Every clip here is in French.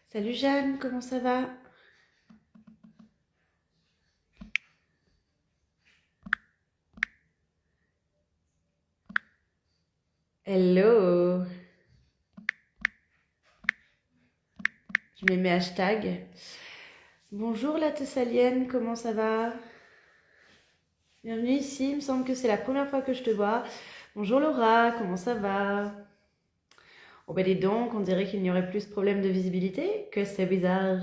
Salut Jeanne, comment ça va? Hello, je mets mes hashtags. Bonjour la Thessalienne, comment ça va? Bienvenue ici, il me semble que c'est la première fois que je te vois. Bonjour Laura, comment ça va? Oh ben dis donc, on dirait qu'il n'y aurait plus de problème de visibilité, que c'est bizarre.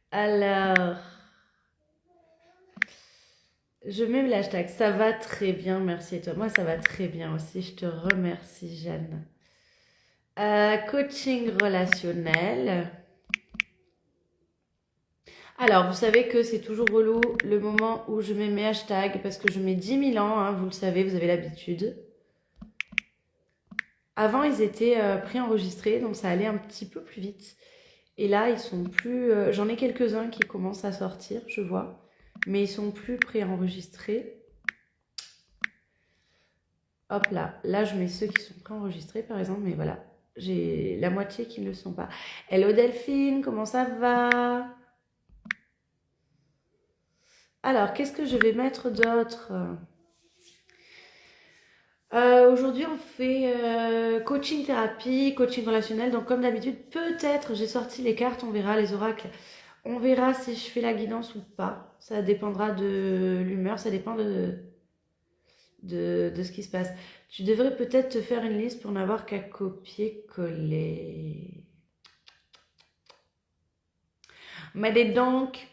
Alors, je mets l'hashtag, ça va très bien, merci et toi. Moi ça va très bien aussi, je te remercie Jeanne. Coaching relationnel. Alors, vous savez que c'est toujours relou le moment où je mets mes hashtags parce que je mets 10 000 ans, hein, vous le savez, vous avez l'habitude. Avant, ils étaient préenregistrés, donc ça allait un petit peu plus vite. Et là, ils sont plus. J'en ai quelques-uns qui commencent à sortir, je vois, mais ils sont plus préenregistrés. Hop là, là je mets ceux qui sont préenregistrés par exemple, mais voilà, j'ai la moitié qui ne le sont pas. Hello Delphine, comment ça va? Alors, qu'est-ce que je vais mettre d'autre? Aujourd'hui, on fait coaching thérapie, coaching relationnel. Donc, comme d'habitude, peut-être j'ai sorti les cartes, on verra les oracles. On verra si je fais la guidance ou pas. Ça dépendra de l'humeur, ça dépend de ce qui se passe. Tu devrais peut-être te faire une liste pour n'avoir qu'à copier-coller. Mais dis donc,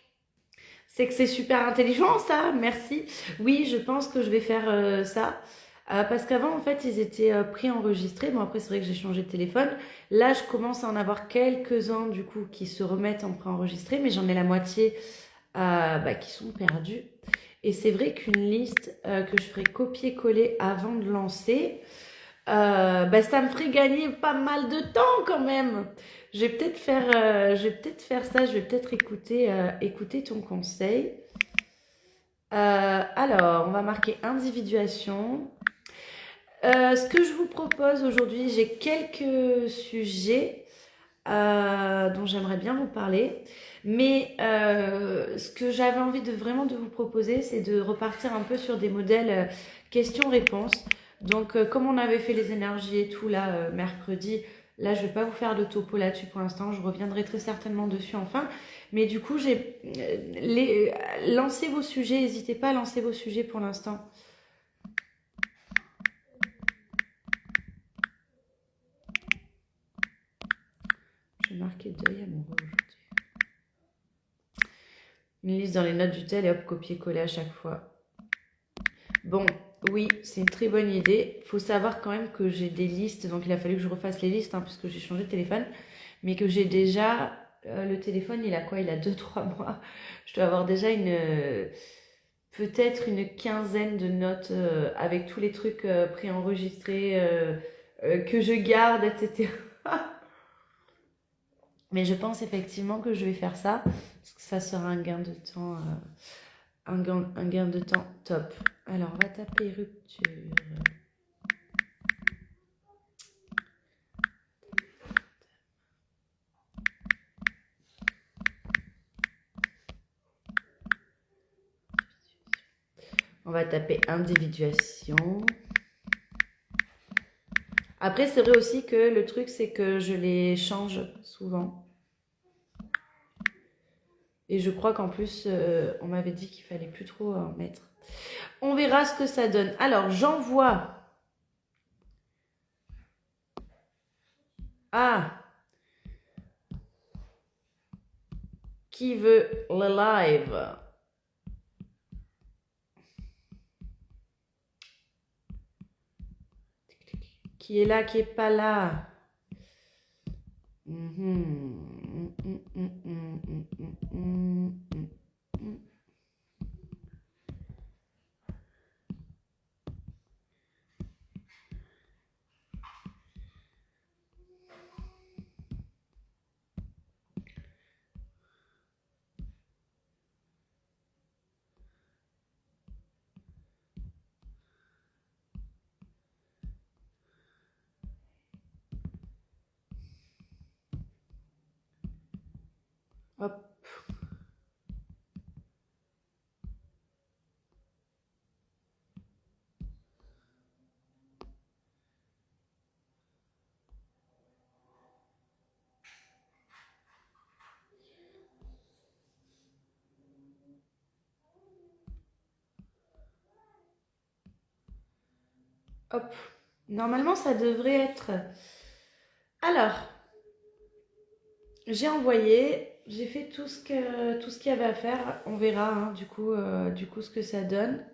c'est que c'est super intelligent ça, merci. Oui, je pense que je vais faire ça. Parce qu'avant, en fait, ils étaient préenregistrés. Bon, après, c'est vrai que j'ai changé de téléphone. Là, je commence à en avoir quelques-uns, du coup, qui se remettent en préenregistré, mais j'en ai la moitié qui sont perdus. Et c'est vrai qu'une liste que je ferai copier-coller avant de lancer, ça me ferait gagner pas mal de temps quand même. Je vais peut-être faire ça, je vais peut-être écouter ton conseil. Alors, on va marquer individuation. Ce que je vous propose aujourd'hui, j'ai quelques sujets dont j'aimerais bien vous parler. Mais ce que j'avais envie de vraiment de vous proposer, c'est de repartir un peu sur des modèles questions-réponses. Donc, comme on avait fait les énergies et tout là mercredi, là je vais pas vous faire de topo là-dessus pour l'instant. Je reviendrai très certainement dessus enfin. Mais du coup, lancez vos sujets. N'hésitez pas à lancer vos sujets pour l'instant. Je vais marquer deuil amoureux aujourd'hui. Une liste dans les notes du tel et hop, copier-coller à chaque fois. Bon, oui, c'est une très bonne idée. Il faut savoir quand même que j'ai des listes, donc il a fallu que je refasse les listes puisque j'ai changé de téléphone, mais que j'ai déjà le téléphone, il a quoi? Il a 2 3 mois. Je dois avoir déjà peut-être une quinzaine de notes avec tous les trucs préenregistrés que je garde, etc. Mais je pense effectivement que je vais faire ça, parce que ça sera un gain de temps, un gain de temps top. Alors, on va taper rupture. On va taper individuation. Après, c'est vrai aussi que le truc, c'est que je les change souvent. Et je crois qu'en plus, on m'avait dit qu'il fallait plus trop en mettre. On verra ce que ça donne. Alors, j'envoie. Ah, qui veut le live? Qui est là, qui est pas là? Hop, hop. Normalement, ça devrait être... Alors, j'ai envoyé, j'ai fait tout ce qu'il y avait à faire. On verra, hein, du coup, ce que ça donne.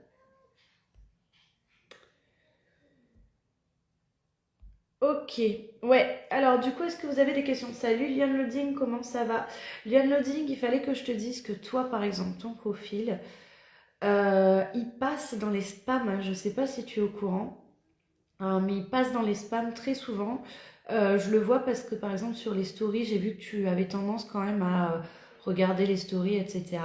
Ok, ouais. Alors, du coup, est-ce que vous avez des questions? Salut, Liane Loading, comment ça va? Liane Loading, il fallait que je te dise que toi, par exemple, ton profil, il passe dans les spams. Je sais pas si tu es au courant. Mais il passe dans les spams très souvent. Je le vois parce que par exemple sur les stories, j'ai vu que tu avais tendance quand même à regarder les stories, etc.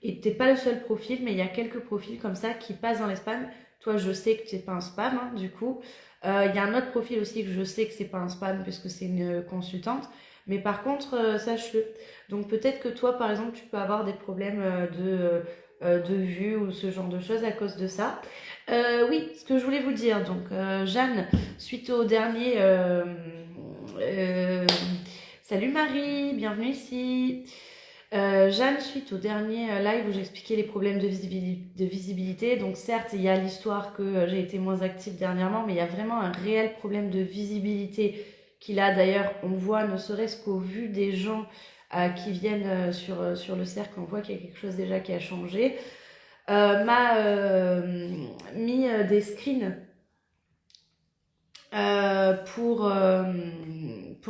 Et t'es pas le seul profil, mais il y a quelques profils comme ça qui passent dans les spams. Toi, je sais que tu n'es pas un spam, hein, du coup. Il y a un autre profil aussi que je sais que c'est pas un spam puisque c'est une consultante. Mais par contre, sache-le. Donc peut-être que toi, par exemple, tu peux avoir des problèmes de vue ou ce genre de choses à cause de ça. Oui, ce que je voulais vous dire, donc Jeanne, suite au dernier... euh, salut Marie, bienvenue ici. Jeanne, suite au dernier live où j'expliquais les problèmes de visibilité, donc certes, il y a l'histoire que j'ai été moins active dernièrement, mais il y a vraiment un réel problème de visibilité qu'il a. D'ailleurs, on voit, ne serait-ce qu'au vu des gens qui viennent sur le cercle, on voit qu'il y a quelque chose déjà qui a changé. M'a mis des screens pour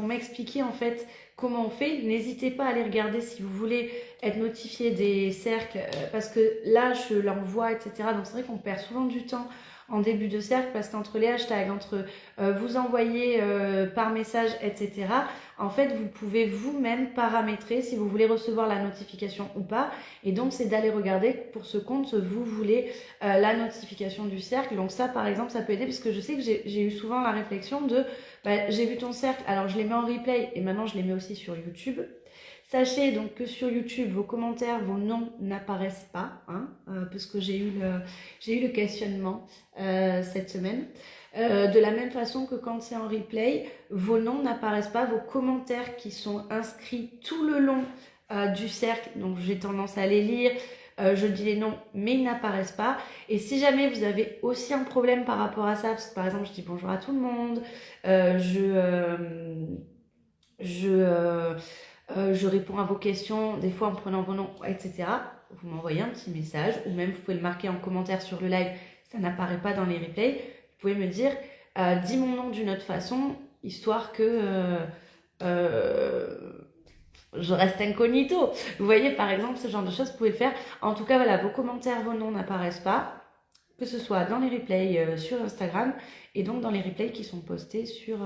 m'expliquer en fait comment on fait. N'hésitez pas à les regarder si vous voulez être notifié des cercles parce que là je l'envoie, etc. Donc c'est vrai qu'on perd souvent du temps en début de cercle parce qu'entre les hashtags, entre vous envoyer par message, etc. En fait, vous pouvez vous-même paramétrer si vous voulez recevoir la notification ou pas. Et donc, c'est d'aller regarder pour ce compte, vous voulez la notification du cercle. Donc ça, par exemple, ça peut aider parce que je sais que j'ai eu souvent la réflexion de j'ai vu ton cercle, alors je les mets en replay et maintenant je les mets aussi sur YouTube. Sachez donc que sur YouTube, vos commentaires, vos noms n'apparaissent pas, hein, parce que j'ai eu le questionnement cette semaine. De la même façon que quand c'est en replay, vos noms n'apparaissent pas, vos commentaires qui sont inscrits tout le long du cercle, donc j'ai tendance à les lire, je dis les noms, mais ils n'apparaissent pas. Et si jamais vous avez aussi un problème par rapport à ça, parce que par exemple, je dis bonjour à tout le monde, euh, je, euh, je, euh, je réponds à vos questions, des fois en prenant vos noms, etc. Vous m'envoyez un petit message, ou même vous pouvez le marquer en commentaire sur le live, ça n'apparaît pas dans les replays. Vous pouvez me dire, dis mon nom d'une autre façon, histoire que euh, je reste incognito. Vous voyez, par exemple, ce genre de choses, vous pouvez le faire. En tout cas, voilà, vos commentaires, vos noms n'apparaissent pas, que ce soit dans les replays sur Instagram et donc dans les replays qui sont postés sur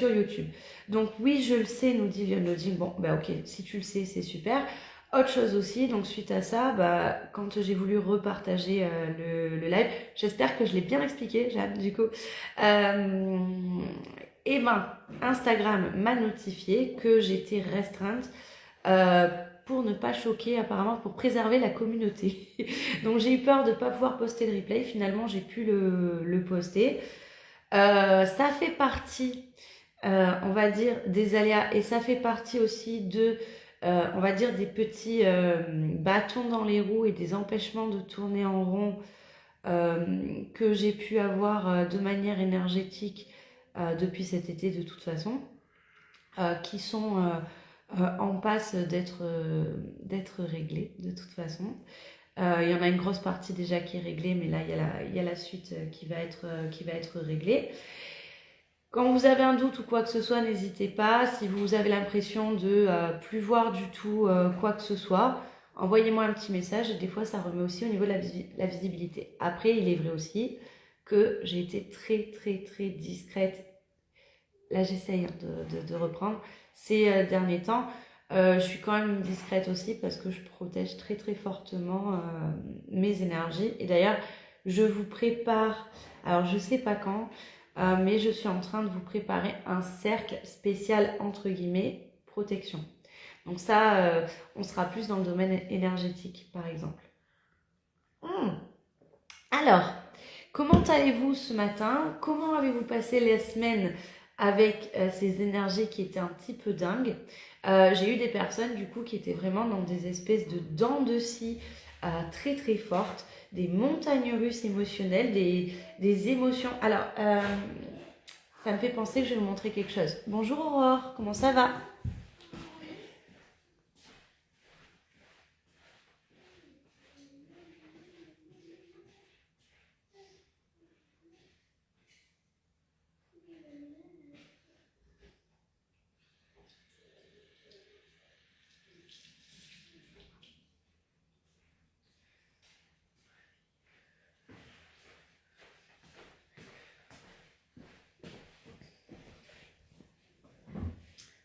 YouTube. Donc oui, je le sais, nous dit Lionel Loading. Bon, bah ok, si tu le sais, c'est super. Autre chose aussi, donc suite à ça, bah, quand j'ai voulu repartager le live, j'espère que je l'ai bien expliqué, Jeanne, du coup. Euh, et ben, Instagram m'a notifié que j'étais restreinte euh, pour ne pas choquer, apparemment, pour préserver la communauté. Donc j'ai eu peur de ne pas pouvoir poster le replay. Finalement, j'ai pu le poster. Ça fait partie, on va dire, des aléas et ça fait partie aussi on va dire, des petits bâtons dans les roues et des empêchements de tourner en rond que j'ai pu avoir de manière énergétique depuis cet été de toute façon, qui sont en passe d'être réglés de toute façon. Il y en a une grosse partie déjà qui est réglée, mais là il y a la suite qui va être réglée. Quand vous avez un doute ou quoi que ce soit, n'hésitez pas. Si vous avez l'impression de plus voir du tout quoi que ce soit, envoyez-moi un petit message. Et des fois, ça remet aussi au niveau de la visibilité. Après, il est vrai aussi que j'ai été très, très, très discrète. Là, j'essaye de reprendre ces derniers temps. Je suis quand même discrète aussi parce que je protège très, très fortement mes énergies. Et d'ailleurs, je vous prépare, alors je sais pas quand, mais je suis en train de vous préparer un cercle spécial entre guillemets protection. Donc ça, on sera plus dans le domaine énergétique, par exemple. Hmm. Alors, comment allez-vous ce matin? Comment avez-vous passé la semaine avec ces énergies qui étaient un petit peu dingues? J'ai eu des personnes du coup qui étaient vraiment dans des espèces de dents de scie très très fortes, des montagnes russes émotionnelles, des émotions. Alors, ça me fait penser que je vais vous montrer quelque chose. Bonjour Aurore, comment ça va?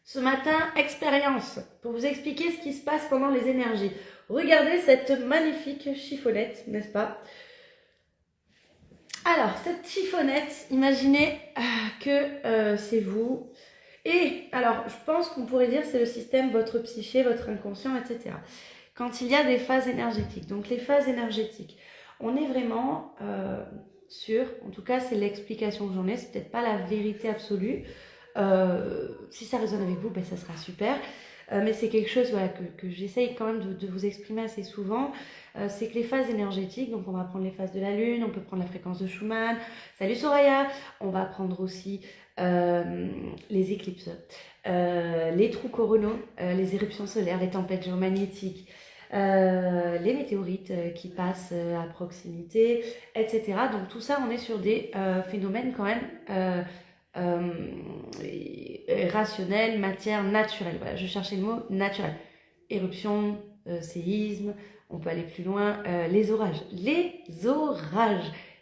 Ce matin, expérience, pour vous expliquer ce qui se passe pendant les énergies. Regardez cette magnifique chiffonnette, n'est-ce pas? Alors, cette chiffonnette, imaginez que c'est vous. Et alors, je pense qu'on pourrait dire c'est le système, votre psyché, votre inconscient, etc. Quand il y a des phases énergétiques. Donc, les phases énergétiques, on est vraiment sur, en tout cas, c'est l'explication que j'en ai, c'est peut-être pas la vérité absolue. Si ça résonne avec vous, ben, ça sera super. Mais c'est quelque chose voilà, que j'essaye quand même de vous exprimer assez souvent. C'est que les phases énergétiques, donc on va prendre les phases de la Lune, on peut prendre la fréquence de Schumann. Salut Soraya! On va prendre aussi les éclipses, les trous coronaux, les éruptions solaires, les tempêtes géomagnétiques, les météorites qui passent à proximité, etc. Donc tout ça, on est sur des phénomènes quand même rationnel, matière, naturelle. Voilà, je cherchais le mot naturel. Éruption, séisme, on peut aller plus loin. Les orages.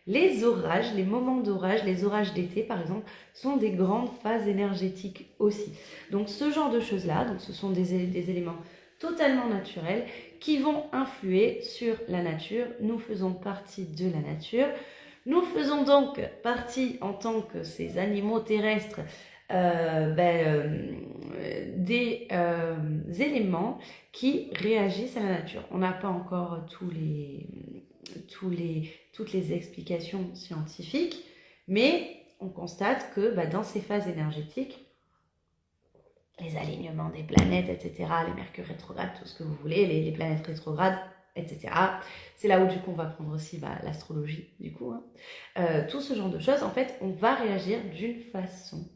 Les orages, les moments d'orage, les orages d'été par exemple, sont des grandes phases énergétiques aussi. Donc ce genre de choses-là, donc ce sont des éléments totalement naturels qui vont influer sur la nature. Nous faisons partie de la nature. Nous faisons donc partie, en tant que ces animaux terrestres, des éléments qui réagissent à la nature. On n'a pas encore toutes les explications scientifiques, mais on constate que dans ces phases énergétiques, les alignements des planètes, etc., les mercure rétrogrades, tout ce que vous voulez, les planètes rétrogrades, etc. C'est là où du coup on va prendre aussi l'astrologie, du coup. Tout ce genre de choses, en fait, on va réagir d'une façon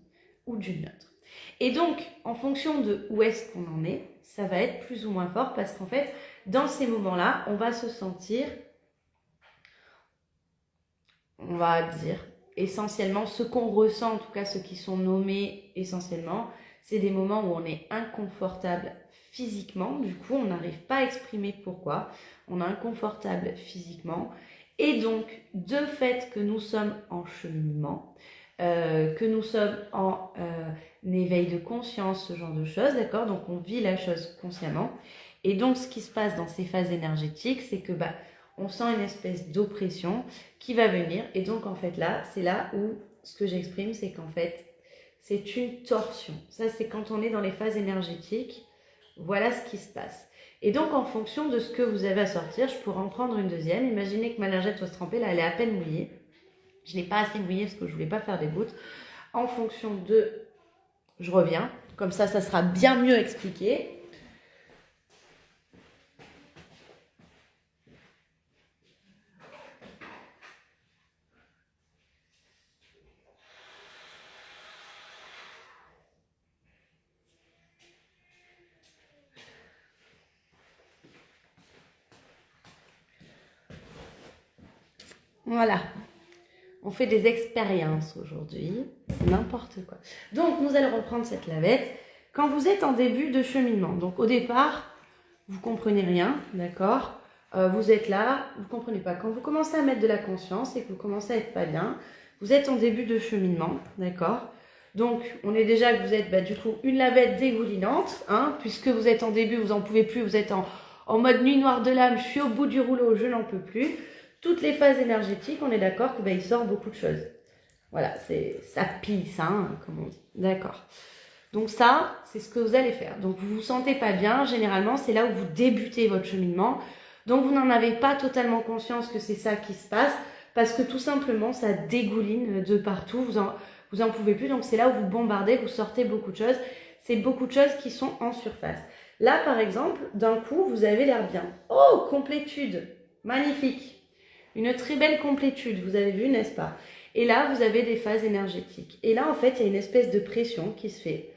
ou d'une autre. Et donc, en fonction de où est-ce qu'on en est, ça va être plus ou moins fort parce qu'en fait, dans ces moments-là, on va se sentir, on va dire, essentiellement, ce qu'on ressent, en tout cas ceux qui sont nommés essentiellement, c'est des moments où on est inconfortable physiquement, du coup on n'arrive pas à exprimer pourquoi, on est inconfortable physiquement, et donc de fait que nous sommes en cheminement, que nous sommes en éveil de conscience, ce genre de choses, d'accord? Donc on vit la chose consciemment, et donc ce qui se passe dans ces phases énergétiques, c'est que on sent une espèce d'oppression qui va venir, et donc en fait là, c'est là où ce que j'exprime, c'est qu'en fait, c'est une torsion. Ça, c'est quand on est dans les phases énergétiques. Voilà ce qui se passe. Et donc, en fonction de ce que vous avez à sortir, je pourrais en prendre une deuxième. Imaginez que ma lingette soit trempée. Là, elle est à peine mouillée. Je n'ai pas assez mouillé parce que je ne voulais pas faire des gouttes. En fonction de... Je reviens. Comme ça sera bien mieux expliqué. Voilà. On fait des expériences aujourd'hui. C'est n'importe quoi. Donc, nous allons reprendre cette lavette. Quand vous êtes en début de cheminement, donc au départ, vous comprenez rien, d'accord? Vous êtes là, vous comprenez pas. Quand vous commencez à mettre de la conscience et que vous commencez à être pas bien, vous êtes en début de cheminement, d'accord? Donc, on est déjà que vous êtes du coup une lavette dégoulinante, hein, puisque vous êtes en début, vous en pouvez plus, vous êtes en mode nuit noire de l'âme, je suis au bout du rouleau, je n'en peux plus. Toutes les phases énergétiques, on est d'accord qu'il sort beaucoup de choses. Voilà, ça pisse, hein, comme on dit. D'accord. Donc ça, c'est ce que vous allez faire. Donc vous vous sentez pas bien, généralement, c'est là où vous débutez votre cheminement. Donc vous n'en avez pas totalement conscience que c'est ça qui se passe, parce que tout simplement, ça dégouline de partout, vous en pouvez plus. Donc c'est là où vous bombardez, vous sortez beaucoup de choses. C'est beaucoup de choses qui sont en surface. Là, par exemple, d'un coup, vous avez l'air bien. Oh, complétude, magnifique. Une très belle complétude, vous avez vu, n'est-ce pas? Et là, vous avez des phases énergétiques. Et là, en fait, il y a une espèce de pression qui se fait.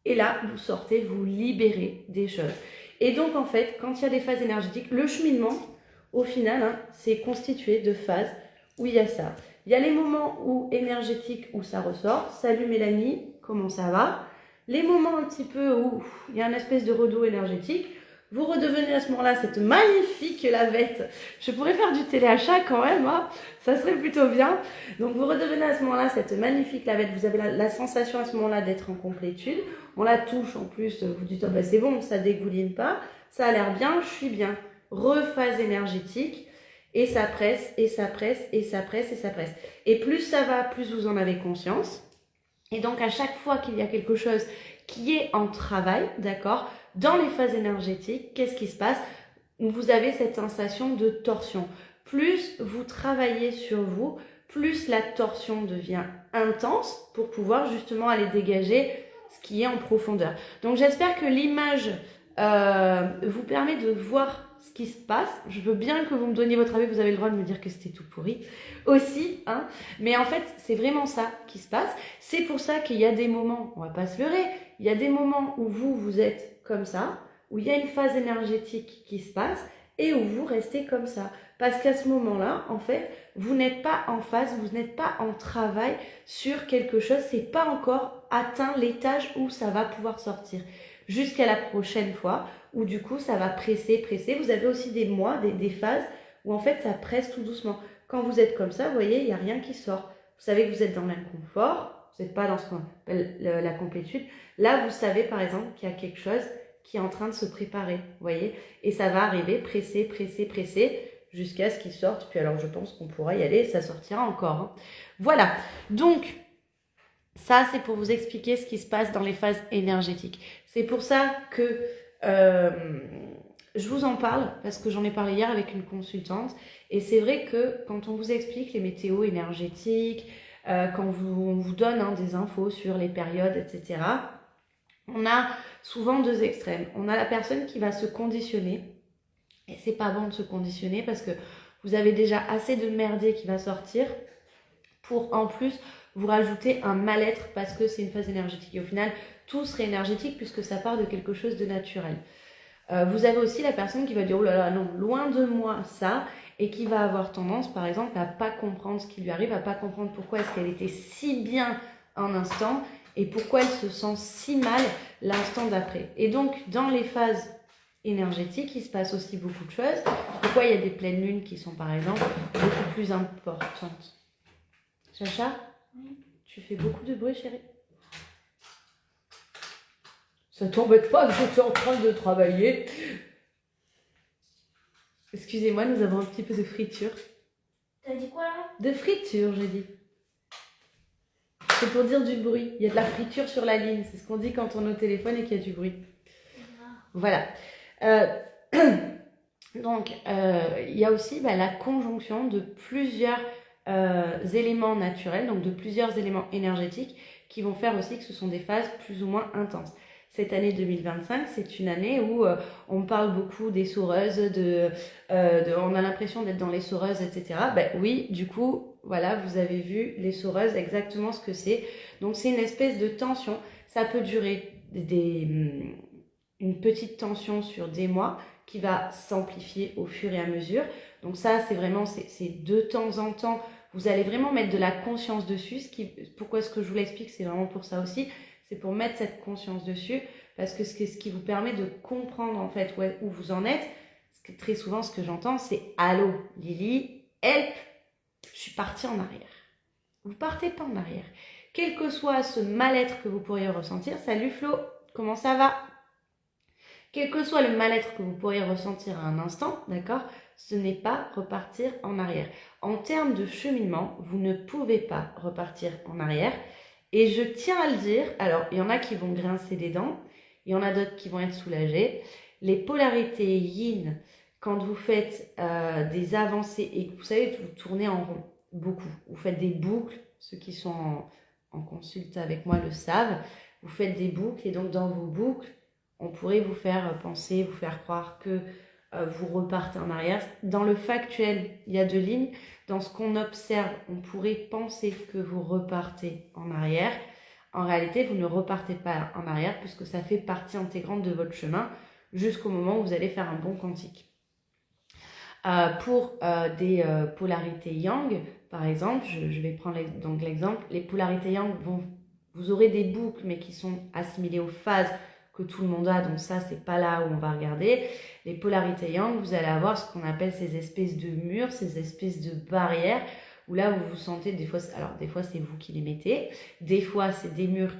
Et là, vous sortez, vous libérez des choses. Et donc, en fait, quand il y a des phases énergétiques, le cheminement, au final, hein, c'est constitué de phases où il y a ça. Il y a les moments où énergétiques où ça ressort. Salut Mélanie, comment ça va? Les moments un petit peu où il y a une espèce de redout énergétique. Vous redevenez à ce moment-là cette magnifique lavette. Je pourrais faire du téléachat quand même, hein, ça serait plutôt bien. Donc vous redevenez à ce moment-là cette magnifique lavette. Vous avez la sensation à ce moment-là d'être en complétude. On la touche en plus, vous dites oh, bah, c'est bon, ça dégouline pas, ça a l'air bien, je suis bien. Rephase énergétique et ça presse, et ça presse, et ça presse, et ça presse. Et plus ça va, plus vous en avez conscience. Et donc à chaque fois qu'il y a quelque chose qui est en travail, d'accord, dans les phases énergétiques, qu'est-ce qui se passe? Vous avez cette sensation de torsion. Plus vous travaillez sur vous, plus la torsion devient intense pour pouvoir justement aller dégager ce qui est en profondeur. Donc j'espère que l'image vous permet de voir ce qui se passe. Je veux bien que vous me donniez votre avis, vous avez le droit de me dire que c'était tout pourri aussi, hein. Mais en fait, c'est vraiment ça qui se passe. C'est pour ça qu'il y a des moments, on va pas se leurrer, il y a des moments où vous êtes comme ça, où il y a une phase énergétique qui se passe et où vous restez comme ça. Parce qu'à ce moment-là, en fait, vous n'êtes pas en phase, vous n'êtes pas en travail sur quelque chose, c'est pas encore atteint l'étage où ça va pouvoir sortir. Jusqu'à la prochaine fois, où du coup, ça va presser, presser. Vous avez aussi des mois, des phases où en fait, ça presse tout doucement. Quand vous êtes comme ça, vous voyez, il n'y a rien qui sort. Vous savez que vous êtes dans l'inconfort, vous n'êtes pas dans ce qu'on appelle la complétude. Là, vous savez par exemple qu'il y a quelque chose qui est en train de se préparer, vous voyez. Et ça va arriver, presser, presser, presser, jusqu'à ce qu'il sorte. Puis alors, je pense qu'on pourra y aller, ça sortira encore, hein. Voilà, donc, ça, c'est pour vous expliquer ce qui se passe dans les phases énergétiques. C'est pour ça que je vous en parle, parce que j'en ai parlé hier avec une consultante. Et c'est vrai que quand on vous explique les météos énergétiques, quand on vous donne des infos sur les périodes, etc., on a souvent deux extrêmes. On a la personne qui va se conditionner. Et c'est pas bon de se conditionner parce que vous avez déjà assez de merdier qui va sortir pour en plus vous rajouter un mal-être parce que c'est une phase énergétique. Et au final, tout serait énergétique puisque ça part de quelque chose de naturel. Vous avez aussi la personne qui va dire « Oh là là, non, loin de moi ça » et qui va avoir tendance, par exemple, à pas comprendre ce qui lui arrive, à pas comprendre pourquoi est-ce qu'elle était si bien un instant et pourquoi elle se sent si mal l'instant d'après. Et donc, dans les phases énergétiques, il se passe aussi beaucoup de choses. Pourquoi il y a des pleines lunes qui sont, par exemple, beaucoup plus importantes. Chacha, tu fais beaucoup de bruit, chérie? Ça t'embête pas que je suis en train de travailler? Excusez-moi, nous avons un petit peu de friture. T'as dit quoi là? De friture, j'ai dit. C'est pour dire du bruit. Il y a de la friture sur la ligne. C'est ce qu'on dit quand on est au téléphone et qu'il y a du bruit. Voilà. Donc, il y a aussi la conjonction de plusieurs éléments naturels, donc de plusieurs éléments énergétiques qui vont faire aussi que ce sont des phases plus ou moins intenses. Cette année 2025, c'est une année où on parle beaucoup des saureuses, on a l'impression d'être dans les saureuses, etc. Oui, du coup, voilà, vous avez vu les saureuses, exactement ce que c'est. Donc c'est une espèce de tension. Ça peut durer une petite tension sur des mois qui va s'amplifier au fur et à mesure. Donc ça, c'est vraiment, c'est de temps en temps, vous allez vraiment mettre de la conscience dessus. Pourquoi est-ce que je vous l'explique? C'est vraiment pour ça aussi. C'est pour mettre cette conscience dessus, parce que ce qui vous permet de comprendre en fait où vous en êtes. Parce que très souvent, ce que j'entends, c'est « Allô, Lily, help, je suis partie en arrière ». Vous partez pas en arrière. Quel que soit ce mal-être que vous pourriez ressentir, salut Flo, comment ça va? Quel que soit le mal-être que vous pourriez ressentir à un instant, d'accord, ce n'est pas repartir en arrière. En termes de cheminement, vous ne pouvez pas repartir en arrière. Et je tiens à le dire, alors il y en a qui vont grincer des dents, il y en a d'autres qui vont être soulagés. Les polarités yin, quand vous faites des avancées et que vous savez, vous tournez en rond, beaucoup. Vous faites des boucles, ceux qui sont en consulte avec moi le savent. Vous faites des boucles et donc dans vos boucles, on pourrait vous faire penser, vous faire croire que vous repartez en arrière. Dans le factuel, il y a deux lignes. Dans ce qu'on observe, on pourrait penser que vous repartez en arrière. En réalité, vous ne repartez pas en arrière puisque ça fait partie intégrante de votre chemin jusqu'au moment où vous allez faire un bond quantique. Pour des polarités yang, par exemple, je vais prendre donc l'exemple, les polarités yang vous aurez des boucles mais qui sont assimilées aux phases que tout le monde a, donc ça c'est pas là où on va regarder. Les polarités yang, vous allez avoir ce qu'on appelle ces espèces de murs, ces espèces de barrières, où là vous vous sentez, des fois c'est vous qui les mettez, des fois c'est des murs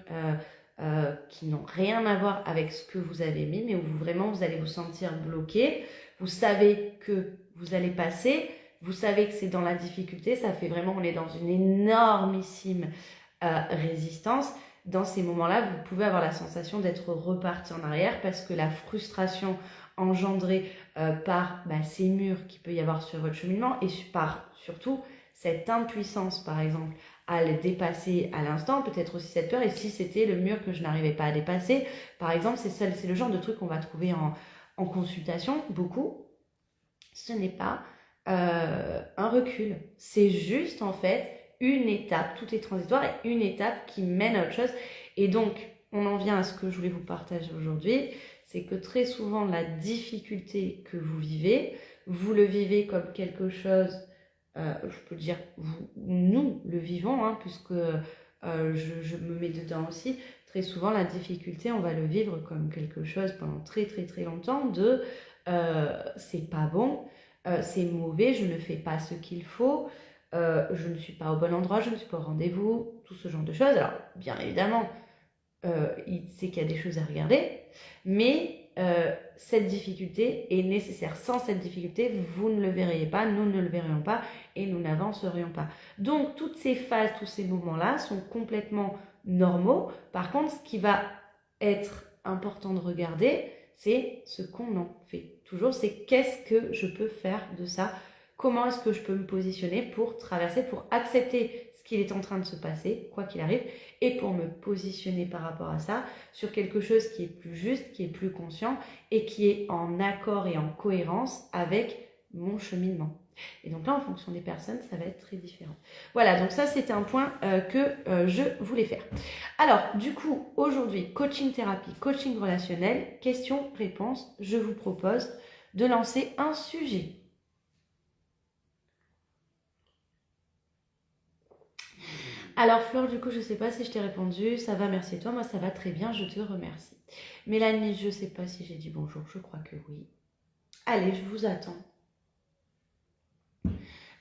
qui n'ont rien à voir avec ce que vous avez mis, mais où vraiment vous allez vous sentir bloqué. Vous savez que vous allez passer, vous savez que c'est dans la difficulté, ça fait vraiment, on est dans une énormissime résistance. Dans ces moments-là, vous pouvez avoir la sensation d'être reparti en arrière parce que la frustration engendrée par ces murs qu'il peut y avoir sur votre cheminement et par surtout cette impuissance, par exemple, à les dépasser à l'instant, peut-être aussi cette peur, et si c'était le mur que je n'arrivais pas à dépasser, par exemple, c'est le genre de truc qu'on va trouver en consultation, beaucoup. Ce n'est pas un recul, c'est juste en fait une étape, tout est transitoire, et une étape qui mène à autre chose. Et donc, on en vient à ce que je voulais vous partager aujourd'hui, c'est que très souvent, la difficulté que vous vivez, vous le vivez comme quelque chose, je peux dire, nous le vivons, hein, puisque je me mets dedans aussi. Très souvent, la difficulté, on va le vivre comme quelque chose pendant très très très longtemps de c'est pas bon, c'est mauvais, je ne fais pas ce qu'il faut, je ne suis pas au bon endroit, je ne suis pas au rendez-vous, tout ce genre de choses. Alors, bien évidemment, il sait qu'il y a des choses à regarder, mais cette difficulté est nécessaire. Sans cette difficulté, vous ne le verriez pas, nous ne le verrions pas et nous n'avancerions pas. Donc, toutes ces phases, tous ces moments-là sont complètement normaux. Par contre, ce qui va être important de regarder, c'est ce qu'on en fait. Toujours, c'est qu'est-ce que je peux faire de ça? Comment est-ce que je peux me positionner pour traverser, pour accepter ce qu'il est en train de se passer, quoi qu'il arrive, et pour me positionner par rapport à ça sur quelque chose qui est plus juste, qui est plus conscient et qui est en accord et en cohérence avec mon cheminement. Et donc là, en fonction des personnes, ça va être très différent. Voilà, donc ça, c'était un point que je voulais faire. Alors, du coup, aujourd'hui, coaching thérapie, coaching relationnel, questions-réponses, je vous propose de lancer un sujet. Alors Flore, du coup, je ne sais pas si je t'ai répondu. Ça va, merci à toi. Moi, ça va très bien, je te remercie. Mélanie, je ne sais pas si j'ai dit bonjour. Je crois que oui. Allez, je vous attends.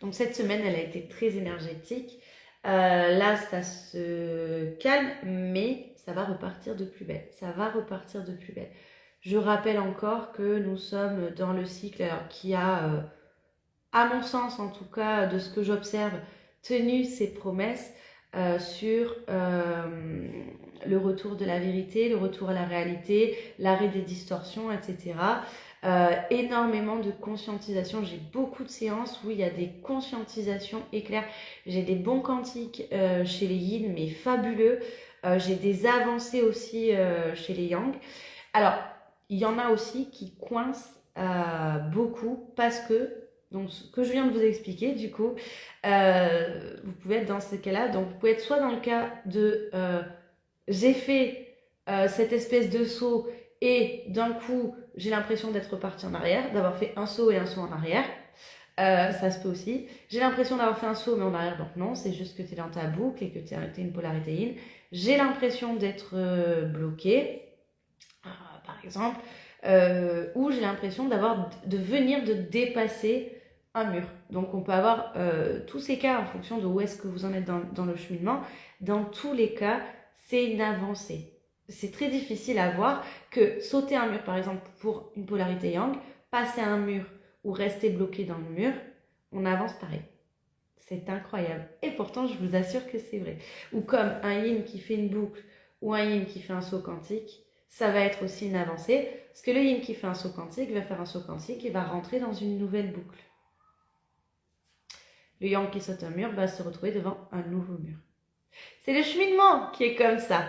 Donc cette semaine, elle a été très énergétique. Là, ça se calme, mais ça va repartir de plus belle. Ça va repartir de plus belle. Je rappelle encore que nous sommes dans le cycle qui a, à mon sens en tout cas, de ce que j'observe, tenu ses promesses sur le retour de la vérité, le retour à la réalité, l'arrêt des distorsions, etc. Énormément de conscientisation. J'ai beaucoup de séances où il y a des conscientisations éclairs. J'ai des bons quantiques chez les yin, mais fabuleux. J'ai des avancées aussi chez les yang. Alors, il y en a aussi qui coincent beaucoup parce que, donc ce que je viens de vous expliquer, du coup, vous pouvez être dans ce cas-là. Donc, vous pouvez être soit dans le cas de j'ai fait cette espèce de saut et d'un coup, j'ai l'impression d'être reparti en arrière, d'avoir fait un saut et un saut en arrière. Ça se peut aussi. J'ai l'impression d'avoir fait un saut mais en arrière, donc non, c'est juste que tu es dans ta boucle et que tu as une polarité yin. J'ai l'impression d'être bloqué, par exemple, ou j'ai l'impression de venir de dépasser un mur. Donc on peut avoir tous ces cas en fonction de où est-ce que vous en êtes dans le cheminement. Dans tous les cas, c'est une avancée. C'est très difficile à voir que sauter un mur, par exemple, pour une polarité yang, passer un mur ou rester bloqué dans le mur, on avance pareil. C'est incroyable. Et pourtant, je vous assure que c'est vrai. Ou comme un yin qui fait une boucle ou un yin qui fait un saut quantique, ça va être aussi une avancée. Parce que le yin qui fait un saut quantique va faire un saut quantique et va rentrer dans une nouvelle boucle. Le yang qui saute un mur va se retrouver devant un nouveau mur. C'est le cheminement qui est comme ça.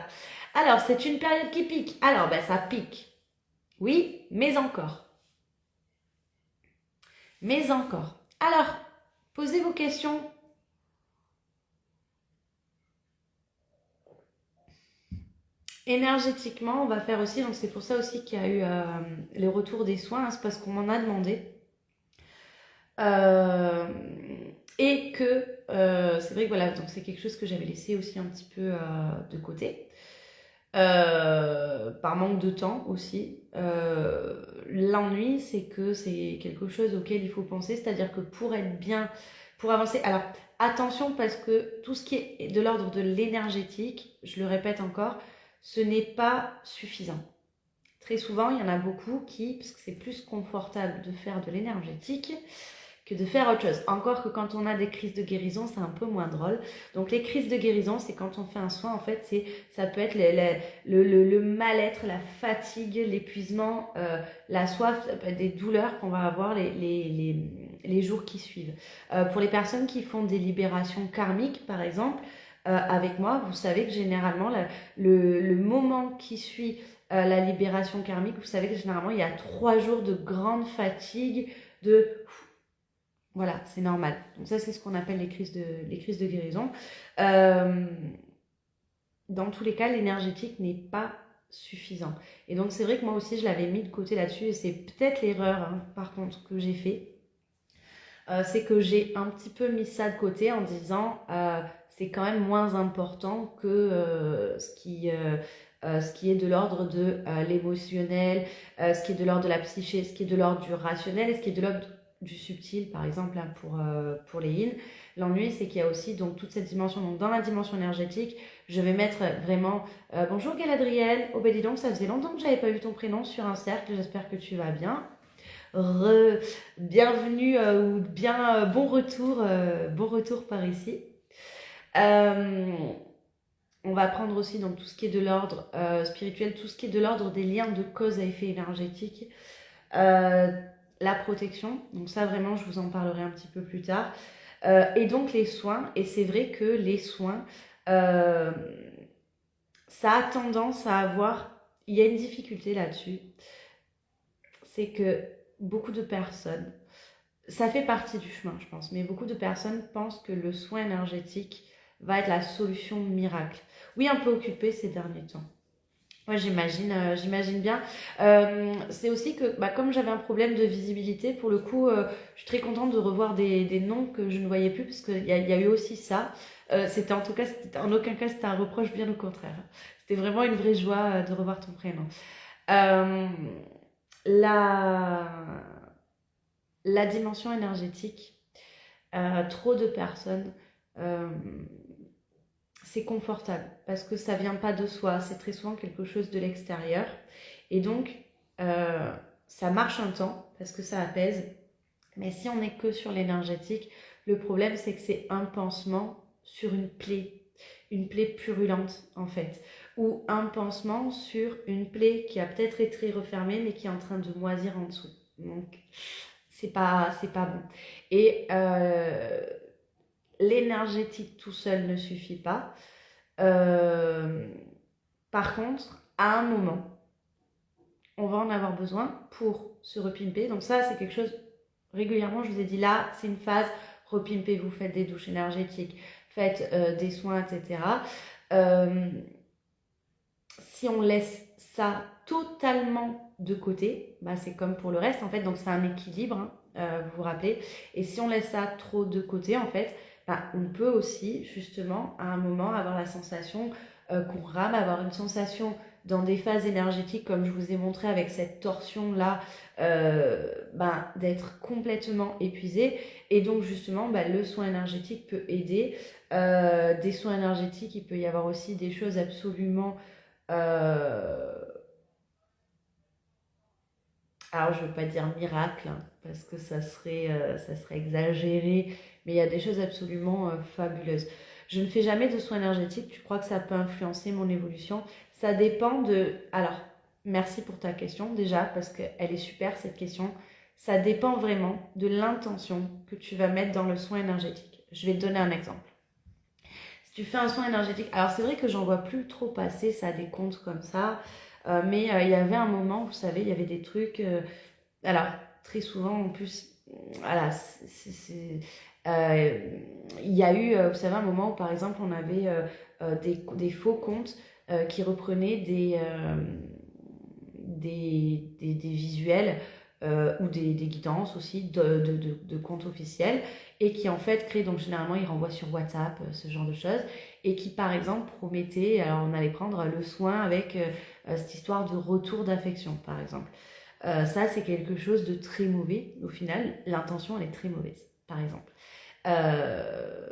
Alors, c'est une période qui pique. Alors, ben, ça pique. Oui, mais encore. Mais encore. Alors, posez vos questions. Énergétiquement, on va faire aussi, donc c'est pour ça aussi qu'il y a eu les retours des soins, hein, c'est parce qu'on m'en a demandé. Et que c'est vrai que voilà, donc c'est quelque chose que j'avais laissé aussi un petit peu de côté. Par manque de temps aussi. L'ennui, c'est que c'est quelque chose auquel il faut penser, c'est-à-dire que pour être bien, pour avancer, alors attention parce que tout ce qui est de l'ordre de l'énergétique, je le répète encore, ce n'est pas suffisant. Très souvent, il y en a beaucoup qui, parce que c'est plus confortable de faire de l'énergétique, que de faire autre chose. Encore que quand on a des crises de guérison, c'est un peu moins drôle. Donc les crises de guérison, c'est quand on fait un soin, en fait, ça peut être le mal-être, la fatigue, l'épuisement, la soif, ça peut être des douleurs qu'on va avoir les jours qui suivent. Pour les personnes qui font des libérations karmiques, par exemple, avec moi, vous savez que généralement, le moment qui suit la libération karmique, vous savez que généralement, il y a 3 jours de grande fatigue, de voilà, c'est normal. Donc ça, c'est ce qu'on appelle les crises de guérison. Dans tous les cas, l'énergétique n'est pas suffisant. Et donc c'est vrai que moi aussi, je l'avais mis de côté là-dessus. Et c'est peut-être l'erreur, hein, par contre, que j'ai fait. C'est que j'ai un petit peu mis ça de côté en disant c'est quand même moins important que ce qui est de l'ordre de l'émotionnel, ce qui est de l'ordre de la psyché, ce qui est de l'ordre du rationnel et ce qui est de l'ordre du subtil, par exemple, là, pour les yin. L'ennui, c'est qu'il y a aussi donc, toute cette dimension. Donc, dans la dimension énergétique, je vais mettre vraiment bonjour Galadriel. Oh, ben dis donc, ça faisait longtemps que j'avais pas vu ton prénom sur un cercle. J'espère que tu vas bien. Bienvenue ou bien bon retour par ici. On va prendre aussi donc tout ce qui est de l'ordre spirituel, tout ce qui est de l'ordre des liens de cause à effet énergétique. La protection, donc ça vraiment je vous en parlerai un petit peu plus tard. Et donc les soins, et c'est vrai que les soins, ça a tendance à avoir, il y a une difficulté là-dessus, c'est que beaucoup de personnes, ça fait partie du chemin je pense, mais beaucoup de personnes pensent que le soin énergétique va être la solution miracle. Oui, un peu occupée ces derniers temps. Ouais, j'imagine bien. C'est aussi que, bah, comme j'avais un problème de visibilité, pour le coup, je suis très contente de revoir des noms que je ne voyais plus, parce qu'il y a eu aussi ça. C'était en tout cas, en aucun cas, c'était un reproche, bien au contraire. C'était vraiment une vraie joie de revoir ton prénom. Euh, la, la dimension énergétique, trop de personnes, euh, c'est confortable parce que ça vient pas de soi, c'est très souvent quelque chose de l'extérieur. Et donc, ça marche un temps parce que ça apaise. Mais si on n'est que sur l'énergétique, le problème c'est que c'est un pansement sur une plaie purulente en fait, ou un pansement sur une plaie qui a peut-être été refermée mais qui est en train de moisir en dessous. Donc, c'est pas bon. Et l'énergétique tout seul ne suffit pas. Euh, Par contre, à un moment, on va en avoir besoin pour se repimper. Donc ça, c'est quelque chose, régulièrement, je vous ai dit là, c'est une phase, repimpez-vous, faites des douches énergétiques, faites des soins, etc. Euh, Si on laisse ça totalement de côté, bah c'est comme pour le reste, en fait, donc c'est un équilibre, hein, vous vous rappelez. Et si on laisse ça trop de côté, en fait, bah, on peut aussi, justement, à un moment, avoir la sensation qu'on rame, avoir une sensation dans des phases énergétiques, comme je vous ai montré avec cette torsion-là, bah, d'être complètement épuisé. Et donc, justement, bah, le soin énergétique peut aider. Des soins énergétiques, il peut y avoir aussi des choses absolument euh, Alors, je ne veux pas dire miracle, hein, parce que ça serait exagéré, mais il y a des choses absolument fabuleuses. Je ne fais jamais de soins énergétiques. Tu crois que ça peut influencer mon évolution? Ça dépend de... Alors, merci pour ta question déjà, parce qu'elle est super cette question. Ça dépend vraiment de l'intention que tu vas mettre dans le soin énergétique. Je vais te donner un exemple. Si tu fais un soin énergétique, alors c'est vrai que j'en vois plus trop passer, ça a des comptes comme ça, mais il y avait un moment, vous savez, il y avait des trucs... alors, très souvent, en plus, voilà, euh, il y a eu, vous savez, un moment où, par exemple, on avait des faux comptes qui reprenaient des visuels ou des guidances aussi de comptes officiels et qui, en fait, créent, donc généralement, ils renvoient sur WhatsApp, ce genre de choses, et qui, par exemple, promettaient, alors on allait prendre le soin avec cette histoire de retour d'affection, par exemple. Ça, c'est quelque chose de très mauvais. Au final, l'intention, elle est très mauvaise, par exemple. Euh,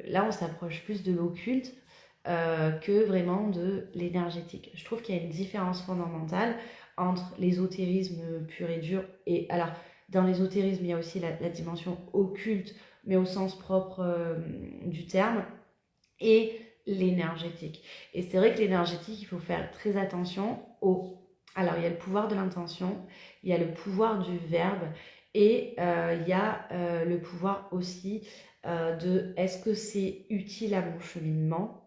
Là, on s'approche plus de l'occulte que vraiment de l'énergétique. Je trouve qu'il y a une différence fondamentale entre l'ésotérisme pur et dur. Et alors, dans l'ésotérisme, il y a aussi la dimension occulte, mais au sens propre du terme, et l'énergétique. Et c'est vrai que l'énergétique, il faut faire très attention au... Alors, il y a le pouvoir de l'intention, il y a le pouvoir du verbe, et il y a le pouvoir aussi de est-ce que c'est utile à mon cheminement,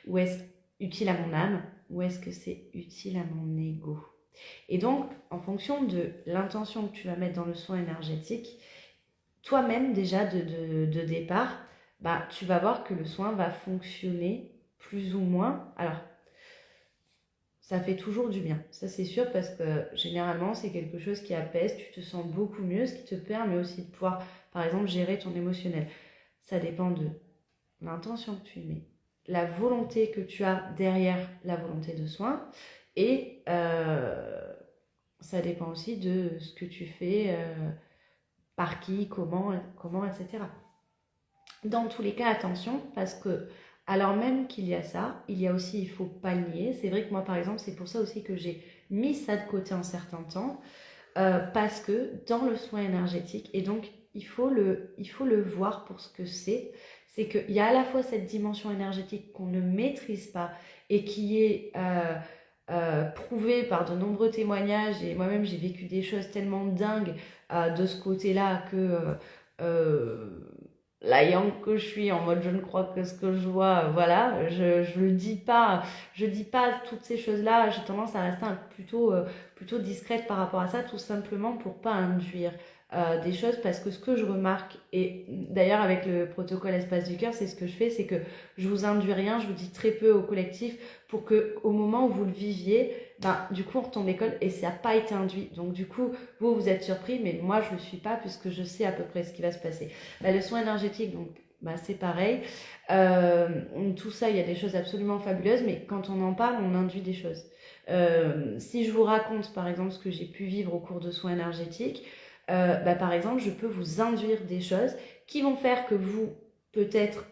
ou est-ce utile à mon âme, ou est-ce que c'est utile à mon ego. Et donc, en fonction de l'intention que tu vas mettre dans le soin énergétique, toi-même déjà de départ, bah, tu vas voir que le soin va fonctionner plus ou moins. Alors, ça fait toujours du bien, ça c'est sûr, parce que généralement c'est quelque chose qui apaise, tu te sens beaucoup mieux, ce qui te permet aussi de pouvoir, par exemple, gérer ton émotionnel. Ça dépend de l'intention que tu y mets, la volonté que tu as derrière la volonté de soin, et ça dépend aussi de ce que tu fais, par qui, comment, etc. Dans tous les cas, attention, parce que alors même qu'il y a ça, il y a aussi, il faut pas le nier. C'est vrai que moi, par exemple, c'est pour ça aussi que j'ai mis ça de côté un certain temps, parce que dans le soin énergétique, et donc il faut le voir pour ce que c'est qu'il y a à la fois cette dimension énergétique qu'on ne maîtrise pas et qui est prouvée par de nombreux témoignages, et moi-même j'ai vécu des choses tellement dingues de ce côté-là que euh, la yang que je suis, en mode je ne crois que ce que je vois, voilà, je dis pas toutes ces choses-là, j'ai tendance à rester plutôt discrète par rapport à ça, tout simplement pour pas induire des choses, parce que ce que je remarque, et d'ailleurs avec le protocole Espace du Cœur, c'est ce que je fais, c'est que je vous induis rien, je vous dis très peu au collectif, pour que au moment où vous le viviez, ben, du coup on retombe l'école et ça n'a pas été induit. Donc du coup, vous êtes surpris, mais moi je ne le suis pas, puisque je sais à peu près ce qui va se passer. Bah, le soin énergétique, donc bah, c'est pareil. Euh, tout ça, il y a des choses absolument fabuleuses, mais quand on en parle, on induit des choses. Si je vous raconte par exemple ce que j'ai pu vivre au cours de soins énergétiques, bah, par exemple, je peux vous induire des choses qui vont faire que vous, peut-être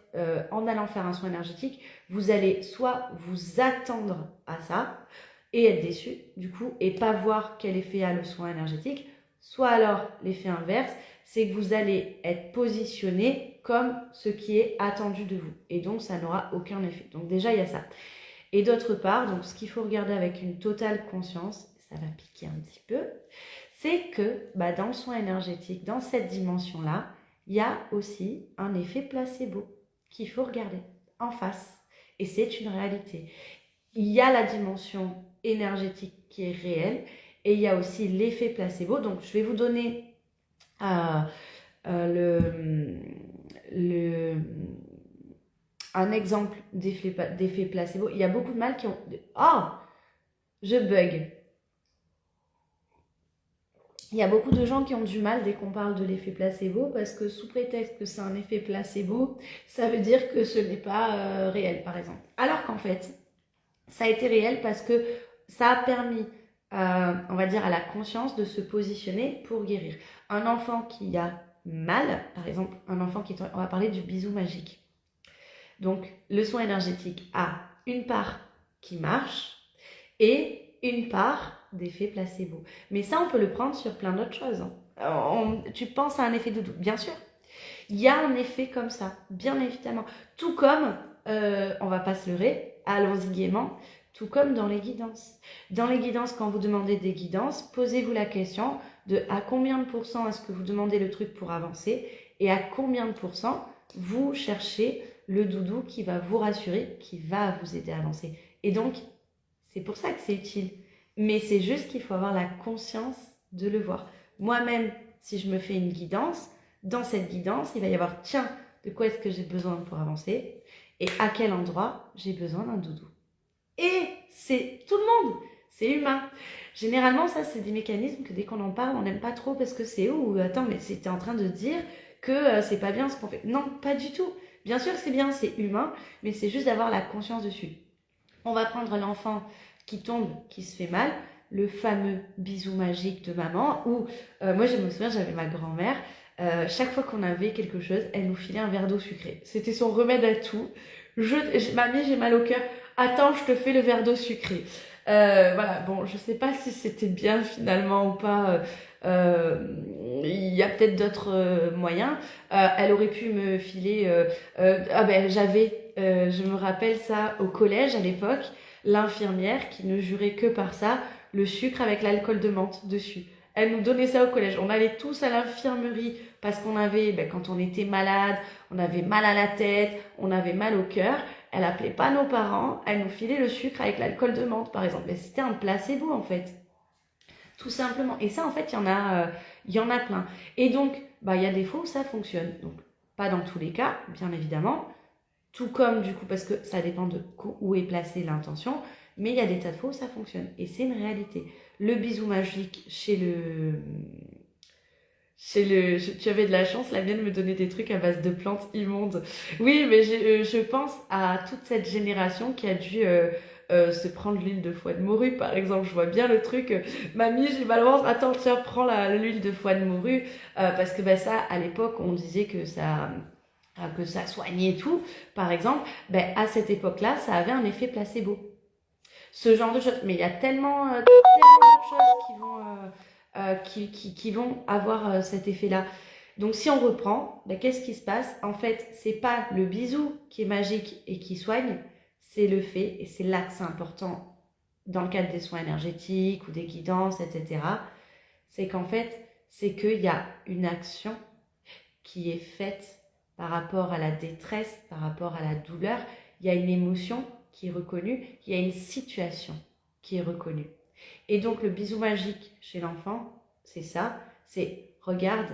en allant faire un soin énergétique, vous allez soit vous attendre à ça et être déçu du coup et pas voir quel effet a le soin énergétique, soit alors l'effet inverse, c'est que vous allez être positionné comme ce qui est attendu de vous et donc ça n'aura aucun effet. Donc déjà il y a ça. Et d'autre part, donc ce qu'il faut regarder avec une totale conscience, ça va piquer un petit peu, c'est que bah, dans le soin énergétique, dans cette dimension-là, il y a aussi un effet placebo qu'il faut regarder en face. Et c'est une réalité. Il y a la dimension énergétique qui est réelle et il y a aussi l'effet placebo. Donc je vais vous donner euh, le, un exemple d'effet placebo. Il y a beaucoup de mal qui ont... Oh, je bug. Il y a beaucoup de gens qui ont du mal dès qu'on parle de l'effet placebo, parce que sous prétexte que c'est un effet placebo, ça veut dire que ce n'est pas réel, par exemple. Alors qu'en fait, ça a été réel parce que ça a permis, on va dire, à la conscience de se positionner pour guérir. Un enfant qui a mal, par exemple, un enfant qui est... On va parler du bisou magique. Donc, le soin énergétique a une part qui marche et une part d'effet placebo. Mais ça, on peut le prendre sur plein d'autres choses. Tu penses à un effet doudou, bien sûr. Il y a un effet comme ça, bien évidemment. Tout comme, on va pas se leurrer, allons-y gaiement, tout comme dans les guidances. Dans les guidances, quand vous demandez des guidances, posez-vous la question de à combien de pourcents est-ce que vous demandez le truc pour avancer et à combien de pourcents vous cherchez le doudou qui va vous rassurer, qui va vous aider à avancer. Et donc, c'est pour ça que c'est utile. Mais c'est juste qu'il faut avoir la conscience de le voir. Moi-même, si je me fais une guidance, dans cette guidance, il va y avoir, tiens, de quoi est-ce que j'ai besoin pour avancer et à quel endroit j'ai besoin d'un doudou. Et c'est tout le monde, c'est humain. Généralement, ça, c'est des mécanismes que dès qu'on en parle, on n'aime pas trop parce que c'est attends, mais c'était en train de dire que c'est pas bien ce qu'on fait. Non, pas du tout. Bien sûr que c'est bien, c'est humain, mais c'est juste d'avoir la conscience dessus. On va prendre l'enfant qui tombe, qui se fait mal, le fameux bisou magique de maman, où moi je me souviens, j'avais ma grand-mère, chaque fois qu'on avait quelque chose, elle nous filait un verre d'eau sucrée. C'était son remède à tout. Mamie, j'ai mal au cœur. Attends, je te fais le verre d'eau sucrée. Voilà, bon, je sais pas si c'était bien finalement ou pas. Il y a peut-être d'autres moyens. Elle aurait pu me filer. Je me rappelle ça au collège à l'époque, l'infirmière qui ne jurait que par ça, le sucre avec l'alcool de menthe dessus. Elle nous donnait ça au collège. On allait tous à l'infirmerie parce qu'on avait, quand on était malade, on avait mal à la tête, on avait mal au cœur. Elle appelait pas nos parents, elle nous filait le sucre avec l'alcool de menthe, par exemple. Mais c'était un placebo, en fait. Tout simplement. Et ça, en fait, il y en a plein. Et donc, il y a des fois où ça fonctionne. Donc, pas dans tous les cas, bien évidemment. Tout comme, du coup, parce que ça dépend de où est placée l'intention. Mais il y a des tas de fois où ça fonctionne. Et c'est une réalité. Le bisou magique tu avais de la chance, la mienne me donnait des trucs à base de plantes immondes. Oui, mais je pense à toute cette génération qui a dû se prendre l'huile de foie de morue, par exemple. Je vois bien le truc. Mamie, j'ai mal au ventre. Attends, tiens, prends l'huile de foie de morue. Parce que ça, à l'époque, on disait que ça soignait tout. Par exemple, à cette époque-là, ça avait un effet placebo. Ce genre de choses. Mais il y a tellement de choses qui vont avoir cet effet-là. Donc si on reprend, qu'est-ce qui se passe? En fait, c'est pas le bisou qui est magique et qui soigne, c'est le fait, et c'est là que c'est important dans le cadre des soins énergétiques ou des guidances, etc. C'est qu'en fait, c'est qu'il y a une action qui est faite par rapport à la détresse, par rapport à la douleur. Il y a une émotion qui est reconnue, il y a une situation qui est reconnue. Et donc le bisou magique chez l'enfant, c'est ça, c'est regarde,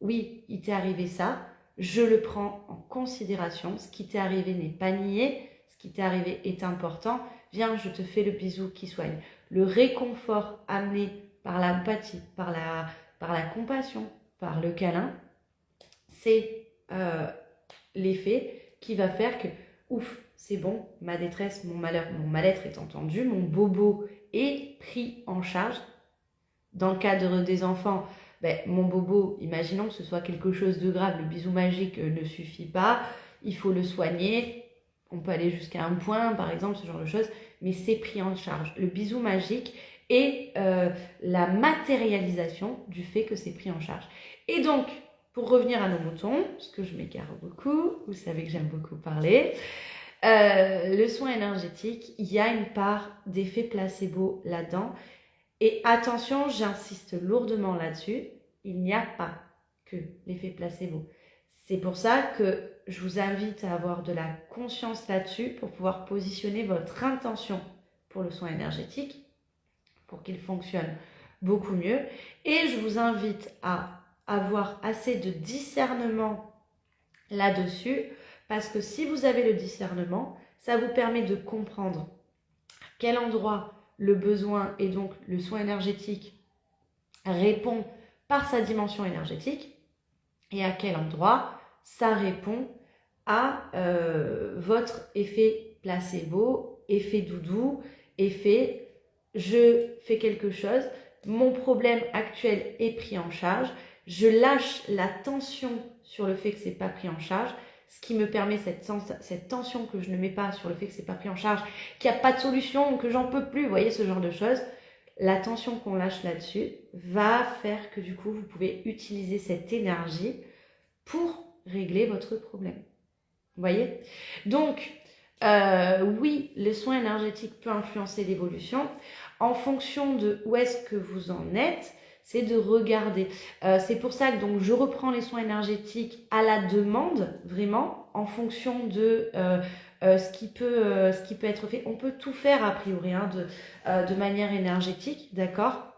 oui, il t'est arrivé ça, je le prends en considération, ce qui t'est arrivé n'est pas nié, ce qui t'est arrivé est important, viens, je te fais le bisou qui soigne. Le réconfort amené par l'empathie, par la compassion, par le câlin, c'est l'effet qui va faire que, ouf, c'est bon, ma détresse, mon malheur, mon mal-être est entendu, mon bobo est pris en charge. Dans le cadre des enfants, mon bobo, imaginons que ce soit quelque chose de grave, le bisou magique ne suffit pas, il faut le soigner, on peut aller jusqu'à un point, par exemple, ce genre de choses, mais c'est pris en charge. Le bisou magique est la matérialisation du fait que c'est pris en charge. Et donc, pour revenir à nos moutons, parce que je m'égare beaucoup, vous savez que j'aime beaucoup parler, le soin énergétique, il y a une part d'effet placebo là-dedans. Et attention, j'insiste lourdement là-dessus, il n'y a pas que l'effet placebo. C'est pour ça que je vous invite à avoir de la conscience là-dessus pour pouvoir positionner votre intention pour le soin énergétique, pour qu'il fonctionne beaucoup mieux. Et je vous invite à avoir assez de discernement là-dessus, parce que si vous avez le discernement, ça vous permet de comprendre à quel endroit le besoin et donc le soin énergétique répond par sa dimension énergétique et à quel endroit ça répond à votre effet placebo, effet doudou, effet je fais quelque chose, mon problème actuel est pris en charge, je lâche la tension sur le fait que c'est pas pris en charge, ce qui me permet cette tension que je ne mets pas sur le fait que c'est pas pris en charge, qu'il n'y a pas de solution, que j'en peux plus, vous voyez, ce genre de choses. la tension qu'on lâche là-dessus va faire que du coup, vous pouvez utiliser cette énergie pour régler votre problème. Vous voyez? Donc, oui, le soin énergétique peut influencer l'évolution. En fonction de où est-ce que vous en êtes, c'est de regarder. C'est pour ça que donc, je reprends les soins énergétiques à la demande, vraiment, en fonction de ce qui peut être fait. On peut tout faire, a priori, hein, de manière énergétique, d'accord?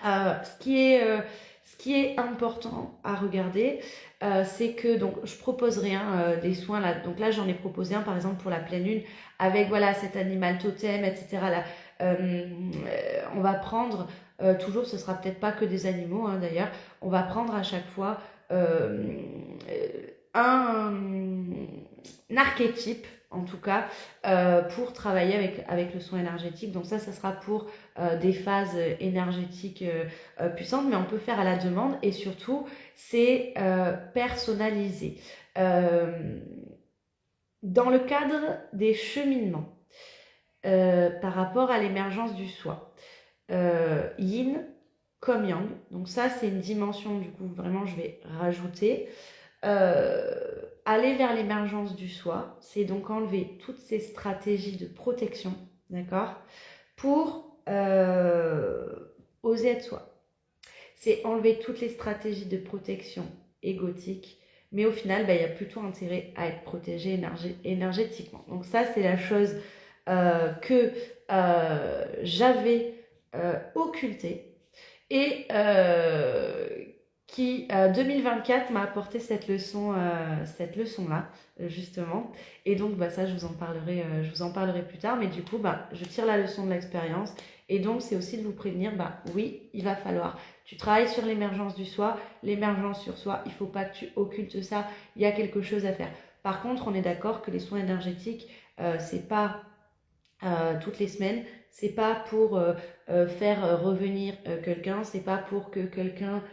Ce qui est important à regarder, c'est que donc je proposerai des soins là. Donc là, j'en ai proposé un par exemple pour la pleine lune avec voilà cet animal totem, etc. Là, on va prendre toujours, ce sera peut-être pas que des animaux hein, d'ailleurs. On va prendre à chaque fois un archétype en tout cas pour travailler avec le soin énergétique. Donc ça sera pour des phases énergétiques puissantes, mais on peut faire à la demande et surtout c'est personnalisé. Dans le cadre des cheminements par rapport à l'émergence du soi, yin comme yang, donc ça c'est une dimension du coup vraiment je vais rajouter. Aller vers l'émergence du soi, c'est donc enlever toutes ces stratégies de protection, d'accord, pour oser être soi. C'est enlever toutes les stratégies de protection égotique, mais au final, il y a plutôt intérêt à être protégé énergétiquement. Donc ça, c'est la chose que j'avais occultée et qui 2024 m'a apporté cette leçon là justement et donc ça je vous en parlerai plus tard, mais du coup je tire la leçon de l'expérience et donc c'est aussi de vous prévenir oui, il va falloir tu travailles sur l'émergence du soi, l'émergence sur soi, il faut pas que tu occultes ça, il y a quelque chose à faire. Par contre, on est d'accord que les soins énergétiques c'est pas toutes les semaines, c'est pas pour faire revenir quelqu'un, c'est pas pour que quelqu'un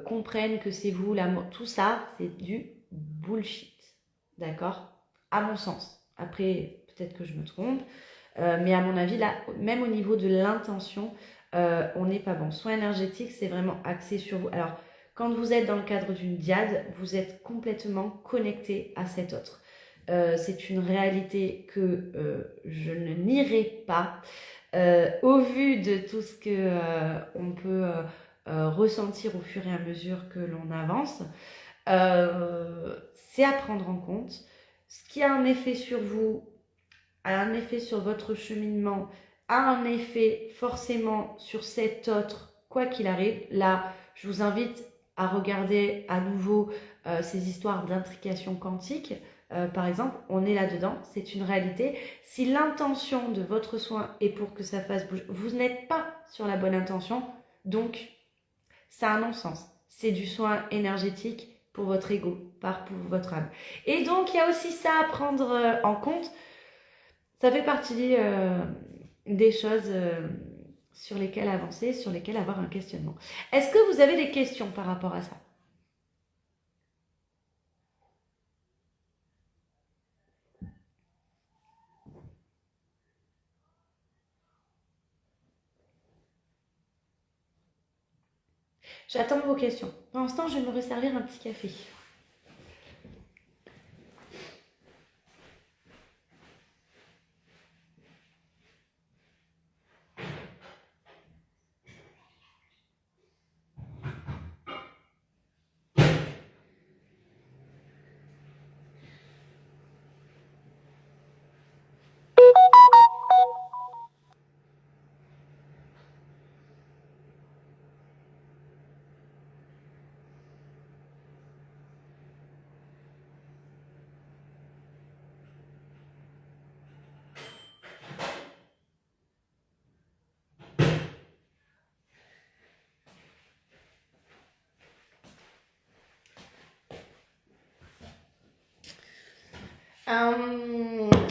comprenne que c'est vous l'amour. Tout ça, c'est du bullshit. D'accord? À mon sens. Après, peut-être que je me trompe. Mais à mon avis, là, même au niveau de l'intention, on n'est pas bon. Soin énergétique, c'est vraiment axé sur vous. Alors, quand vous êtes dans le cadre d'une diade, vous êtes complètement connecté à cet autre. C'est une réalité que je ne nierai pas. Au vu de tout ce que on peut ressentir au fur et à mesure que l'on avance, c'est à prendre en compte. Ce qui a un effet sur vous, a un effet sur votre cheminement, a un effet forcément sur cet autre, quoi qu'il arrive. Là, je vous invite à regarder à nouveau ces histoires d'intrication quantique. Par exemple, on est là-dedans, c'est une réalité. Si l'intention de votre soin est pour que ça fasse bouger, vous n'êtes pas sur la bonne intention, donc ça a un non-sens. C'est du soin énergétique pour votre ego, pas pour votre âme. Et donc, il y a aussi ça à prendre en compte. Ça fait partie des choses sur lesquelles avancer, sur lesquelles avoir un questionnement. Est-ce que vous avez des questions par rapport à ça ? J'attends vos questions. Pour l'instant, je vais me resservir un petit café.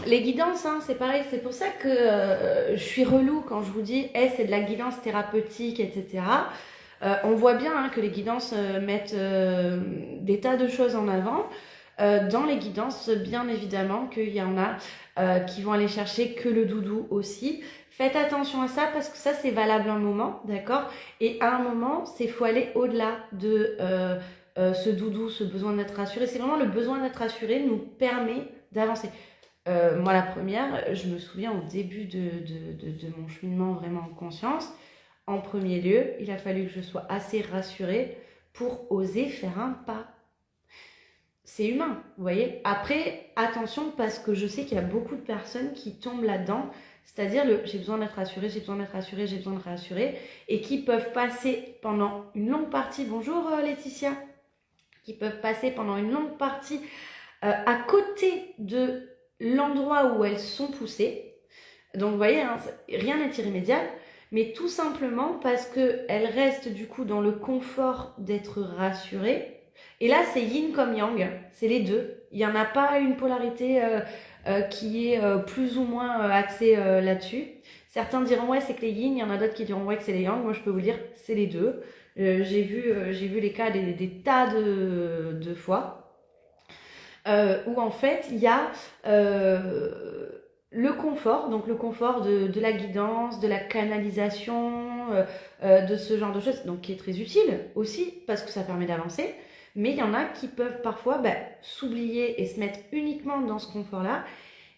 Les guidances, hein, c'est pareil, c'est pour ça que je suis relou quand je vous dis hey, c'est de la guidance thérapeutique, etc. On voit bien hein, que les guidances mettent des tas de choses en avant. Dans les guidances, bien évidemment qu'il y en a qui vont aller chercher que le doudou aussi. Faites attention à ça parce que ça, c'est valable un moment, d'accord? Et à un moment, il faut aller au-delà de ce doudou, ce besoin d'être rassuré. C'est vraiment le besoin d'être rassuré nous permet d'avancer. Moi, la première, je me souviens au début de mon cheminement vraiment en conscience, en premier lieu, il a fallu que je sois assez rassurée pour oser faire un pas. C'est humain, vous voyez. Après, attention, parce que je sais qu'il y a beaucoup de personnes qui tombent là-dedans, c'est-à-dire le j'ai besoin d'être rassurée, j'ai besoin d'être rassurée, j'ai besoin d'être rassurée, et qui peuvent passer pendant une longue partie, bonjour Laetitia, qui peuvent passer pendant une longue partie à côté de l'endroit où elles sont poussées. Donc vous voyez, hein, rien n'est irrémédiable, mais tout simplement parce qu'elles restent du coup dans le confort d'être rassurées. Et là, c'est yin comme yang, c'est les deux. Il n'y en a pas une polarité qui est plus ou moins axée là-dessus. Certains diront ouais, c'est que les yin, il y en a d'autres qui diront ouais, que c'est les yang. Moi, je peux vous dire, c'est les deux. J'ai vu les cas des tas de fois. Où en fait il y a le confort, donc le confort de la guidance, de la canalisation, de ce genre de choses, donc qui est très utile aussi parce que ça permet d'avancer. Mais il y en a qui peuvent parfois s'oublier et se mettre uniquement dans ce confort-là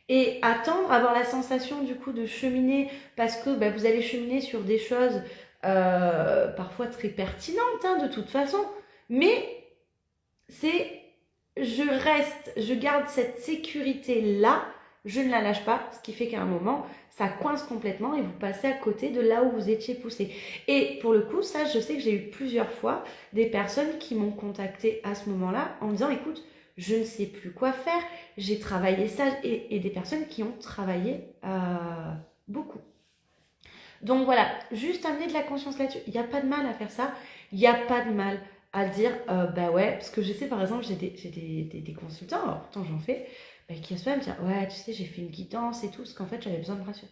et attendre, avoir la sensation du coup de cheminer parce que vous allez cheminer sur des choses parfois très pertinentes de toute façon, mais c'est je garde cette sécurité-là, je ne la lâche pas, ce qui fait qu'à un moment, ça coince complètement et vous passez à côté de là où vous étiez poussé. Et pour le coup, ça, je sais que j'ai eu plusieurs fois des personnes qui m'ont contacté à ce moment-là en me disant, écoute, je ne sais plus quoi faire, j'ai travaillé ça, et des personnes qui ont travaillé beaucoup. Donc voilà, juste amener de la conscience là-dessus, il n'y a pas de mal à faire ça, il n'y a pas de mal à dire ouais, parce que je sais par exemple j'ai des consultants, alors pourtant j'en fais, qui à ce moment me dire ouais tu sais j'ai fait une guidance et tout, parce qu'en fait j'avais besoin de me rassurer.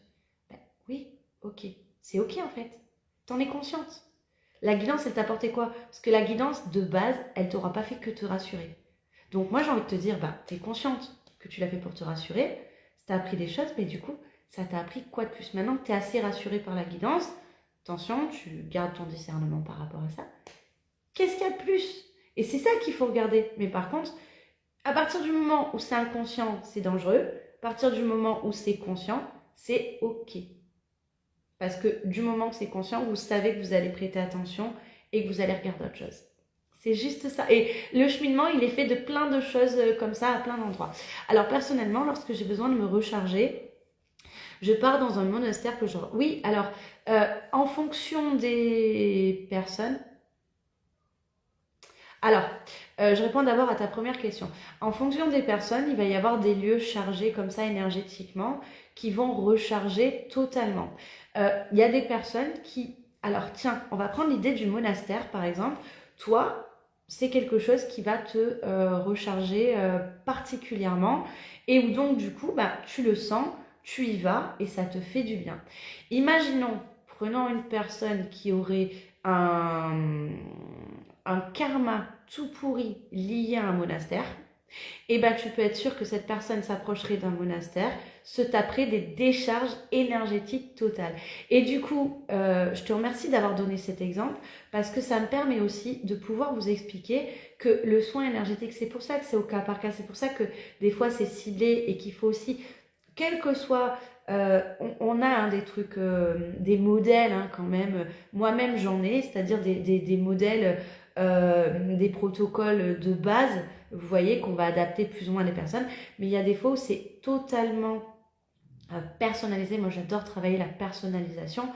Oui, ok, c'est ok en fait, t'en es consciente. La guidance elle t'apportait quoi? Parce que la guidance de base elle t'aura pas fait que te rassurer. Donc moi j'ai envie de te dire t'es consciente que tu l'as fait pour te rassurer, ça t'a appris des choses, mais du coup ça t'a appris quoi de plus? Maintenant que t'es assez rassuré par la guidance, attention, tu gardes ton discernement par rapport à ça. Qu'est-ce qu'il y a de plus? Et c'est ça qu'il faut regarder. Mais par contre, à partir du moment où c'est inconscient, c'est dangereux. À partir du moment où c'est conscient, c'est ok. Parce que du moment que c'est conscient, vous savez que vous allez prêter attention et que vous allez regarder autre chose. C'est juste ça. Et le cheminement, il est fait de plein de choses comme ça à plein d'endroits. Alors personnellement, lorsque j'ai besoin de me recharger, je pars dans un monastère que je... Oui, alors, en fonction des personnes... Alors, je réponds d'abord à ta première question. En fonction des personnes, il va y avoir des lieux chargés comme ça énergétiquement qui vont recharger totalement. Il y a des personnes qui... Alors tiens, on va prendre l'idée du monastère par exemple. Toi, c'est quelque chose qui va te recharger particulièrement et où donc du coup, tu le sens, tu y vas et ça te fait du bien. Imaginons, prenons une personne qui aurait un karma tout pourri lié à un monastère, et tu peux être sûr que cette personne s'approcherait d'un monastère, se taperait des décharges énergétiques totales. Et du coup, je te remercie d'avoir donné cet exemple parce que ça me permet aussi de pouvoir vous expliquer que le soin énergétique, c'est pour ça que c'est au cas par cas, c'est pour ça que des fois c'est ciblé et qu'il faut aussi, quel que soit... on a des trucs, des modèles quand même. Moi-même j'en ai, c'est-à-dire des modèles, des protocoles de base, vous voyez, qu'on va adapter plus ou moins à des personnes. Mais il y a des fois où c'est totalement personnalisé. Moi j'adore travailler la personnalisation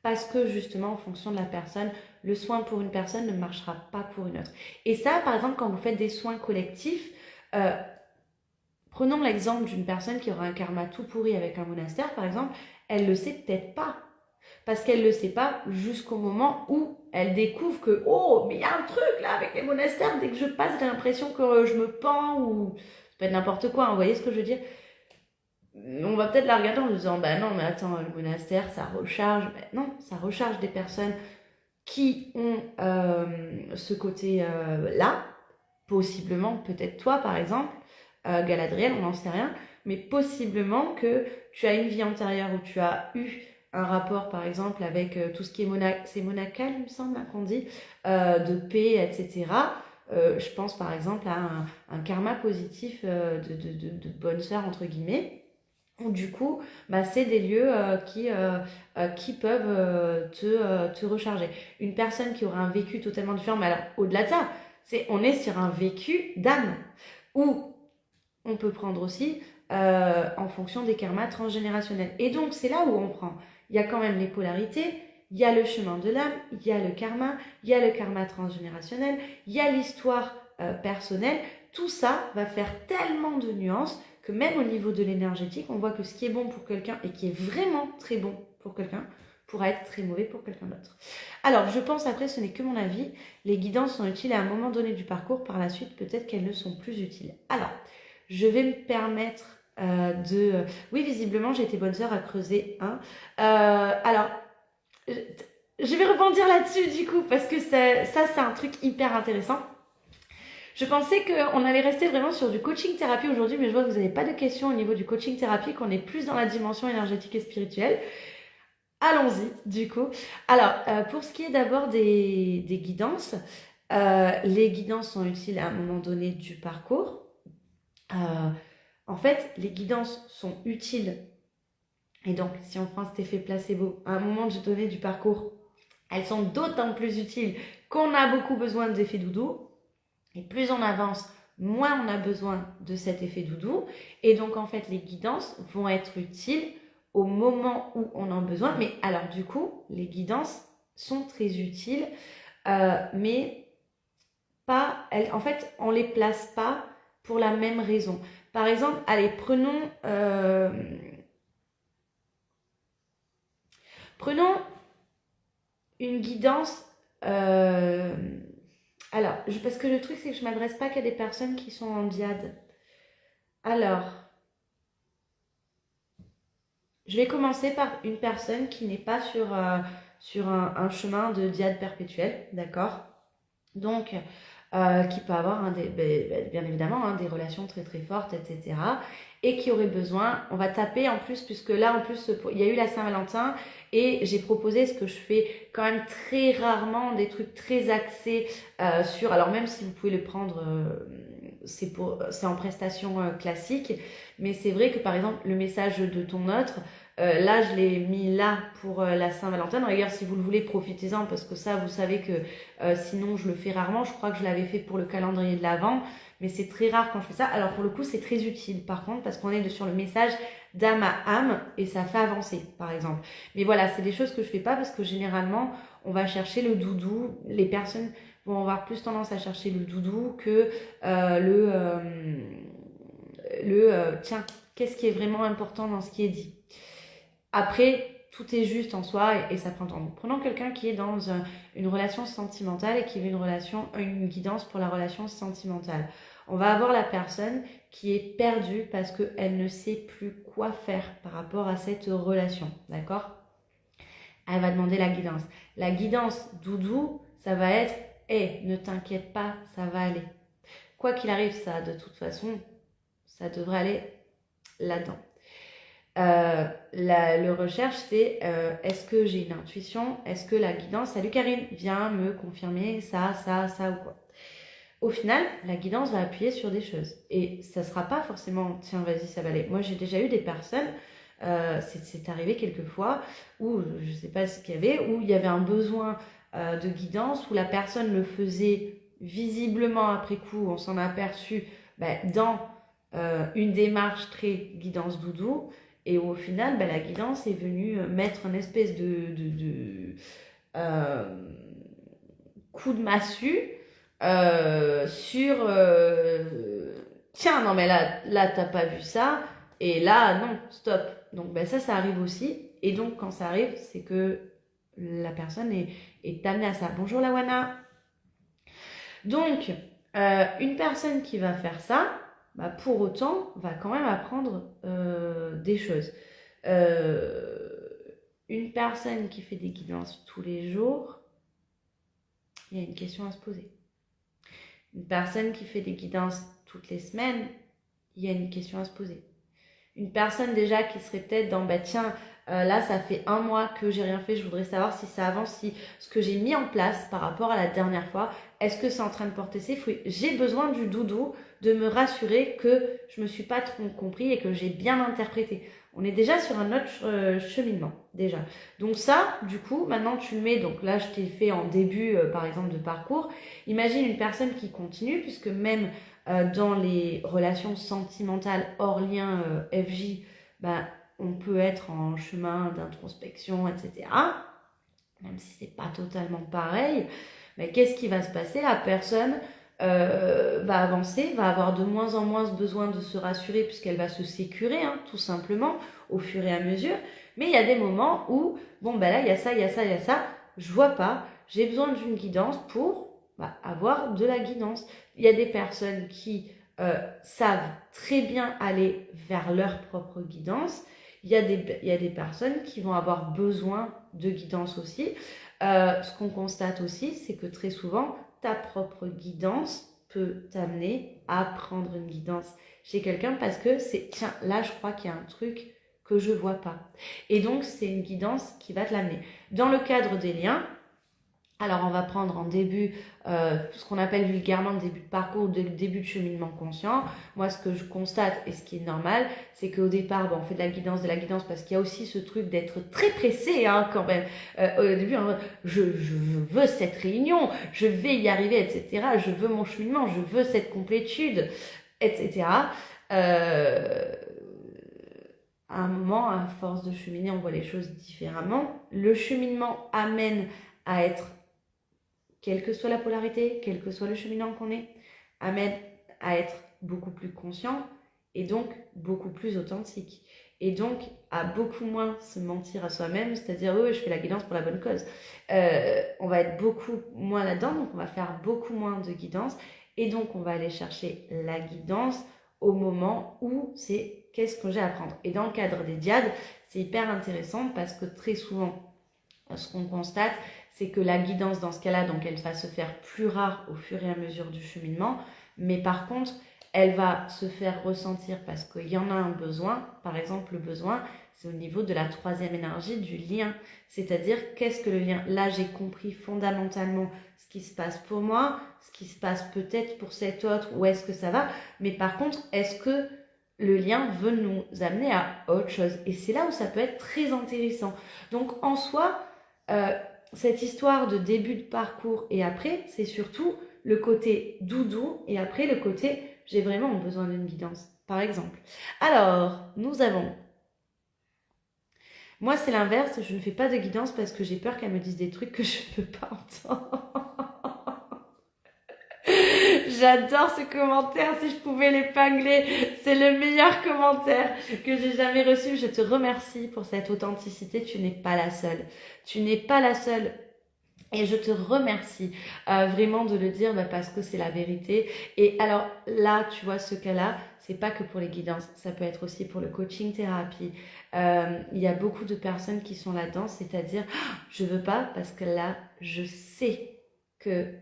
parce que justement en fonction de la personne, le soin pour une personne ne marchera pas pour une autre. Et ça, par exemple, quand vous faites des soins collectifs, prenons l'exemple d'une personne qui aura un karma tout pourri avec un monastère, par exemple, elle le sait peut-être pas. Parce qu'elle le sait pas jusqu'au moment où elle découvre que oh, mais il y a un truc là avec les monastères, dès que je passe, j'ai l'impression que je me pends ou ça peut être n'importe quoi, vous voyez ce que je veux dire? On va peut-être la regarder en disant non, mais attends, le monastère ça recharge. Non, ça recharge des personnes qui ont ce côté là, possiblement, peut-être toi par exemple. Galadriel, on n'en sait rien, mais possiblement que tu as une vie antérieure où tu as eu un rapport, par exemple, avec tout ce qui est c'est monacal, il me semble, hein, qu'on dit, de paix, etc. Je pense, par exemple, à un karma positif de bonne sœur, entre guillemets, où du coup, bah, c'est des lieux qui peuvent te recharger. Une personne qui aura un vécu totalement différent, mais alors au-delà de ça, on est sur un vécu d'âme, où on peut prendre aussi en fonction des karmas transgénérationnels. Et donc, c'est là où on prend. Il y a quand même les polarités, il y a le chemin de l'âme, il y a le karma, il y a le karma transgénérationnel, il y a l'histoire personnelle. Tout ça va faire tellement de nuances que même au niveau de l'énergétique, on voit que ce qui est bon pour quelqu'un et qui est vraiment très bon pour quelqu'un pourra être très mauvais pour quelqu'un d'autre. Alors, je pense, après, ce n'est que mon avis, les guidances sont utiles à un moment donné du parcours, par la suite, peut-être qu'elles ne sont plus utiles. Alors, je vais me permettre Oui, visiblement, j'ai été bonne sœur à creuser un. Alors, je vais rebondir là-dessus, du coup, parce que ça c'est un truc hyper intéressant. Je pensais qu'on allait rester vraiment sur du coaching thérapie aujourd'hui, mais je vois que vous n'avez pas de questions au niveau du coaching thérapie, qu'on est plus dans la dimension énergétique et spirituelle. Allons-y, du coup. Alors, pour ce qui est d'abord des guidances, les guidances sont utiles à un moment donné du parcours. En fait, les guidances sont utiles. Et donc, si on prend cet effet placebo, à un moment donné du parcours, elles sont d'autant plus utiles qu'on a beaucoup besoin d'effets doudou. Et plus on avance, moins on a besoin de cet effet doudou. Et donc, en fait, les guidances vont être utiles au moment où on en a besoin. Mais alors, du coup, les guidances sont très utiles, mais pas... en fait, on ne les place pas pour la même raison. Par exemple, allez, prenons une guidance. Alors, parce que le truc, c'est que je ne m'adresse pas qu'à des personnes qui sont en diade. Alors, je vais commencer par une personne qui n'est pas sur un chemin de diade perpétuelle, d'accord? Donc, qui peut avoir bien évidemment des relations très très fortes, etc. Et qui aurait besoin, on va taper en plus, puisque là en plus il y a eu la Saint-Valentin et j'ai proposé ce que je fais quand même très rarement, des trucs très axés sur, alors même si vous pouvez le prendre, c'est en prestation classique, mais c'est vrai que par exemple le message de ton autre, là, je l'ai mis là pour la Saint-Valentin. D'ailleurs, si vous le voulez, profitez-en parce que ça, vous savez que sinon, je le fais rarement. Je crois que je l'avais fait pour le calendrier de l'Avent, mais c'est très rare quand je fais ça. Alors, pour le coup, c'est très utile, par contre, parce qu'on est sur le message d'âme à âme et ça fait avancer, par exemple. Mais voilà, c'est des choses que je fais pas parce que généralement, on va chercher le doudou. Les personnes vont avoir plus tendance à chercher le doudou que tiens, qu'est-ce qui est vraiment important dans ce qui est dit. Après, tout est juste en soi et ça prend temps. Donc, prenons quelqu'un qui est dans une relation sentimentale et qui veut une guidance pour la relation sentimentale. On va avoir la personne qui est perdue parce qu'elle ne sait plus quoi faire par rapport à cette relation, d'accord? Elle va demander la guidance. La guidance doudou, ça va être « Hey, ne t'inquiète pas, ça va aller ». Quoi qu'il arrive, ça, de toute façon, ça devrait aller là-dedans. Le recherche, c'est est-ce que j'ai une intuition? Est-ce que la guidance, salut Karine, vient me confirmer ça ou quoi? Au final, la guidance va appuyer sur des choses. Et ça ne sera pas forcément, tiens, vas-y, ça va aller. Moi, j'ai déjà eu des personnes, c'est arrivé quelquefois, où je ne sais pas ce qu'il y avait, où il y avait un besoin de guidance, où la personne le faisait visiblement après coup, on s'en a aperçu dans une démarche très guidance doudou. Et au final, la guidance est venue mettre un espèce de coup de massue sur tiens, non, mais là t'as pas vu ça. Et là, non, stop. Donc, ça arrive aussi. Et donc, quand ça arrive, c'est que la personne est amenée à ça. Bonjour, Lawana. Donc, une personne qui va faire ça, pour autant, va quand même apprendre des choses. Une personne qui fait des guidances tous les jours, il y a une question à se poser. Une personne qui fait des guidances toutes les semaines, il y a une question à se poser. Une personne déjà qui serait peut-être dans, bah tiens, là ça fait 1 mois que j'ai rien fait, je voudrais savoir si ça avance, si ce que j'ai mis en place par rapport à la dernière fois, est-ce que c'est en train de porter ses fruits? J'ai besoin du doudou de me rassurer que je me suis pas trop compris et que j'ai bien interprété. On est déjà sur un autre cheminement, déjà. Donc ça, du coup, maintenant tu le mets, donc là je t'ai fait en début, par exemple, de parcours. Imagine une personne qui continue, puisque même dans les relations sentimentales hors lien FJ, bah, on peut être en chemin d'introspection, etc. Même si c'est pas totalement pareil. Mais qu'est-ce qui va se passer? La personne va avancer, va avoir de moins en moins besoin de se rassurer puisqu'elle va se sécurer, hein, tout simplement, au fur et à mesure. Mais il y a des moments où, bon, ben là, il y a ça, il y a ça, il y a ça, je vois pas, j'ai besoin d'une guidance pour avoir de la guidance. Il y a des personnes qui savent très bien aller vers leur propre guidance. Il y a des personnes qui vont avoir besoin de guidance aussi. Ce qu'on constate aussi, c'est que très souvent, ta propre guidance peut t'amener à prendre une guidance chez quelqu'un parce que c'est, tiens, là, je crois qu'il y a un truc que je vois pas. Et donc, c'est une guidance qui va te l'amener. Dans le cadre des liens, alors on va prendre en début ce qu'on appelle vulgairement le début de parcours, le début de cheminement conscient. Moi, ce que je constate et ce qui est normal, c'est qu'au départ, on fait de la guidance parce qu'il y a aussi ce truc d'être très pressé, hein, quand même. Au début, je veux cette réunion, je vais y arriver, etc. Je veux mon cheminement, je veux cette complétude, etc. À un moment, à force de cheminer, on voit les choses différemment. Le cheminement amène à être, quelle que soit la polarité, quel que soit le cheminement qu'on est, amène à être beaucoup plus conscient et donc beaucoup plus authentique. Et donc à beaucoup moins se mentir à soi-même, c'est-à-dire oui, je fais la guidance pour la bonne cause. On va être beaucoup moins là-dedans, donc on va faire beaucoup moins de guidance et donc on va aller chercher la guidance au moment où c'est qu'est-ce que j'ai à apprendre. Et dans le cadre des diades, c'est hyper intéressant parce que très souvent, ce qu'on constate, c'est que la guidance dans ce cas-là, donc elle va se faire plus rare au fur et à mesure du cheminement, mais par contre, elle va se faire ressentir parce qu'il y en a un besoin. Par exemple, le besoin, c'est au niveau de la troisième énergie du lien. C'est-à-dire, qu'est-ce que le lien? Là, j'ai compris fondamentalement ce qui se passe pour moi, ce qui se passe peut-être pour cet autre, où est-ce que ça va. Mais par contre, est-ce que le lien veut nous amener à autre chose? Et c'est là où ça peut être très intéressant. Donc, en soi, cette histoire de début de parcours et après, c'est surtout le côté doudou et après le côté j'ai vraiment besoin d'une guidance, par exemple. Alors, nous avons... Moi, c'est l'inverse, je ne fais pas de guidance parce que j'ai peur qu'elle me dise des trucs que je ne veux pas entendre. J'adore ce commentaire, si je pouvais l'épingler. C'est le meilleur commentaire que j'ai jamais reçu. Je te remercie pour cette authenticité. Tu n'es pas la seule. Tu n'es pas la seule. Et je te remercie vraiment de le dire parce que c'est la vérité. Et alors là, tu vois, ce cas-là, c'est pas que pour les guidances, ça peut être aussi pour le coaching thérapie. Il y a beaucoup de personnes qui sont là-dedans, c'est-à-dire, je veux pas parce que là, je sais que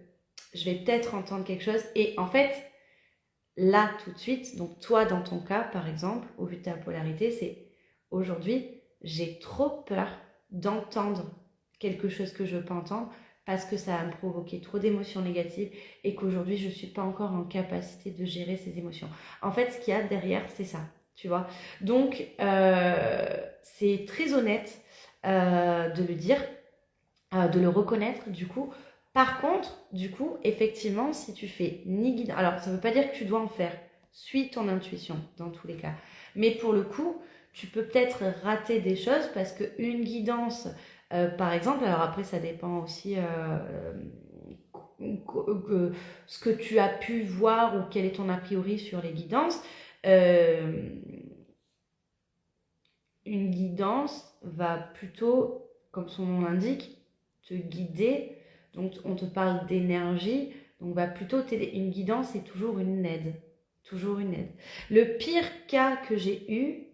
je vais peut-être entendre quelque chose. Et en fait, là, tout de suite, donc toi, dans ton cas, par exemple, au vu de ta polarité, c'est aujourd'hui, j'ai trop peur d'entendre quelque chose que je veux pas entendre parce que ça va me provoquer trop d'émotions négatives et qu'aujourd'hui, je ne suis pas encore en capacité de gérer ces émotions. En fait, ce qu'il y a derrière, c'est ça, tu vois. Donc, c'est très honnête de le dire, de le reconnaître, du coup. Par contre, du coup, effectivement, si tu fais ni guide... Alors, ça ne veut pas dire que tu dois en faire. Suis ton intuition, dans tous les cas. Mais pour le coup, tu peux peut-être rater des choses parce qu'une guidance... par exemple, alors après ça dépend aussi ce que tu as pu voir ou quel est ton a priori sur les guidances. Une guidance va plutôt, comme son nom l'indique, te guider. Donc on te parle d'énergie, donc va plutôt t'aider. Une guidance, c'est toujours une aide. Toujours une aide. Le pire cas que j'ai eu,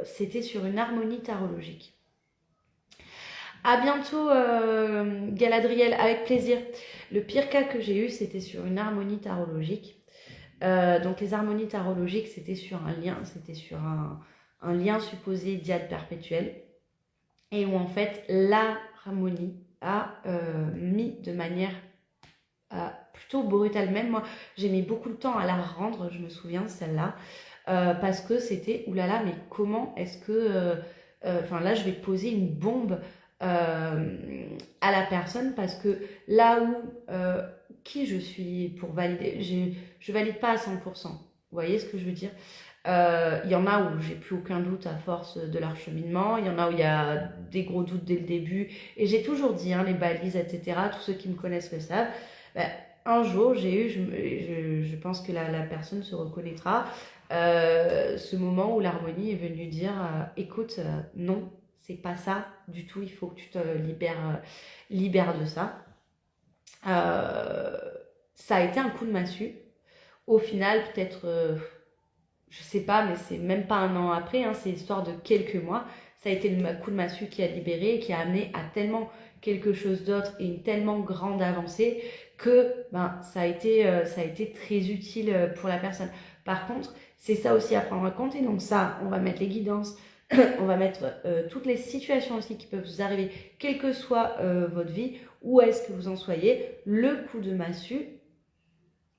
c'était sur une harmonie tarologique. À bientôt, Galadriel, avec plaisir. Le pire cas que j'ai eu, c'était sur une harmonie tarologique. Donc les harmonies tarologiques, c'était sur un lien supposé d'Iade perpétuelle, et où en fait l'harmonie a mis de manière plutôt brutale. Même moi, j'ai mis beaucoup de temps à la rendre, je me souviens, celle-là, parce que c'était, oulala, mais comment est-ce que... Enfin là, je vais poser une bombe à la personne, parce que là où... qui je suis pour valider, je valide pas à 100%. Vous voyez ce que je veux dire? Il y en a où j'ai plus aucun doute à force de leur cheminement. Il y en a où il y a des gros doutes dès le début. Et j'ai toujours dit, hein, les balises, etc., tous ceux qui me connaissent le savent. Ben, un jour, j'ai eu, je pense que la personne se reconnaîtra, ce moment où l'harmonie est venue dire écoute, non, c'est pas ça du tout, il faut que tu te libères de ça. Ça a été un coup de massue. Au final, peut-être, je sais pas, mais c'est même pas un an après, hein, c'est l'histoire de quelques mois. Ça a été le coup de massue qui a libéré, qui a amené à tellement quelque chose d'autre et une tellement grande avancée que ça a été très utile pour la personne. Par contre, c'est ça aussi à prendre en compte, et donc ça, on va mettre les guidances, on va mettre toutes les situations aussi qui peuvent vous arriver, quelle que soit votre vie, où est-ce que vous en soyez, le coup de massue,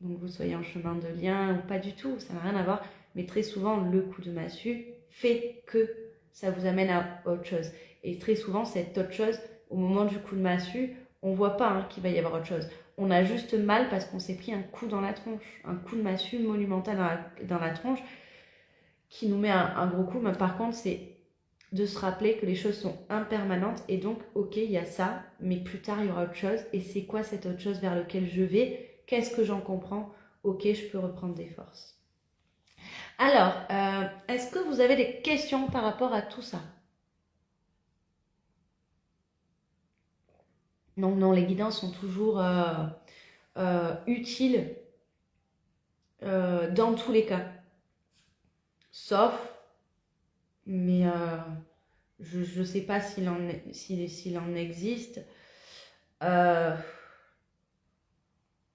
donc vous soyez en chemin de lien ou pas du tout, ça n'a rien à voir, mais très souvent le coup de massue fait que ça vous amène à autre chose. Et très souvent, cette autre chose, au moment du coup de massue, on voit pas qu'il va y avoir autre chose. On a juste mal parce qu'on s'est pris un coup dans la tronche, un coup de massue monumental dans la tronche qui nous met un gros coup. Mais par contre, c'est de se rappeler que les choses sont impermanentes, et donc, ok, il y a ça, mais plus tard, il y aura autre chose. Et c'est quoi cette autre chose vers laquelle je vais? Qu'est-ce que j'en comprends? Ok, je peux reprendre des forces. Alors, est-ce que vous avez des questions par rapport à tout ça? Non, non, les guidances sont toujours utiles dans tous les cas. Sauf, mais je ne sais pas s'il en existe.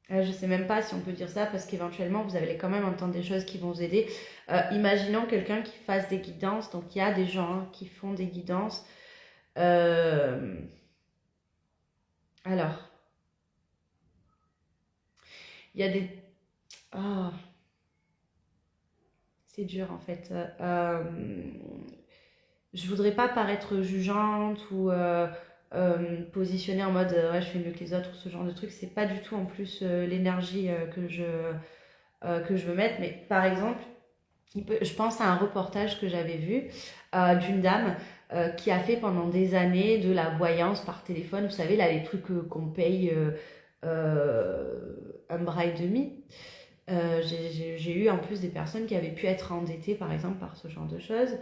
Je sais même pas si on peut dire ça, parce qu'éventuellement vous allez quand même entendre des choses qui vont vous aider. Imaginons quelqu'un qui fasse des guidances, donc il y a des gens qui font des guidances. Alors, il y a des... Oh, c'est dur en fait. Je voudrais pas paraître jugeante ou positionnée en mode ouais, je fais mieux que les autres, ou ce genre de truc. C'est pas du tout en plus l'énergie que je veux mettre. Mais par exemple, je pense à un reportage que j'avais vu d'une dame qui a fait pendant des années de la voyance par téléphone. Vous savez, là, les trucs qu'on paye un bras et demi. J'ai eu en plus des personnes qui avaient pu être endettées, par exemple, par ce genre de choses.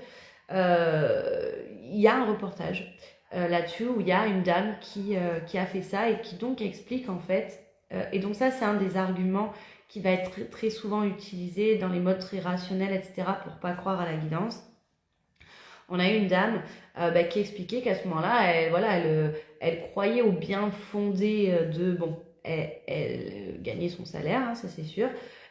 Il y a un reportage là-dessus où il y a une dame qui a fait ça et qui donc explique en fait. Et donc ça, c'est un des arguments qui va être très, très souvent utilisé dans les modes très rationnels, etc., pour pas croire à la guidance. On a eu une dame qui expliquait qu'à ce moment-là, elle croyait au bien fondé de... Bon, elle gagnait son salaire, hein, ça c'est sûr.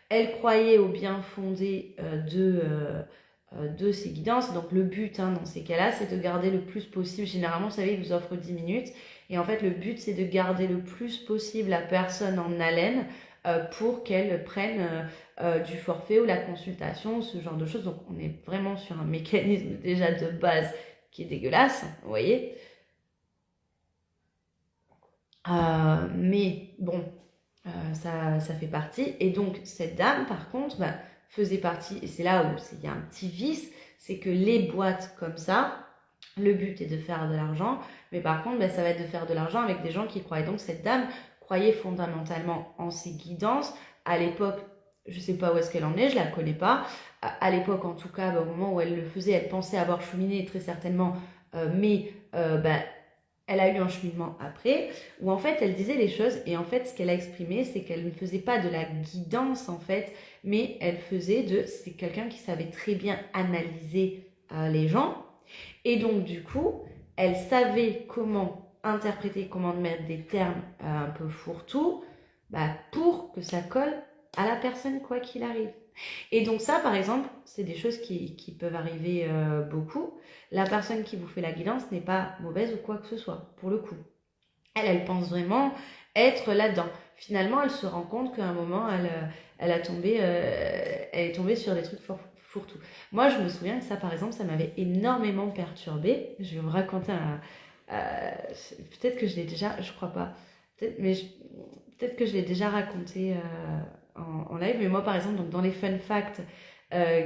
Elle croyait au bien fondé de ses guidances. Donc le but dans ces cas-là, c'est de garder le plus possible. Généralement, vous savez, ils vous offrent 10 minutes. Et en fait, le but, c'est de garder le plus possible la personne en haleine pour qu'elle prenne du forfait ou la consultation, ce genre de choses. Donc on est vraiment sur un mécanisme déjà de base qui est dégueulasse, vous voyez. Mais bon, ça fait partie. Et donc cette dame, par contre, faisait partie, et c'est là où il y a un petit vice, c'est que les boîtes comme ça, le but est de faire de l'argent, mais par contre, ça va être de faire de l'argent avec des gens qui croient. Et donc cette dame croyait fondamentalement en ses guidances. À l'époque, je sais pas où est-ce qu'elle en est, je la connais pas. À l'époque, en tout cas, au moment où elle le faisait, elle pensait avoir cheminé très certainement, mais elle a eu un cheminement après, où en fait elle disait les choses, et en fait ce qu'elle a exprimé, c'est qu'elle ne faisait pas de la guidance en fait, mais elle faisait c'est quelqu'un qui savait très bien analyser les gens, et donc du coup, elle savait comment interpréter, comment mettre des termes un peu fourre-tout, pour que ça colle à la personne quoi qu'il arrive. Et donc ça, par exemple, c'est des choses qui peuvent arriver beaucoup. La personne qui vous fait la guidance n'est pas mauvaise ou quoi que ce soit, pour le coup. Elle pense vraiment être là-dedans. Finalement, elle se rend compte qu'à un moment, elle est tombée sur des trucs fourre-tout. Moi, je me souviens que ça, par exemple, ça m'avait énormément perturbée. Je vais vous raconter peut-être que je l'ai déjà, je crois pas. Peut-être que je l'ai déjà raconté en live. Mais moi, par exemple, donc, dans les fun facts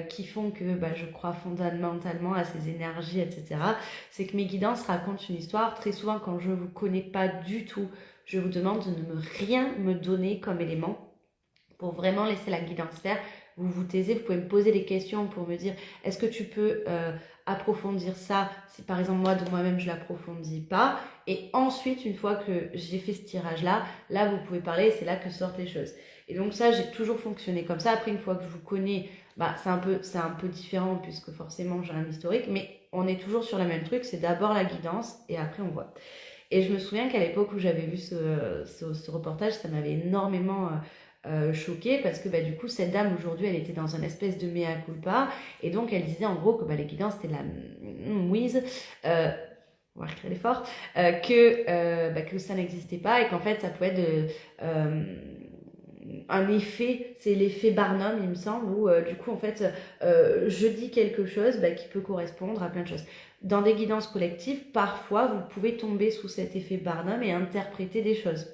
qui font que je crois fondamentalement à ces énergies, etc., c'est que mes guidances racontent une histoire. Très souvent, quand je ne vous connais pas du tout, je vous demande de ne rien me donner comme élément pour vraiment laisser la guidance faire. Vous vous taisez, vous pouvez me poser des questions pour me dire est-ce que tu peux approfondir ça si par exemple moi de moi-même je l'approfondis pas, et ensuite une fois que j'ai fait ce tirage là vous pouvez parler, c'est là que sortent les choses. Et donc ça, j'ai toujours fonctionné comme ça. Après, une fois que je vous connais, c'est un peu différent puisque forcément j'ai un historique, mais on est toujours sur le même truc, c'est d'abord la guidance et après on voit. Et je me souviens qu'à l'époque où j'avais vu ce reportage, ça m'avait énormément choquée parce que du coup, cette dame aujourd'hui, elle était dans une espèce de mea culpa, et donc elle disait en gros que les guidances c'était de la mouise. On va recrire l'effort, que ça n'existait pas et qu'en fait ça pouvait être un effet, c'est l'effet Barnum il me semble, où du coup en fait je dis quelque chose qui peut correspondre à plein de choses. Dans des guidances collectives, parfois vous pouvez tomber sous cet effet Barnum et interpréter des choses.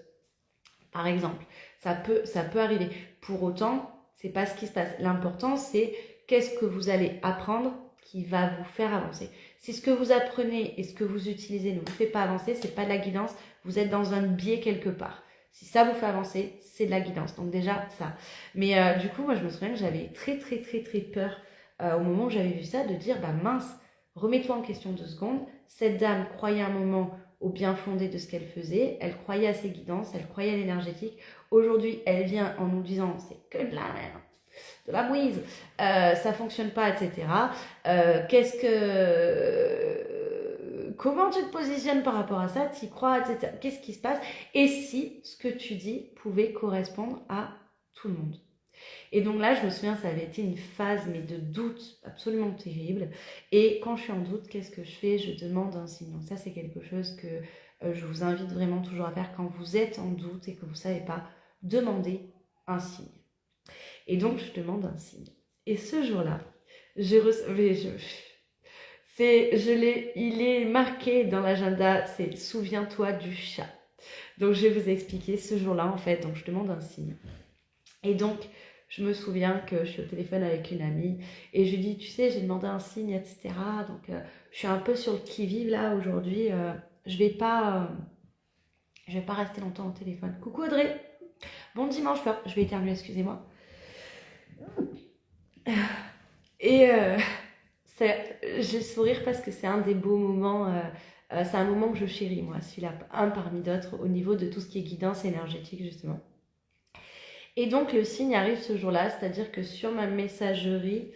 Par exemple, ça peut arriver. Pour autant, c'est pas ce qui se passe. L'important c'est qu'est-ce que vous allez apprendre qui va vous faire avancer. Si ce que vous apprenez et ce que vous utilisez ne vous fait pas avancer, c'est pas de la guidance, vous êtes dans un biais quelque part. Si ça vous fait avancer, c'est de la guidance. Donc déjà, ça. Mais du coup, moi, je me souviens que j'avais très, très, très, très peur au moment où j'avais vu ça, de dire, mince, remets-toi en question 2 secondes. Cette dame croyait un moment au bien fondé de ce qu'elle faisait. Elle croyait à ses guidances, elle croyait à l'énergétique. Aujourd'hui, elle vient en nous disant, c'est que de la merde, de la mouise, ça fonctionne pas, etc. Comment tu te positionnes par rapport à ça, tu y crois, etc. Qu'est-ce qui se passe? Et si ce que tu dis pouvait correspondre à tout le monde? Et donc là, je me souviens, ça avait été une phase mais de doute absolument terrible. Et quand je suis en doute, qu'est-ce que je fais? Je demande un signe. Donc ça, c'est quelque chose que je vous invite vraiment toujours à faire quand vous êtes en doute et que vous ne savez pas. Demandez un signe. Et donc, je demande un signe. Et ce jour-là, il est marqué dans l'agenda, c'est souviens-toi du chat. Donc, je vais vous expliquer ce jour-là, en fait. Donc, je demande un signe. Et donc, je me souviens que je suis au téléphone avec une amie et je lui dis, tu sais, j'ai demandé un signe, etc. Donc, je suis un peu sur le qui-vive là aujourd'hui. Je vais pas rester longtemps au téléphone. Coucou Audrey. Bon dimanche, je vais éternuer, excusez-moi. Et j'ai le sourire parce que c'est un des beaux moments. C'est un moment que je chéris, moi, celui-là, un parmi d'autres, au niveau de tout ce qui est guidance énergétique, justement. Et donc, le signe arrive ce jour-là, c'est-à-dire que sur ma messagerie,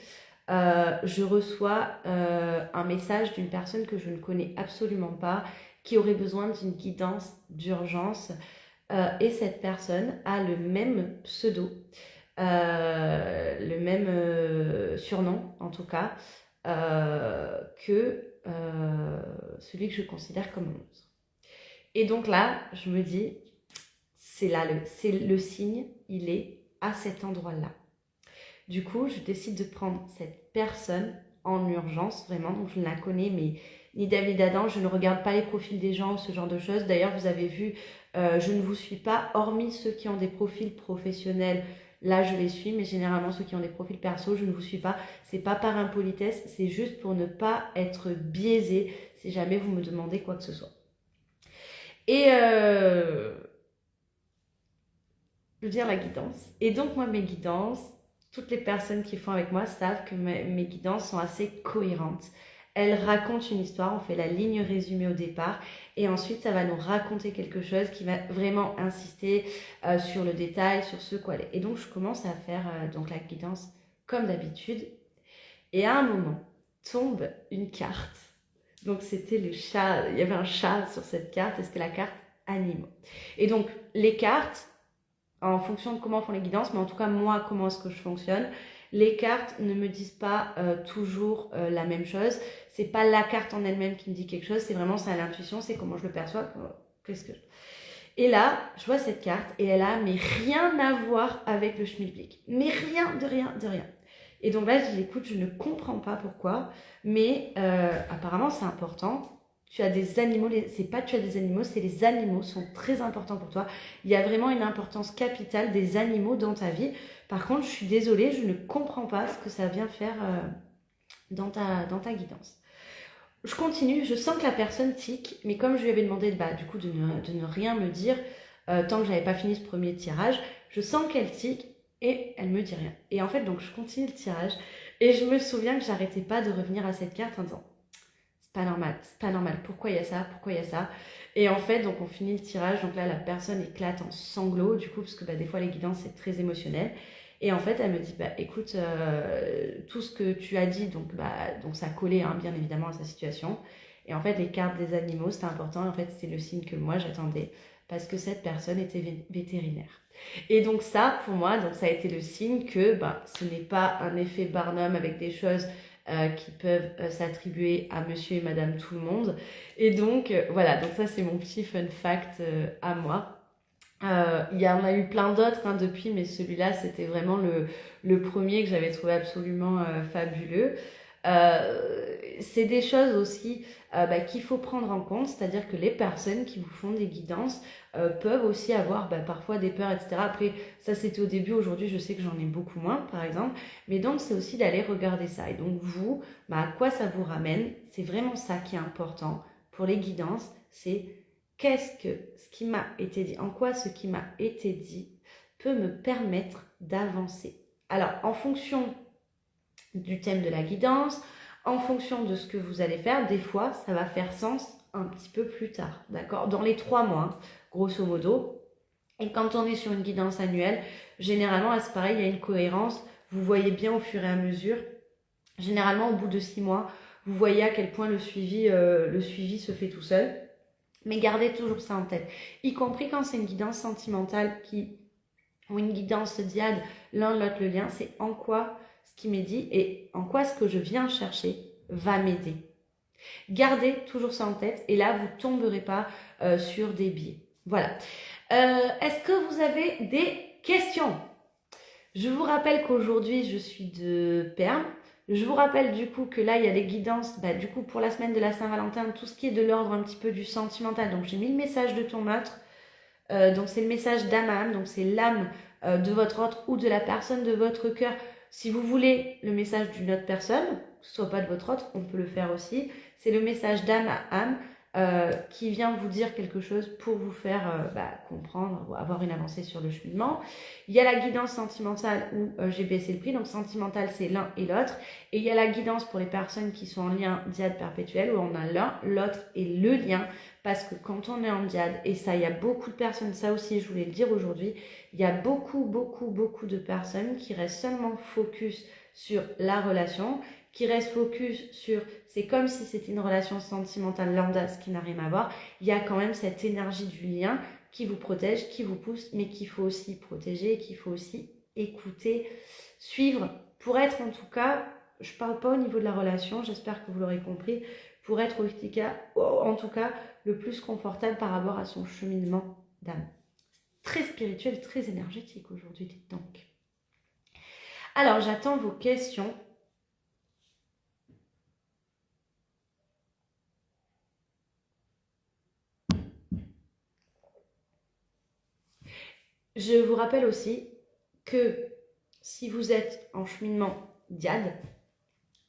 je reçois un message d'une personne que je ne connais absolument pas, qui aurait besoin d'une guidance d'urgence. Et cette personne a le même pseudo, le même surnom en tout cas, que celui que je considère comme mon autre. Et donc là, je me dis, c'est le signe, il est à cet endroit-là. Du coup, je décide de prendre cette personne en urgence, vraiment. Donc, je ne la connais, mais ni David Adam, je ne regarde pas les profils des gens, ce genre de choses. D'ailleurs, vous avez vu, je ne vous suis pas, hormis ceux qui ont des profils professionnels. Là, je les suis, mais généralement, ceux qui ont des profils perso, je ne vous suis pas. C'est pas par impolitesse, c'est juste pour ne pas être biaisé si jamais vous me demandez quoi que ce soit. Et je veux dire la guidance. Et donc, moi, mes guidances, toutes les personnes qui font avec moi savent que mes guidances sont assez cohérentes. Elles racontent une histoire, on fait la ligne résumée au départ et ensuite ça va nous raconter quelque chose qui va vraiment insister sur le détail, sur ce quoi. Et donc je commence à faire donc la guidance comme d'habitude et à un moment tombe une carte. Donc c'était le chat, il y avait un chat sur cette carte et c'était la carte animaux. Et donc les cartes, en fonction de comment font les guidances, mais en tout cas moi, comment est-ce que je fonctionne. Les cartes ne me disent pas toujours la même chose. C'est pas la carte en elle-même qui me dit quelque chose, c'est vraiment ça à l'intuition, c'est comment je le perçois. Qu'est-ce que Et là, je vois cette carte et elle a mais rien à voir avec le schmilblick. Mais rien, de rien, de rien. Et donc là, je dis écoute, je ne comprends pas pourquoi, mais apparemment c'est important. Tu as des animaux, c'est pas tu as des animaux, c'est les animaux sont très importants pour toi. Il y a vraiment une importance capitale des animaux dans ta vie. Par contre, je suis désolée, je ne comprends pas ce que ça vient faire dans ta guidance. Je continue, je sens que la personne tique, mais comme je lui avais demandé du coup de ne rien me dire tant que j'avais pas fini ce premier tirage, je sens qu'elle tique et elle me dit rien. Et en fait, donc je continue le tirage et je me souviens que j'arrêtais pas de revenir à cette carte en disant c'est pas normal, pourquoi il y a ça, pourquoi il y a ça. Et en fait, donc on finit le tirage, donc là la personne éclate en sanglots du coup, parce que des fois les guidances c'est très émotionnel. Et en fait, elle me dit, écoute, tout ce que tu as dit, donc ça collait bien évidemment à sa situation. Et en fait, les cartes des animaux, c'était important. En fait, c'était le signe que moi, j'attendais parce que cette personne était vétérinaire. Et donc ça, pour moi, donc ça a été le signe que ce n'est pas un effet Barnum avec des choses qui peuvent s'attribuer à monsieur et madame tout le monde. Et donc, voilà, donc ça, c'est mon petit fun fact à moi. Il y en a eu plein d'autres depuis, mais celui-là, c'était vraiment le premier que j'avais trouvé absolument fabuleux. C'est des choses aussi qu'il faut prendre en compte, c'est-à-dire que les personnes qui vous font des guidances peuvent aussi avoir parfois des peurs, etc. Après, ça c'était au début, aujourd'hui je sais que j'en ai beaucoup moins, par exemple, mais donc c'est aussi d'aller regarder ça. Et donc vous, à quoi ça vous ramène? C'est vraiment ça qui est important pour les guidances, c'est ce qui m'a été dit, en quoi ce qui m'a été dit peut me permettre d'avancer. Alors, en fonction du thème de la guidance, en fonction de ce que vous allez faire, des fois, ça va faire sens un petit peu plus tard, d'accord? Dans les 3 mois, grosso modo. Et quand on est sur une guidance annuelle, généralement, c'est pareil, il y a une cohérence. Vous voyez bien au fur et à mesure. Généralement, au bout de 6 mois, vous voyez à quel point le suivi se fait tout seul. Mais gardez toujours ça en tête, y compris quand c'est une guidance sentimentale ou une guidance diade, l'un l'autre le lien, c'est en quoi ce qui m'est dit et en quoi ce que je viens chercher va m'aider. Gardez toujours ça en tête et là, vous ne tomberez pas sur des biais. Voilà. Est-ce que vous avez des questions? Je vous rappelle qu'aujourd'hui, je suis de Perm. Je vous rappelle du coup que là, il y a les guidances du coup pour la semaine de la Saint-Valentin, tout ce qui est de l'ordre un petit peu du sentimental. Donc, j'ai mis le message de ton autre. Donc, c'est le message d'âme à âme. Donc, c'est l'âme de votre autre ou de la personne de votre cœur. Si vous voulez le message d'une autre personne, que ce soit pas de votre autre, on peut le faire aussi. C'est le message d'âme à âme qui vient vous dire quelque chose pour vous faire comprendre ou avoir une avancée sur le cheminement. Il y a la guidance sentimentale où j'ai baissé le prix, donc sentimental c'est l'un et l'autre. Et il y a la guidance pour les personnes qui sont en lien diade perpétuel où on a l'un, l'autre et le lien. Parce que quand on est en diade, et ça il y a beaucoup de personnes, ça aussi je voulais le dire aujourd'hui, il y a beaucoup de personnes qui restent seulement focus sur la relation, qui reste focus sur c'est comme si c'était une relation sentimentale lambda, ce qui n'a rien à voir. Il y a quand même cette énergie du lien qui vous protège, qui vous pousse, mais qu'il faut aussi protéger, qu'il faut aussi écouter, suivre, pour être en tout cas, je ne parle pas au niveau de la relation, j'espère que vous l'aurez compris, pour être en tout cas le plus confortable par rapport à son cheminement d'âme. Très spirituel, très énergétique aujourd'hui, dites donc. Alors, j'attends vos questions. Je vous rappelle aussi que si vous êtes en cheminement diade,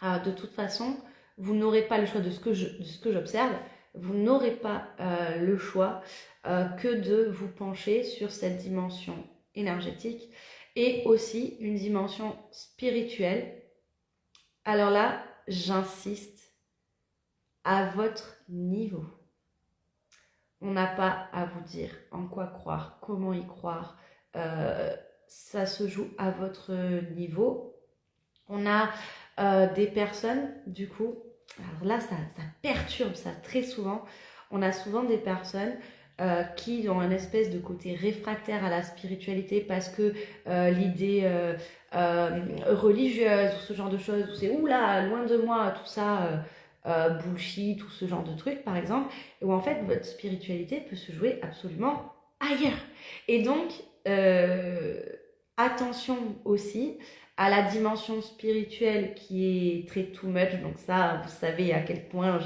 de toute façon, vous n'aurez pas le choix de ce que j'observe, vous n'aurez pas le choix que de vous pencher sur cette dimension énergétique et aussi une dimension spirituelle. Alors là, j'insiste, à votre niveau. On n'a pas à vous dire en quoi croire, comment y croire. Ça se joue à votre niveau. On a des personnes, du coup, alors là, ça perturbe ça très souvent. On a souvent des personnes qui ont un espèce de côté réfractaire à la spiritualité parce que l'idée religieuse ou ce genre de choses, où c'est oula, loin de moi, tout ça, bullshit, tout ce genre de trucs par exemple, et où en fait votre spiritualité peut se jouer absolument ailleurs. Et donc, attention aussi à la dimension spirituelle qui est très too much. Donc ça, vous savez à quel point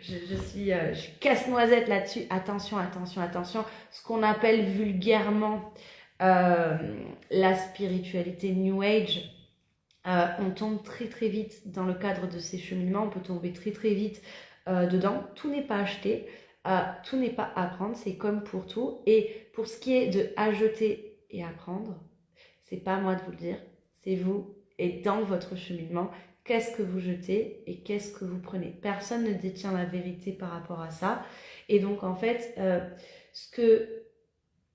je suis casse-noisette là-dessus. Attention, attention, attention. Ce qu'on appelle vulgairement euh, la spiritualité New Age, on tombe très très vite dans le cadre de ces cheminements. On peut tomber très très vite dedans. Tout n'est pas acheté. Tout n'est pas à prendre. C'est comme pour tout. Et pour ce qui est de acheter et apprendre, c'est pas à moi de vous le dire, c'est vous. Et dans votre cheminement, qu'est-ce que vous jetez et qu'est-ce que vous prenez? Personne ne détient la vérité par rapport à ça. Et donc, en fait,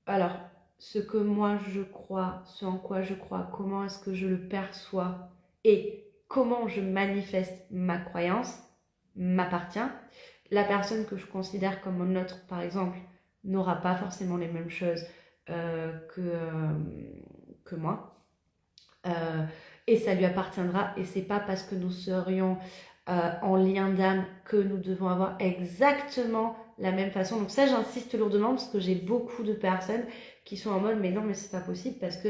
alors, ce que moi je crois, ce en quoi je crois, comment est-ce que je le perçois et comment je manifeste ma croyance m'appartient. La personne que je considère comme mon autre, par exemple, n'aura pas forcément les mêmes choses que moi. Et ça lui appartiendra. Et c'est pas parce que nous serions en lien d'âme que nous devons avoir exactement la même façon. Donc ça, j'insiste lourdement parce que j'ai beaucoup de personnes qui sont en mode mais non, mais c'est pas possible parce que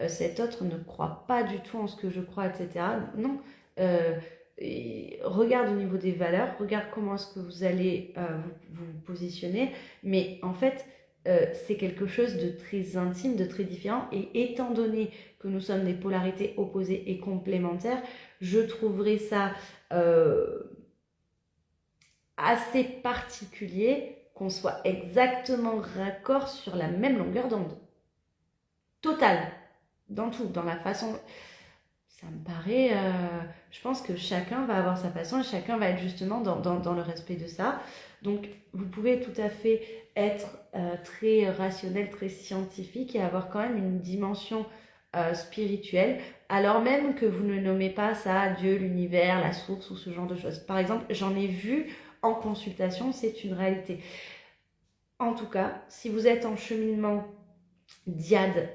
cet autre ne croit pas du tout en ce que je crois, etc. Non. Regarde au niveau des valeurs, regarde comment est-ce que vous allez vous positionner. Mais en fait, c'est quelque chose de très intime, de très différent. Et étant donné que nous sommes des polarités opposées et complémentaires, je trouverais ça assez particulier qu'on soit exactement raccord sur la même longueur d'onde. Totale. Dans tout, dans la façon... Ça me paraît... je pense que chacun va avoir sa façon et chacun va être justement dans le respect de ça. Donc, vous pouvez tout à fait être très rationnel, très scientifique et avoir quand même une dimension spirituelle, alors même que vous ne nommez pas ça Dieu, l'univers, la source ou ce genre de choses. Par exemple, j'en ai vu en consultation, c'est une réalité. En tout cas, si vous êtes en cheminement diade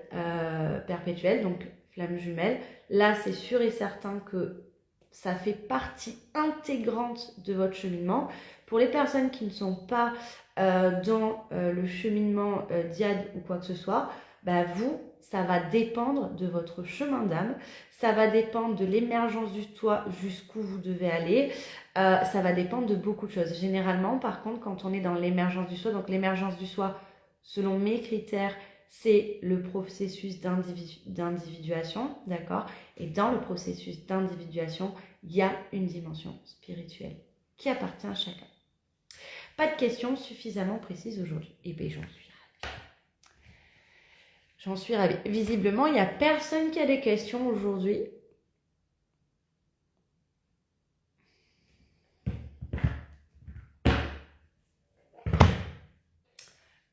perpétuel, donc flamme jumelle, là c'est sûr et certain que ça fait partie intégrante de votre cheminement. Pour les personnes qui ne sont pas dans le cheminement diade ou quoi que ce soit, bah vous, ça va dépendre de votre chemin d'âme, ça va dépendre de l'émergence du soi jusqu'où vous devez aller, ça va dépendre de beaucoup de choses. Généralement, par contre, quand on est dans l'émergence du soi, donc l'émergence du soi, selon mes critères, c'est le processus d'individuation, d'accord? Et dans le processus d'individuation, il y a une dimension spirituelle qui appartient à chacun. Pas de questions suffisamment précises aujourd'hui. Et bien, j'en suis ravie. J'en suis ravie. Visiblement, il n'y a personne qui a des questions aujourd'hui.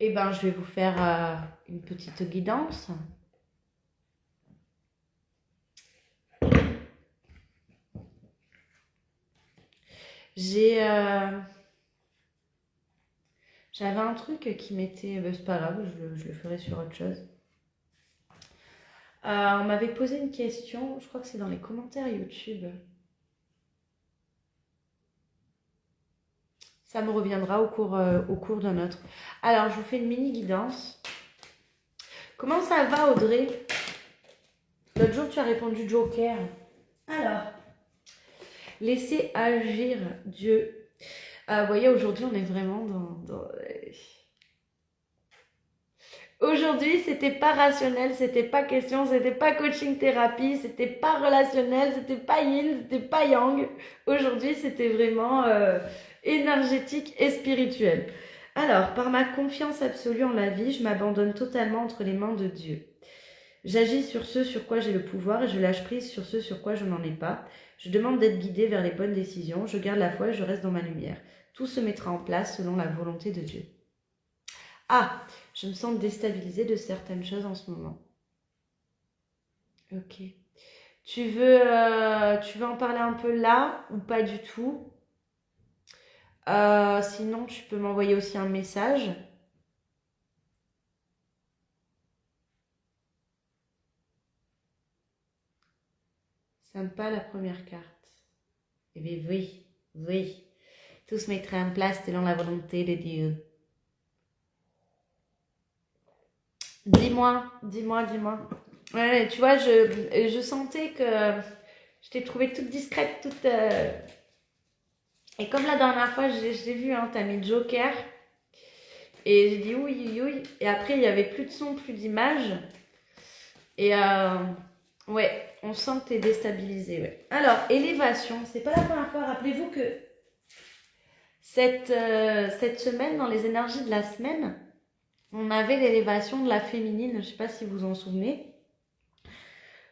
Eh bien, je vais vous faire une petite guidance. J'avais un truc qui m'était... c'est pas grave, je le ferai sur autre chose. On m'avait posé une question, je crois que c'est dans les commentaires YouTube. Ça me reviendra au cours d'un autre. Alors, je vous fais une mini guidance. Comment ça va, Audrey? L'autre jour, tu as répondu Joker. Alors, laissez agir Dieu. Vous voyez, aujourd'hui, on est vraiment dans... Aujourd'hui, c'était pas rationnel, c'était pas question, c'était pas coaching thérapie, c'était pas relationnel, c'était pas yin, c'était pas yang. Aujourd'hui, c'était vraiment énergétique et spirituel. Alors, par ma confiance absolue en la vie, je m'abandonne totalement entre les mains de Dieu. J'agis sur ce sur quoi j'ai le pouvoir et je lâche prise sur ce sur quoi je n'en ai pas. Je demande d'être guidée vers les bonnes décisions, je garde la foi et je reste dans ma lumière. Tout se mettra en place selon la volonté de Dieu. Ah, je me sens déstabilisée de certaines choses en ce moment. Ok. Tu veux en parler un peu là ou pas du tout? Sinon, tu peux m'envoyer aussi un message. Sympa la première carte. Eh bien oui, oui. Tout se mettrait en place selon la volonté de Dieu. Dis-moi. Ouais, tu vois, je sentais que je t'ai trouvée toute discrète, toute... Et comme la dernière fois, je l'ai vu, hein, t'as mis Joker. Et j'ai dit oui. Et après, il n'y avait plus de son, plus d'image. Et ouais, on sent que t'es déstabilisé. Ouais. Alors, élévation, c'est pas la première fois. Rappelez-vous que cette semaine, dans les énergies de la semaine, on avait l'élévation de la féminine. Je ne sais pas si vous vous en souvenez.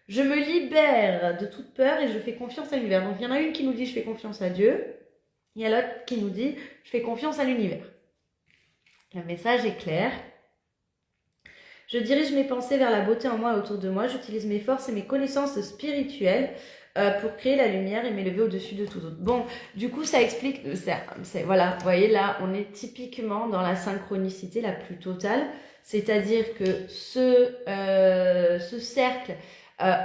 Je me libère de toute peur et je fais confiance à l'univers. Donc, il y en a une qui nous dit je fais confiance à Dieu. Il y a l'autre qui nous dit je fais confiance à l'univers. Le message est clair. Je dirige mes pensées vers la beauté en moi et autour de moi. J'utilise mes forces et mes connaissances spirituelles pour créer la lumière et m'élever au-dessus de tout autre. Bon, du coup, ça explique... voilà, vous voyez, là, on est typiquement dans la synchronicité la plus totale. C'est-à-dire que ce cercle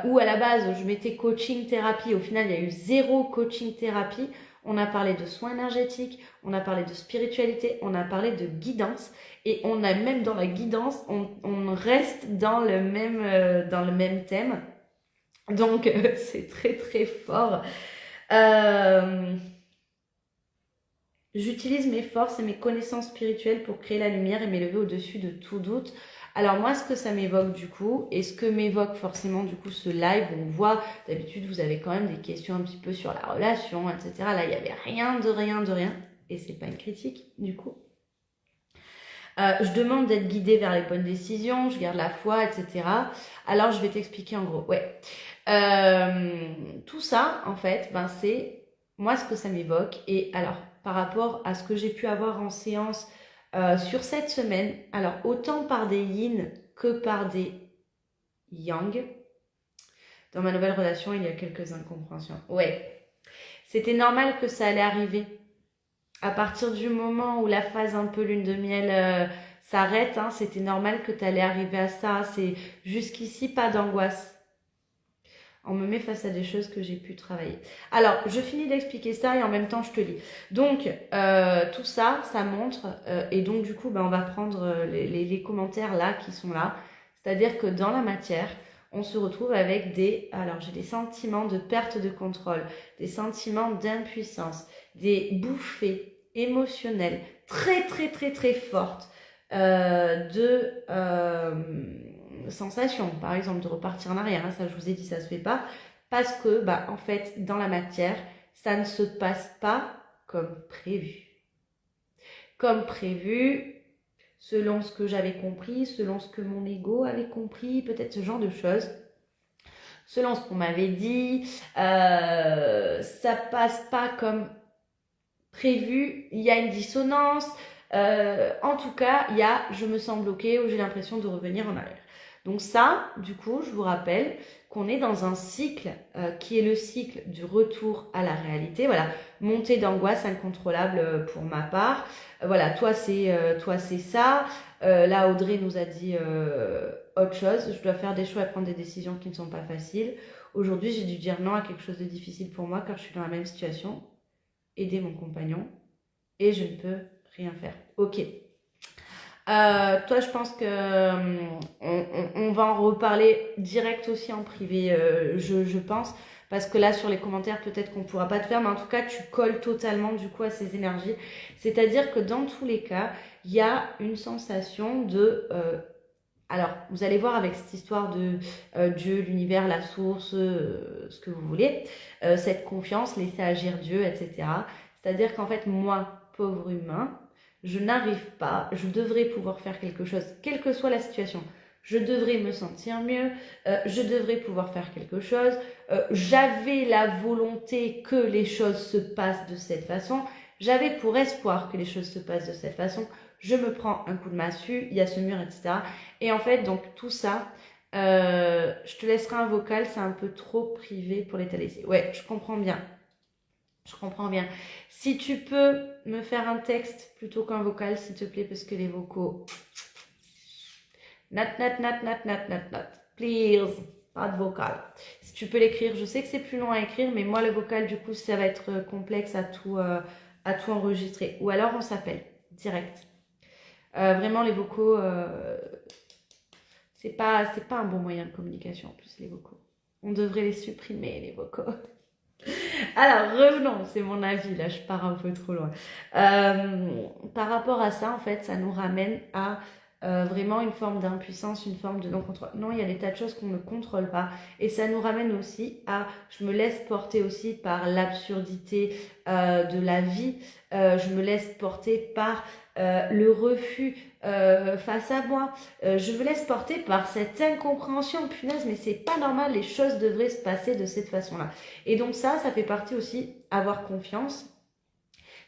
où, à la base, je mettais coaching thérapie, au final, il y a eu 0 coaching thérapie. On a parlé de soins énergétiques, on a parlé de spiritualité, on a parlé de guidance. Et on a même dans la guidance, on reste dans le même thème. Donc, c'est très très fort. J'utilise mes forces et mes connaissances spirituelles pour créer la lumière et m'élever au-dessus de tout doute. Alors moi, ce que ça m'évoque du coup, et ce que m'évoque forcément du coup ce live, on voit, d'habitude vous avez quand même des questions un petit peu sur la relation, etc. Là, il n'y avait rien de rien, et c'est pas une critique du coup. Je demande d'être guidée vers les bonnes décisions, je garde la foi, etc. Alors, je vais t'expliquer en gros. Ouais. Tout ça, en fait, ben, c'est moi ce que ça m'évoque. Et alors, par rapport à ce que j'ai pu avoir en séance sur cette semaine, alors autant par des yin que par des yang, dans ma nouvelle relation, il y a quelques incompréhensions. Ouais. C'était normal que ça allait arriver. À partir du moment où la phase un peu lune de miel s'arrête, hein, c'était normal que tu allais arriver à ça. C'est jusqu'ici, pas d'angoisse. On me met face à des choses que j'ai pu travailler. Alors, je finis d'expliquer ça et en même temps, je te lis. Donc, tout ça, ça montre, et donc du coup, ben, on va prendre les commentaires là qui sont là. C'est-à-dire que dans la matière, on se retrouve avec alors j'ai des sentiments de perte de contrôle, des sentiments d'impuissance, des bouffées émotionnelles très très très très fortes de sensation, par exemple, de repartir en arrière, hein, ça je vous ai dit, ça se fait pas, parce que, bah, en fait, dans la matière, ça ne se passe pas comme prévu. Comme prévu, selon ce que j'avais compris, selon ce que mon ego avait compris, peut-être ce genre de choses. Selon ce qu'on m'avait dit, ça passe pas comme prévu, il y a une dissonance. En tout cas, il y a je me sens bloquée ou j'ai l'impression de revenir en arrière. Donc ça, du coup, je vous rappelle qu'on est dans un cycle qui est le cycle du retour à la réalité. Voilà, montée d'angoisse incontrôlable pour ma part. Voilà, toi c'est ça. Là, Audrey nous a dit autre chose. Je dois faire des choix et prendre des décisions qui ne sont pas faciles. Aujourd'hui, j'ai dû dire non à quelque chose de difficile pour moi car je suis dans la même situation. Aider mon compagnon et je ne peux rien faire. Ok. Toi, je pense que on va en reparler direct aussi en privé, je pense. Parce que là, sur les commentaires, peut-être qu'on ne pourra pas te faire, mais en tout cas, tu colles totalement du coup à ces énergies. C'est-à-dire que dans tous les cas, il y a une sensation de... alors, vous allez voir avec cette histoire de Dieu, l'univers, la source, ce que vous voulez, cette confiance, laisser agir Dieu, etc. C'est-à-dire qu'en fait, moi, pauvre humain, je n'arrive pas, je devrais pouvoir faire quelque chose, quelle que soit la situation. Je devrais me sentir mieux, je devrais pouvoir faire quelque chose. J'avais la volonté que les choses se passent de cette façon. J'avais pour espoir que les choses se passent de cette façon. Je me prends un coup de massue, il y a ce mur, etc. Et en fait, donc tout ça, je te laisserai un vocal, c'est un peu trop privé pour l'étaler ici. Ouais, je comprends bien. Je comprends bien. Si tu peux me faire un texte plutôt qu'un vocal, s'il te plaît, parce que les vocaux... Not, please. Pas de vocal. Si tu peux l'écrire, je sais que c'est plus long à écrire, mais moi, le vocal, du coup, ça va être complexe à tout enregistrer. Ou alors, on s'appelle, direct. Vraiment, les vocaux, c'est pas un bon moyen de communication, en plus, les vocaux. On devrait les supprimer, les vocaux. Alors, revenons, c'est mon avis, là, je pars un peu trop loin. Par rapport à ça, en fait, ça nous ramène à vraiment une forme d'impuissance, une forme de non-contrôle. Non, il y a des tas de choses qu'on ne contrôle pas. Et ça nous ramène aussi à, je me laisse porter aussi par l'absurdité de la vie. Je me laisse porter par le refus face à moi. Je me laisse porter par cette incompréhension. Punaise, mais c'est pas normal, les choses devraient se passer de cette façon-là. Et donc ça fait partie aussi avoir confiance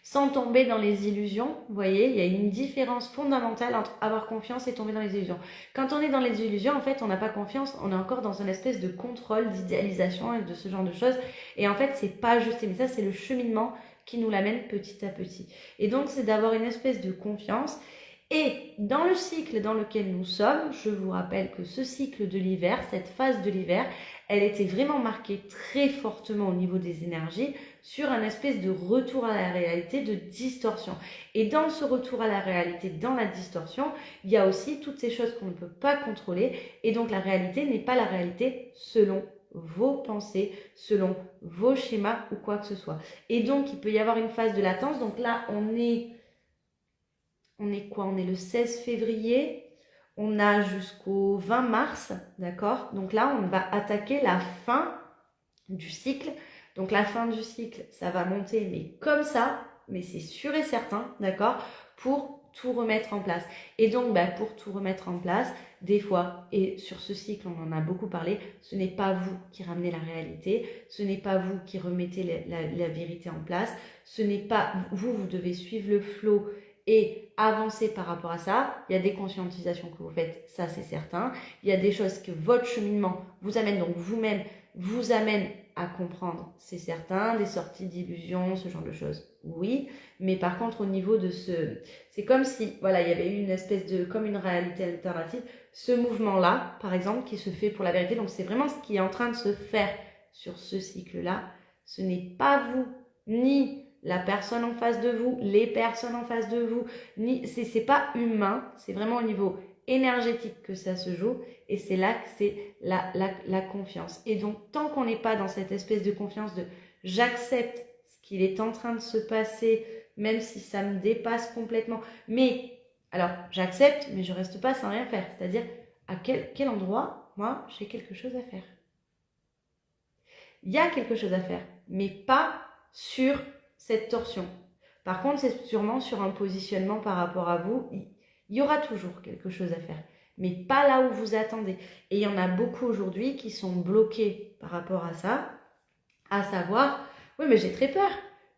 sans tomber dans les illusions. Vous voyez, il y a une différence fondamentale entre avoir confiance et tomber dans les illusions. Quand on est dans les illusions, en fait, on n'a pas confiance, on est encore dans une espèce de contrôle, d'idéalisation et de ce genre de choses. Et en fait, c'est pas juste, mais ça, c'est le cheminement qui nous l'amène petit à petit. Et donc, c'est d'avoir une espèce de confiance. Et dans le cycle dans lequel nous sommes, je vous rappelle que ce cycle de l'hiver, cette phase de l'hiver, elle était vraiment marquée très fortement au niveau des énergies sur un espèce de retour à la réalité, de distorsion. Et dans ce retour à la réalité, dans la distorsion, il y a aussi toutes ces choses qu'on ne peut pas contrôler. Et donc la réalité n'est pas la réalité selon vos pensées, selon vos schémas ou quoi que ce soit. Et donc il peut y avoir une phase de latence. Donc là, on est quoi? On est le 16 février. On a jusqu'au 20 mars, d'accord? Donc là, on va attaquer la fin du cycle. Donc la fin du cycle, ça va monter, mais comme ça, mais c'est sûr et certain, d'accord? Pour tout remettre en place. Et donc, pour tout remettre en place, des fois, et sur ce cycle, on en a beaucoup parlé, ce n'est pas vous qui ramenez la réalité, ce n'est pas vous qui remettez la vérité en place, ce n'est pas vous devez suivre le flow et avancer par rapport à ça. Il y a des conscientisations que vous faites, ça c'est certain. Il y a des choses que votre cheminement vous amène, donc vous-même, vous amène à comprendre, c'est certain. Des sorties d'illusions, ce genre de choses, oui. Mais par contre, au niveau de c'est comme si, voilà, il y avait eu une espèce de, comme une réalité alternative. Ce mouvement-là, par exemple, qui se fait pour la vérité, donc c'est vraiment ce qui est en train de se faire sur ce cycle-là. Ce n'est pas vous, ni la personne en face de vous, les personnes en face de vous, c'est pas humain, c'est vraiment au niveau énergétique que ça se joue, et c'est là que c'est la confiance. Et donc, tant qu'on n'est pas dans cette espèce de confiance de j'accepte ce qu'il est en train de se passer, même si ça me dépasse complètement, mais alors j'accepte, mais je reste pas sans rien faire, c'est-à-dire à quel endroit, moi, j'ai quelque chose à faire. Il y a quelque chose à faire, mais pas sur cette torsion. Par contre, c'est sûrement sur un positionnement par rapport à vous. Il y aura toujours quelque chose à faire, mais pas là où vous attendez. Et il y en a beaucoup aujourd'hui qui sont bloqués par rapport à ça, à savoir, oui, mais j'ai très peur,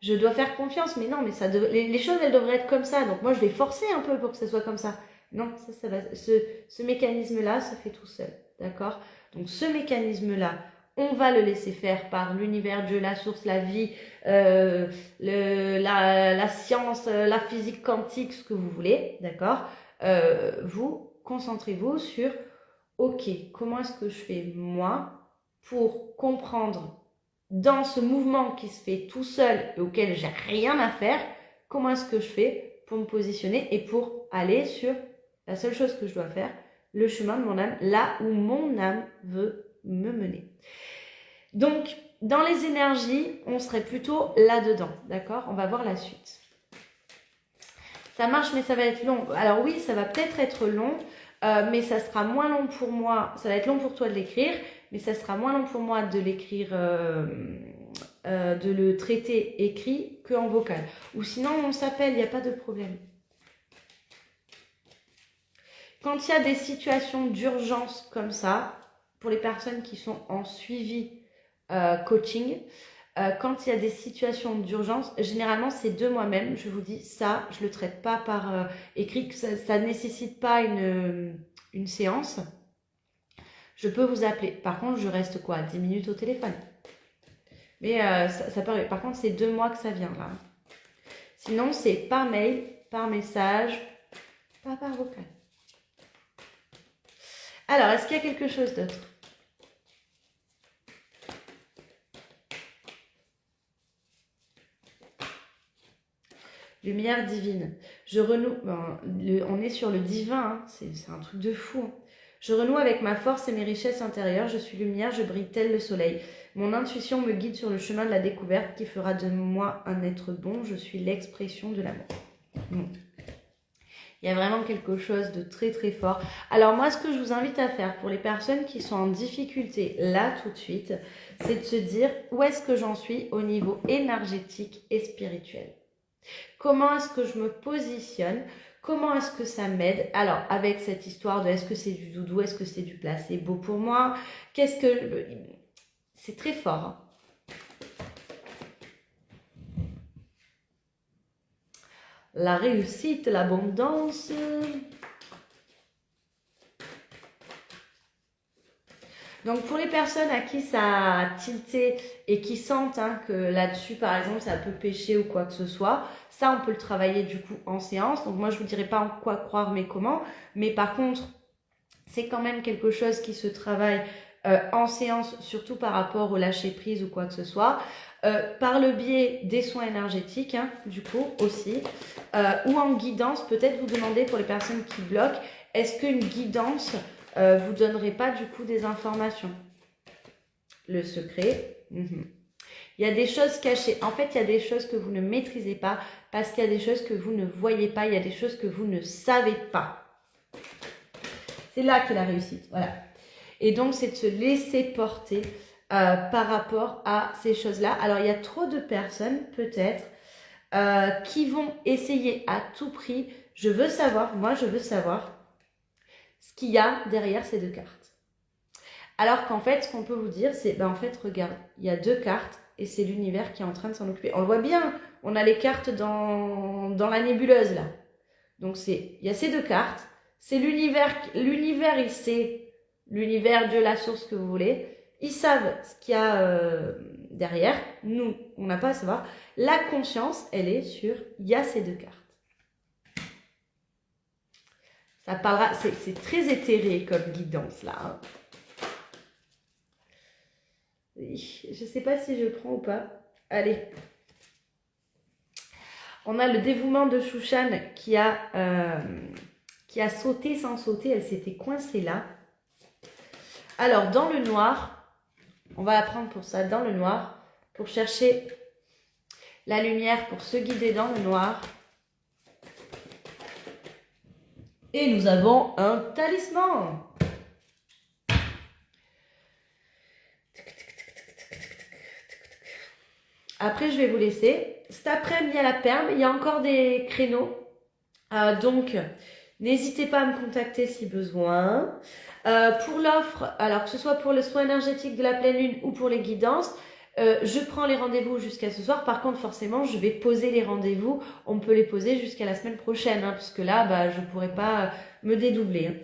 je dois faire confiance, mais non, mais les choses, elles devraient être comme ça, donc moi, je vais forcer un peu pour que ce soit comme ça. Non, ça va, ce mécanisme-là se fait tout seul, d'accord? Donc, ce mécanisme-là, on va le laisser faire par l'univers, Dieu, la source, la vie, la science, la physique quantique, ce que vous voulez, d'accord? Vous, concentrez-vous sur, ok, comment est-ce que je fais moi pour comprendre dans ce mouvement qui se fait tout seul et auquel j'ai rien à faire, comment est-ce que je fais pour me positionner et pour aller sur la seule chose que je dois faire, le chemin de mon âme, là où mon âme veut me mener. Donc, dans les énergies, on serait plutôt là-dedans, d'accord? On va voir la suite. Ça marche, mais ça va être long. Alors oui, ça va peut-être être long, mais ça sera moins long pour moi. Ça va être long pour toi de l'écrire, mais ça sera moins long pour moi de l'écrire, de le traiter écrit qu'en vocal. Ou sinon, on s'appelle, il n'y a pas de problème. Quand il y a des situations d'urgence comme ça, pour les personnes qui sont en suivi coaching, quand il y a des situations d'urgence, généralement c'est de moi-même, je vous dis ça, je le traite pas par écrit, ça ne nécessite pas une séance. Je peux vous appeler. Par contre, je reste quoi, 10 minutes au téléphone. Mais ça paraît. Par contre, c'est 2 mois que ça vient là. Sinon, c'est par mail, par message, pas par vocal. Alors, est-ce qu'il y a quelque chose d'autre? Lumière divine. Je renoue. On est sur le divin, hein, c'est un truc de fou. Hein. Je renoue avec ma force et mes richesses intérieures. Je suis lumière, je brille tel le soleil. Mon intuition me guide sur le chemin de la découverte qui fera de moi un être bon. Je suis l'expression de l'amour. Bon. Il y a vraiment quelque chose de très très fort. Alors moi, ce que je vous invite à faire pour les personnes qui sont en difficulté là tout de suite, c'est de se dire où est-ce que j'en suis au niveau énergétique et spirituel. Comment est-ce que je me positionne? Comment est-ce que ça m'aide? Alors, avec cette histoire de est-ce que c'est du doudou? Est-ce que c'est du placebo pour moi? Qu'est-ce que... C'est très fort. Hein. La réussite, l'abondance... Donc pour les personnes à qui ça a tilté et qui sentent hein, que là-dessus, par exemple, ça peut pêcher ou quoi que ce soit, ça on peut le travailler du coup en séance. Donc moi je vous dirai pas en quoi croire mais comment, mais par contre c'est quand même quelque chose qui se travaille en séance, surtout par rapport au lâcher prise ou quoi que ce soit. Par le biais des soins énergétiques, hein, du coup aussi, ou en guidance, peut-être vous demandez pour les personnes qui bloquent, est-ce qu'une guidance vous donnerait pas du coup des informations? Le secret. Il y a des choses cachées. En fait, il y a des choses que vous ne maîtrisez pas parce qu'il y a des choses que vous ne voyez pas. Il y a des choses que vous ne savez pas. C'est là qu'est la réussite. Voilà. Et donc, c'est de se laisser porter par rapport à ces choses-là. Alors, il y a trop de personnes, peut-être, qui vont essayer à tout prix. Je veux savoir, moi, je veux savoir ce qu'il y a derrière ces deux cartes. Alors qu'en fait, ce qu'on peut vous dire, c'est, en fait, regarde, il y a deux cartes et c'est l'univers qui est en train de s'en occuper. On le voit bien, on a les cartes dans la nébuleuse, là. Donc, il y a ces deux cartes. C'est l'univers, il sait, l'univers, Dieu, la source que vous voulez. Ils savent ce qu'il y a derrière. Nous, on n'a pas à savoir. La conscience, elle est sur, il y a ces deux cartes. Ça parlera, c'est très éthéré comme guidance, là. Hein. Je sais pas si je prends ou pas. Allez. On a le dévouement de Shushan qui a sauté sans sauter. Elle s'était coincée là. Alors, dans le noir, on va apprendre pour ça, dans le noir, pour chercher la lumière, pour se guider dans le noir. Et nous avons un talisman. Après, je vais vous laisser. Cet après-midi, il y a la perme. Il y a encore des créneaux. Donc, n'hésitez pas à me contacter si besoin. Pour l'offre, alors que ce soit pour le soin énergétique de la pleine lune ou pour les guidances, je prends les rendez-vous jusqu'à ce soir. Par contre, forcément, je vais poser les rendez-vous. On peut les poser jusqu'à la semaine prochaine, hein, parce que là, je ne pourrai pas me dédoubler. Hein.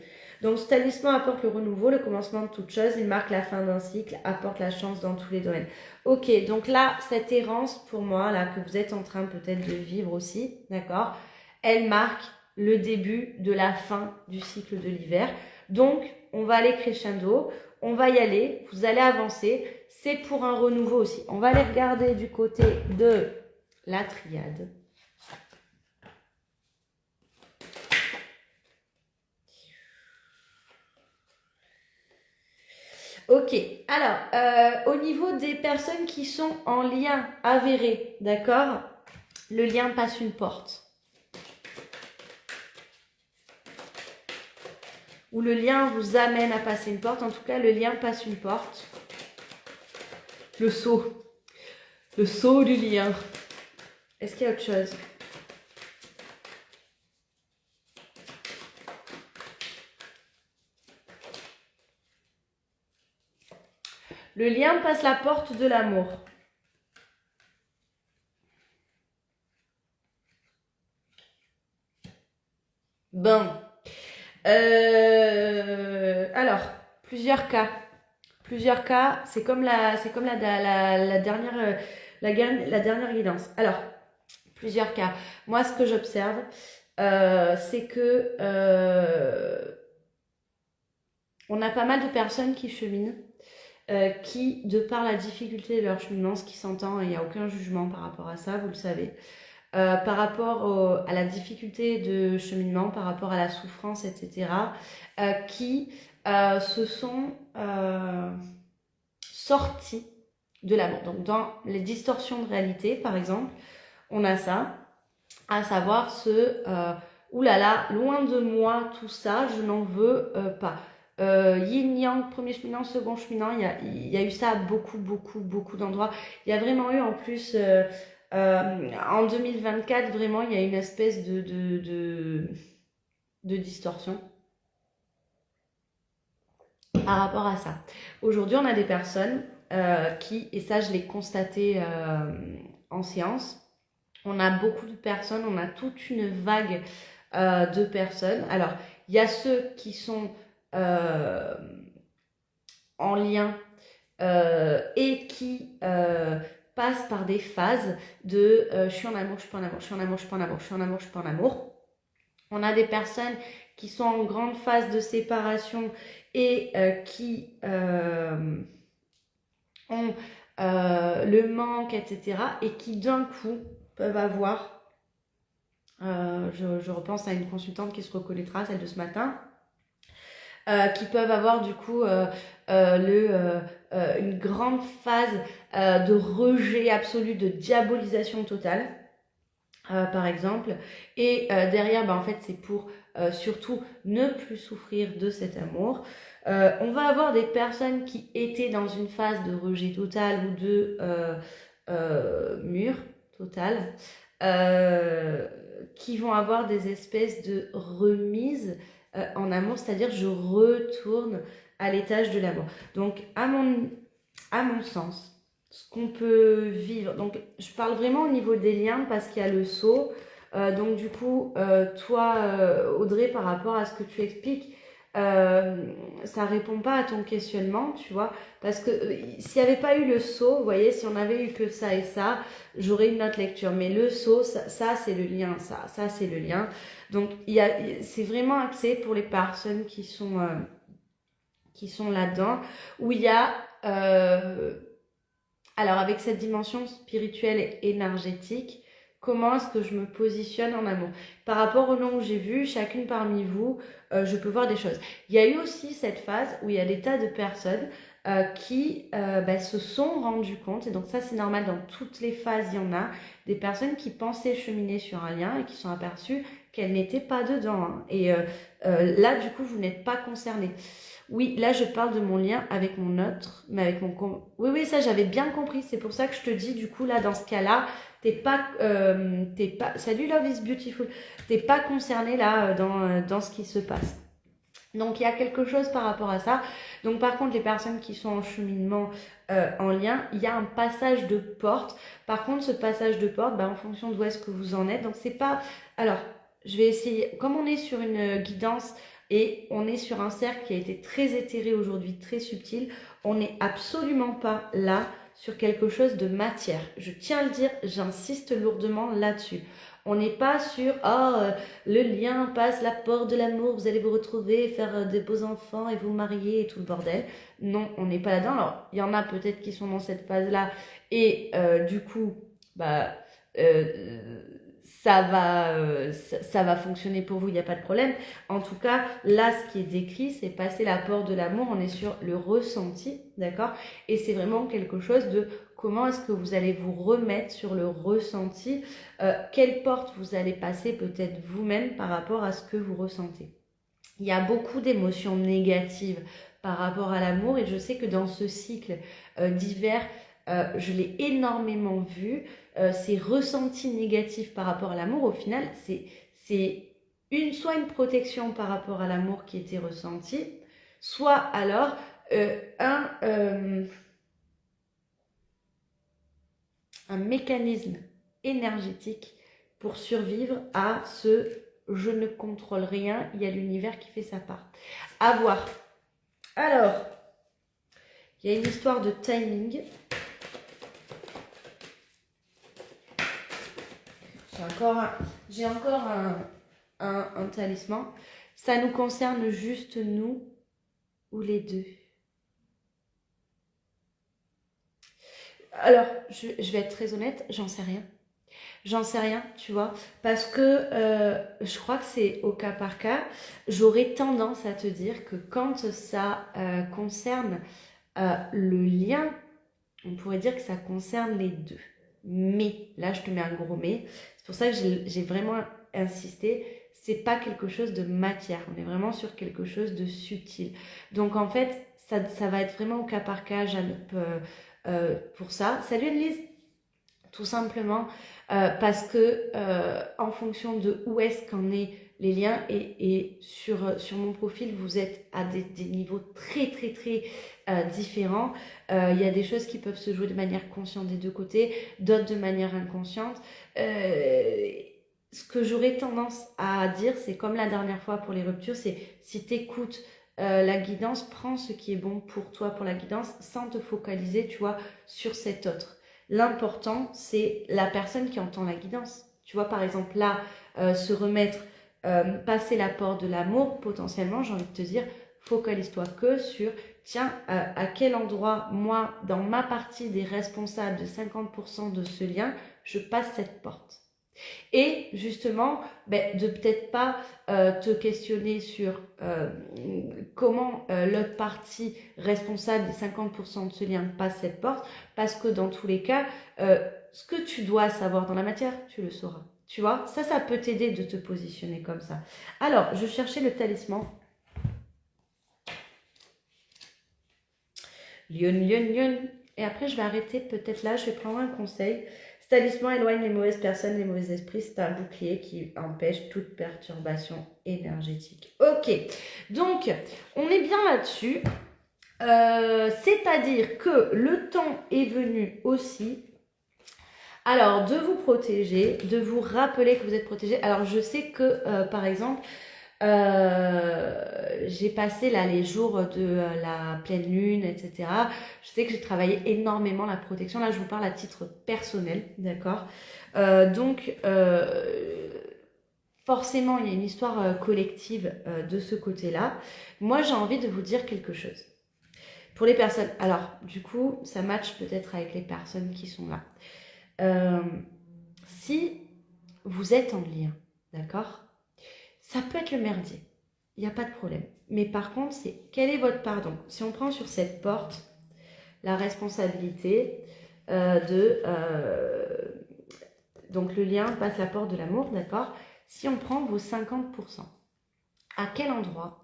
Donc, ce talisman apporte le renouveau, le commencement de toute chose. Il marque la fin d'un cycle, apporte la chance dans tous les domaines. Ok, donc là, cette errance pour moi, là, que vous êtes en train peut-être de vivre aussi, d'accord, elle marque le début de la fin du cycle de l'hiver. Donc, on va aller crescendo, on va y aller, vous allez avancer. C'est pour un renouveau aussi. On va aller regarder du côté de la triade. Ok, alors, au niveau des personnes qui sont en lien avéré, d'accord, le lien passe une porte. Ou le lien vous amène à passer une porte. En tout cas, le lien passe une porte. Le saut. Le saut du lien. Est-ce qu'il y a autre chose? Le lien passe la porte de l'amour. Bon. Alors, plusieurs cas. Plusieurs cas, c'est comme la dernière guidance. Alors, plusieurs cas. Moi, ce que j'observe, c'est que on a pas mal de personnes qui cheminent, qui, de par la difficulté de leur cheminement, ce qui s'entend, il n'y a aucun jugement par rapport à ça, vous le savez, par rapport à la difficulté de cheminement, par rapport à la souffrance, etc., qui se sont sortis de l'amour. Donc, dans les distorsions de réalité, par exemple, on a ça, à savoir oulala, loin de moi tout ça, je n'en veux pas. Yin Yang, premier cheminant, second cheminant, il y a eu ça à beaucoup d'endroits. Il y a vraiment eu en plus, en 2024, vraiment, il y a une espèce de distorsion par rapport à ça. Aujourd'hui, on a des personnes qui, et ça je l'ai constaté en séance, on a beaucoup de personnes, on a toute une vague de personnes. Alors, il y a ceux qui sont en lien et qui passent par des phases de je suis en amour, je suis pas en amour, je suis en amour, je suis pas en amour, je suis en amour, je suis pas en amour. On a des personnes qui sont en grande phase de séparation et qui ont le manque, etc. et qui d'un coup peuvent avoir, je repense à une consultante qui se reconnaîtra, celle de ce matin, qui peuvent avoir du coup une grande phase de rejet absolu, de diabolisation totale. Par exemple, et derrière, en fait, c'est pour surtout ne plus souffrir de cet amour. On va avoir des personnes qui étaient dans une phase de rejet total ou de mur total, qui vont avoir des espèces de remises en amour, c'est-à-dire je retourne à l'étage de l'amour. Donc, à mon sens, ce qu'on peut vivre. Donc, je parle vraiment au niveau des liens parce qu'il y a le saut. Donc, du coup, toi, Audrey, par rapport à ce que tu expliques, ça répond pas à ton questionnement, tu vois. Parce que s'il n'y avait pas eu le saut, vous voyez, si on avait eu que ça et ça, j'aurais une autre lecture. Mais le saut, ça c'est le lien, ça c'est le lien. Donc, c'est vraiment axé pour les personnes qui sont là-dedans, où il y a... alors, avec cette dimension spirituelle et énergétique, comment est-ce que je me positionne en amour? Par rapport au nom où j'ai vu, chacune parmi vous, je peux voir des choses. Il y a eu aussi cette phase où il y a des tas de personnes qui se sont rendues compte, et donc ça c'est normal, dans toutes les phases il y en a, des personnes qui pensaient cheminer sur un lien et qui sont aperçues qu'elles n'étaient pas dedans. Hein. Et là, du coup, vous n'êtes pas concernés. Oui, là je parle de mon lien avec mon autre, mais avec mon... Oui, ça j'avais bien compris. C'est pour ça que je te dis, du coup, là, dans ce cas-là, t'es pas... Salut Love is Beautiful. T'es pas concerné là dans ce qui se passe. Donc il y a quelque chose par rapport à ça. Donc par contre, les personnes qui sont en cheminement en lien, il y a un passage de porte. Par contre, ce passage de porte, en fonction d'où est-ce que vous en êtes. Donc c'est pas... Alors, je vais essayer... Comme on est sur une guidance... Et on est sur un cercle qui a été très éthéré aujourd'hui, très subtil. On n'est absolument pas là sur quelque chose de matière. Je tiens à le dire, j'insiste lourdement là-dessus. On n'est pas sur le lien passe la porte de l'amour, vous allez vous retrouver, faire des beaux enfants et vous marier et tout le bordel. Non, on n'est pas là-dedans. Alors, il y en a peut-être qui sont dans cette phase-là et du coup, ça va fonctionner pour vous, il n'y a pas de problème. En tout cas, là, ce qui est décrit, c'est passer la porte de l'amour, on est sur le ressenti, d'accord? Et c'est vraiment quelque chose de comment est-ce que vous allez vous remettre sur le ressenti, quelle porte vous allez passer peut-être vous-même par rapport à ce que vous ressentez. Il y a beaucoup d'émotions négatives par rapport à l'amour et je sais que dans ce cycle d'hiver, je l'ai énormément vu. Ces ressentis négatifs par rapport à l'amour, au final, c'est soit une protection par rapport à l'amour qui était ressenti, soit alors un mécanisme énergétique pour survivre à ce je ne contrôle rien, il y a l'univers qui fait sa part. À voir. Alors, il y a une histoire de timing. J'ai encore un talisman. Ça nous concerne juste nous ou les deux? Alors, je vais être très honnête, j'en sais rien. J'en sais rien, tu vois, parce que je crois que c'est au cas par cas. J'aurais tendance à te dire que quand ça concerne le lien, on pourrait dire que ça concerne les deux. Mais, là je te mets un gros mais, c'est pour ça que j'ai vraiment insisté, c'est pas quelque chose de matière, on est vraiment sur quelque chose de subtil. Donc en fait, ça va être vraiment au cas par cas, Jeanne, pour ça. Salut Annelise! Tout simplement parce que en fonction de où est-ce qu'en est les liens et sur mon profil, vous êtes à des niveaux très très très différents. Il y a des choses qui peuvent se jouer de manière consciente des deux côtés, d'autres de manière inconsciente. Ce que j'aurais tendance à dire, c'est comme la dernière fois pour les ruptures, c'est si tu écoutes la guidance, prends ce qui est bon pour toi pour la guidance sans te focaliser, tu vois, sur cet autre. L'important, c'est la personne qui entend la guidance. Tu vois, par exemple, là, se remettre, passer la porte de l'amour, potentiellement, j'ai envie de te dire, focalise-toi que sur, tiens, à quel endroit, moi, dans ma partie des responsables de 50% de ce lien, je passe cette porte. Et justement, de peut-être pas te questionner sur comment l'autre partie responsable des 50% de ce lien passe cette porte, parce que dans tous les cas, ce que tu dois savoir dans la matière, tu le sauras. Tu vois, ça peut t'aider de te positionner comme ça. Alors, je cherchais le talisman. Lion. Et après, je vais arrêter peut-être là, je vais prendre un conseil. Ce talisman éloigne les mauvaises personnes, les mauvais esprits. C'est un bouclier qui empêche toute perturbation énergétique. Ok, donc on est bien là-dessus. C'est-à-dire que le temps est venu aussi, alors, de vous protéger, de vous rappeler que vous êtes protégé. Alors, je sais que, par exemple, j'ai passé là les jours de la pleine lune, etc. Je sais que j'ai travaillé énormément la protection. Là, je vous parle à titre personnel, d'accord. Donc, forcément, il y a une histoire collective de ce côté-là. Moi, j'ai envie de vous dire quelque chose. Pour les personnes, alors, du coup, ça match peut-être avec les personnes qui sont là. Si vous êtes en lien, d'accord, ça peut être le merdier, il n'y a pas de problème. Mais par contre, c'est quel est votre pardon? Si on prend sur cette porte la responsabilité donc le lien passe la porte de l'amour, d'accord. Si on prend vos 50%, à quel endroit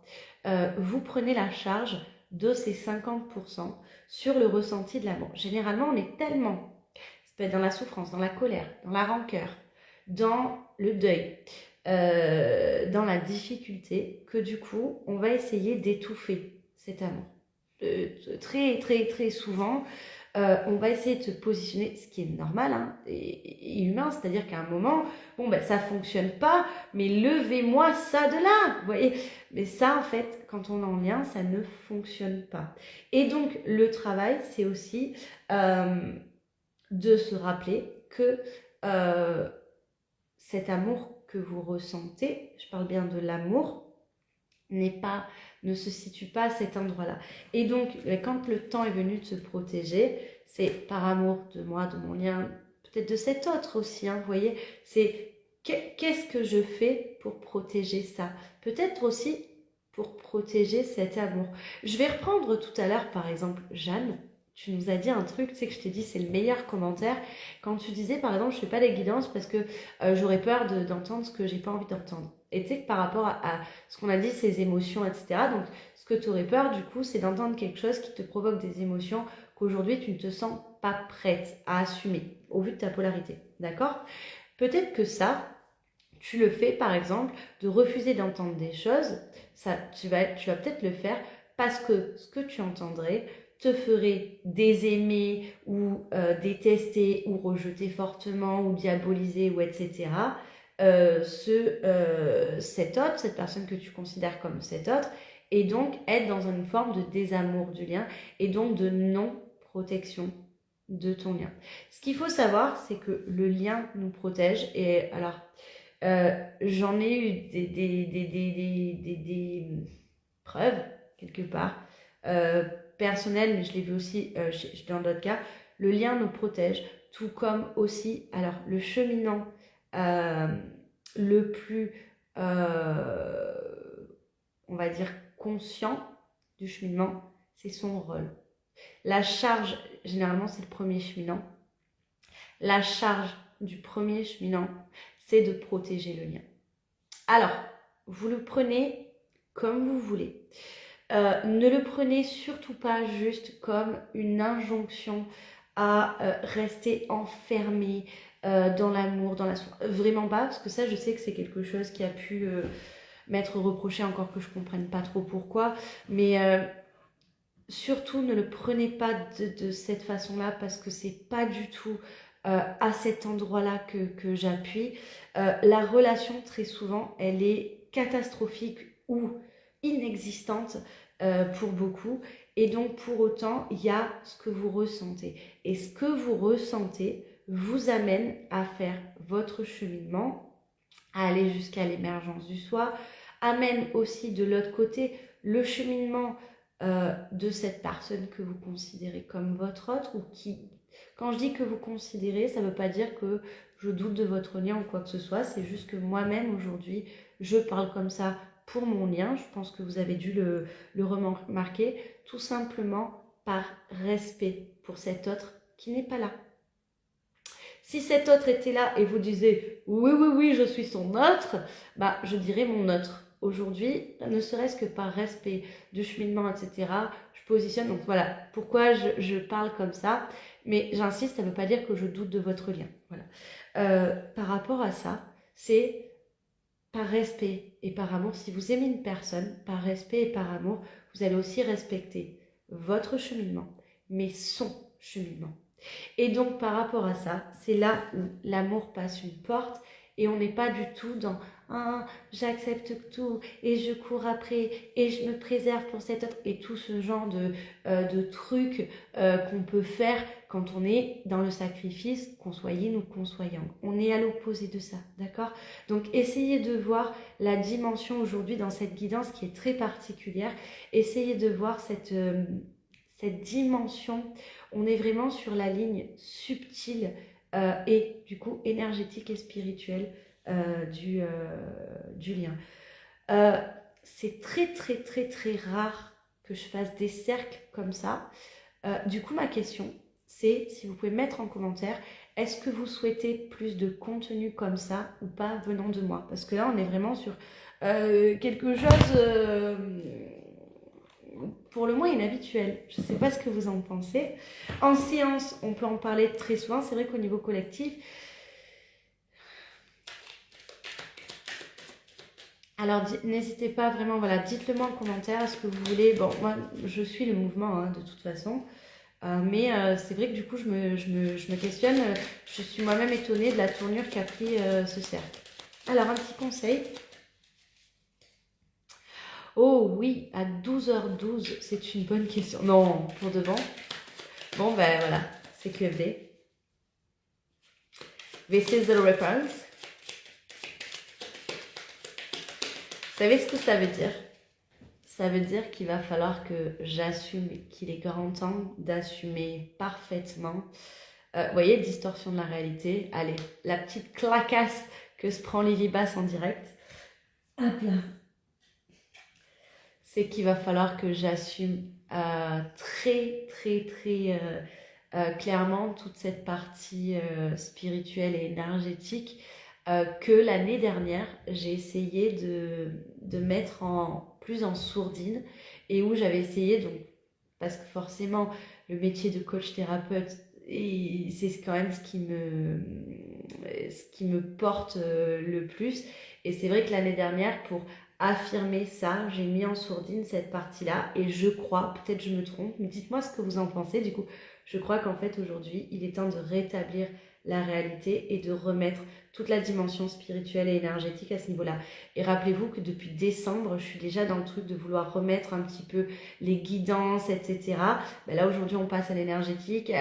vous prenez la charge de ces 50% sur le ressenti de l'amour? Généralement, on est tellement, ça peut être dans la souffrance, dans la colère, dans la rancœur, dans le deuil, dans la difficulté, que du coup, on va essayer d'étouffer cet amour. Très, très, très souvent, on va essayer de se positionner, ce qui est normal hein, et humain, c'est-à-dire qu'à un moment, bon, ça fonctionne pas, mais levez-moi ça de là, vous voyez. Mais ça, en fait, quand on est en lien, ça ne fonctionne pas. Et donc, le travail, c'est aussi de se rappeler que cet amour que vous ressentez, je parle bien de l'amour, ne se situe pas à cet endroit-là. Et donc, quand le temps est venu de se protéger, c'est par amour de moi, de mon lien, peut-être de cet autre aussi, hein, vous voyez, c'est qu'est-ce que je fais pour protéger ça? Peut-être aussi pour protéger cet amour. Je vais reprendre tout à l'heure, par exemple, Jeanne. Tu nous as dit un truc, tu sais que je t'ai dit, c'est le meilleur commentaire. Quand tu disais, par exemple, je fais pas les guidances parce que j'aurais peur d'entendre ce que j'ai pas envie d'entendre. Et tu sais que par rapport à ce qu'on a dit, ces émotions, etc. Donc, ce que tu aurais peur, du coup, c'est d'entendre quelque chose qui te provoque des émotions qu'aujourd'hui, tu ne te sens pas prête à assumer, au vu de ta polarité. D'accord? Peut-être que ça, tu le fais, par exemple, de refuser d'entendre des choses. Ça, tu vas peut-être le faire parce que ce que tu entendrais te ferait désaimer ou détester ou rejeter fortement ou diaboliser ou etc. Cet autre, cette personne que tu considères comme cet autre, et donc être dans une forme de désamour du lien et donc de non-protection de ton lien. Ce qu'il faut savoir, c'est que le lien nous protège. Et alors, j'en ai eu des preuves, quelque part, personnelles, mais je l'ai vu aussi dans d'autres cas. Le lien nous protège, tout comme aussi, alors, le cheminant le plus, on va dire, conscient du cheminement, c'est son rôle. La charge, généralement, c'est le premier cheminant. La charge du premier cheminant, c'est de protéger le lien. Alors, vous le prenez comme vous voulez. Ne le prenez surtout pas juste comme une injonction à rester enfermé dans l'amour, dans la souffrance. Vraiment pas, parce que ça, je sais que c'est quelque chose qui a pu m'être reproché, encore que je comprenne pas trop pourquoi. Mais surtout, ne le prenez pas de cette façon-là, parce que c'est pas du tout à cet endroit-là que j'appuie. La relation, très souvent, elle est catastrophique ou inexistante pour beaucoup. Et donc, pour autant, il y a ce que vous ressentez. Et ce que vous ressentez vous amène à faire votre cheminement, à aller jusqu'à l'émergence du soi, amène aussi de l'autre côté le cheminement de cette personne que vous considérez comme votre autre, ou qui, quand je dis que vous considérez, ça ne veut pas dire que je doute de votre lien ou quoi que ce soit, c'est juste que moi-même aujourd'hui, je parle comme ça pour mon lien. Je pense que vous avez dû le remarquer, tout simplement par respect pour cet autre qui n'est pas là. Si cet autre était là et vous disait oui, oui, oui, je suis son autre, bah, je dirais mon autre. Aujourd'hui, ne serait-ce que par respect du cheminement, etc., je positionne. Donc voilà, pourquoi je parle comme ça. Mais j'insiste, ça ne veut pas dire que je doute de votre lien. Voilà. Par rapport à ça, c'est par respect et par amour. Si vous aimez une personne, par respect et par amour, vous allez aussi respecter votre cheminement, mais son cheminement. Et donc, par rapport à ça, c'est là où l'amour passe une porte et on n'est pas du tout dans j'accepte tout et je cours après et je me préserve pour cet autre et tout ce genre de trucs qu'on peut faire quand on est dans le sacrifice, qu'on soit yin ou qu'on soit yang. On est à l'opposé de ça, d'accord? Donc, essayez de voir la dimension aujourd'hui dans cette guidance qui est très particulière. Essayez de voir cette dimension. On est vraiment sur la ligne subtile et du coup énergétique et spirituelle du lien. C'est très très très très rare que je fasse des cercles comme ça. Du coup, ma question, c'est si vous pouvez mettre en commentaire, est-ce que vous souhaitez plus de contenu comme ça ou pas venant de moi? Parce que là, on est vraiment sur quelque chose pour le moins inhabituel. Je ne sais pas ce que vous en pensez. En séance, on peut en parler très souvent. C'est vrai qu'au niveau collectif, alors n'hésitez pas vraiment, voilà, dites-le moi en commentaire ce que vous voulez. Bon, moi, je suis le mouvement hein, de toute façon. Mais c'est vrai que du coup, je me questionne. Je suis moi-même étonnée de la tournure qu'a pris ce cercle. Alors, un petit conseil. Oh oui, à 12h12, c'est une bonne question. Non, pour de bon. Bon, ben voilà, c'est QFD. This is the reference. Vous savez ce que ça veut dire? Ça veut dire qu'il va falloir que j'assume, qu'il est grand temps d'assumer parfaitement. Vous voyez, distorsion de la réalité. Allez, la petite clacasse que se prend Lily Bass en direct. Hop là. C'est qu'il va falloir que j'assume très, très, très clairement toute cette partie spirituelle et énergétique que l'année dernière, j'ai essayé de mettre plus en sourdine et où j'avais essayé, donc, parce que forcément, le métier de coach-thérapeute, c'est quand même ce qui me porte le plus. Et c'est vrai que l'année dernière, pour affirmer ça, j'ai mis en sourdine cette partie-là et je crois, peut-être je me trompe, mais dites-moi ce que vous en pensez. Du coup, je crois qu'en fait aujourd'hui, il est temps de rétablir la réalité et de remettre toute la dimension spirituelle et énergétique à ce niveau-là. Et rappelez-vous que depuis décembre, je suis déjà dans le truc de vouloir remettre un petit peu les guidances, etc. Ben là, aujourd'hui, on passe à l'énergétique,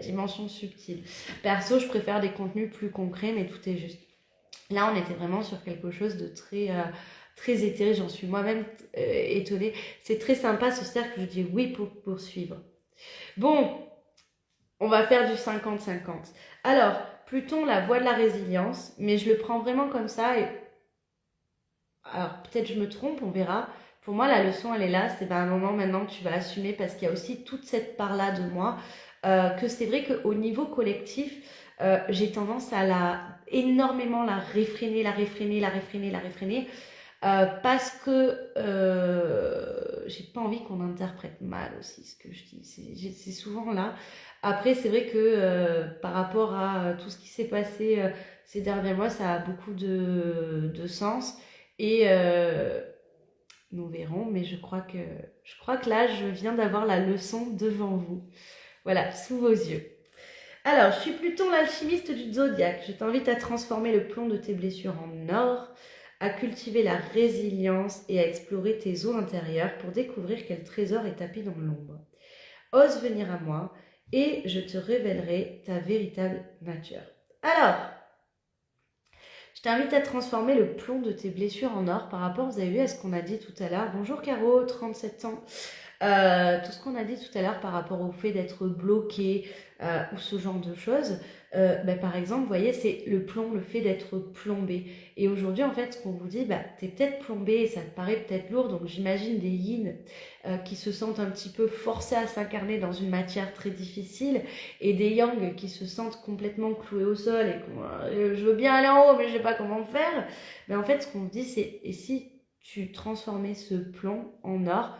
dimension subtile. Perso, je préfère des contenus plus concrets, mais tout est juste. Là, on était vraiment sur quelque chose de très éthéré. J'en suis moi-même étonnée. C'est très sympa ce cercle, je dis oui pour poursuivre. Bon, on va faire du 50-50. Alors, Pluton, la voie de la résilience, mais je le prends vraiment comme ça. Et alors, peut-être je me trompe, on verra. Pour moi, la leçon, elle est là. C'est un moment maintenant que tu vas assumer parce qu'il y a aussi toute cette part-là de moi. Que c'est vrai qu'au niveau collectif, j'ai tendance à énormément la réfréner, parce que j'ai pas envie qu'on interprète mal aussi ce que je dis. C'est souvent là. Après, c'est vrai que par rapport à tout ce qui s'est passé ces derniers mois, ça a beaucoup de sens. Et nous verrons, mais je crois que là, je viens d'avoir la leçon devant vous. Voilà, sous vos yeux. Alors, je suis Pluton, l'alchimiste du zodiaque. Je t'invite à transformer le plomb de tes blessures en or, à cultiver la résilience et à explorer tes eaux intérieures pour découvrir quel trésor est tapis dans l'ombre. Ose venir à moi et je te révélerai ta véritable nature. Alors, je t'invite à transformer le plomb de tes blessures en or par rapport, vous avez vu, à ce qu'on a dit tout à l'heure. Bonjour Caro, 37 ans. Tout ce qu'on a dit tout à l'heure par rapport au fait d'être bloqué ou ce genre de choses, par exemple, vous voyez, c'est le plomb, le fait d'être plombé. Et aujourd'hui, en fait, ce qu'on vous dit, t'es peut-être plombé et ça te paraît peut-être lourd, donc j'imagine des yin qui se sentent un petit peu forcés à s'incarner dans une matière très difficile et des yang qui se sentent complètement cloués au sol et je veux bien aller en haut, mais je sais pas comment faire. Mais en fait, ce qu'on vous dit, c'est, et si tu transformais ce plomb en or,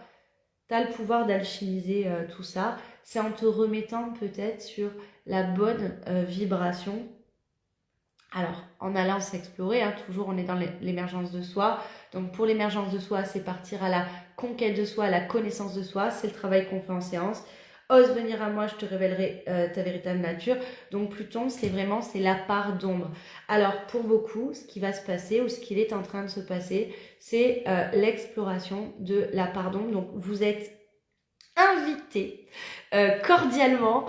tu as le pouvoir d'alchimiser tout ça. C'est en te remettant peut-être sur la bonne vibration. Alors, en allant s'explorer, toujours on est dans l'émergence de soi. Donc pour l'émergence de soi, c'est partir à la conquête de soi, à la connaissance de soi. C'est le travail qu'on fait en séance. Ose venir à moi, je te révélerai ta véritable nature. Donc Pluton, c'est la part d'ombre. Alors pour beaucoup, ce qui va se passer ou ce qu'il est en train de se passer, c'est l'exploration de la part d'ombre. Donc vous êtes invité cordialement,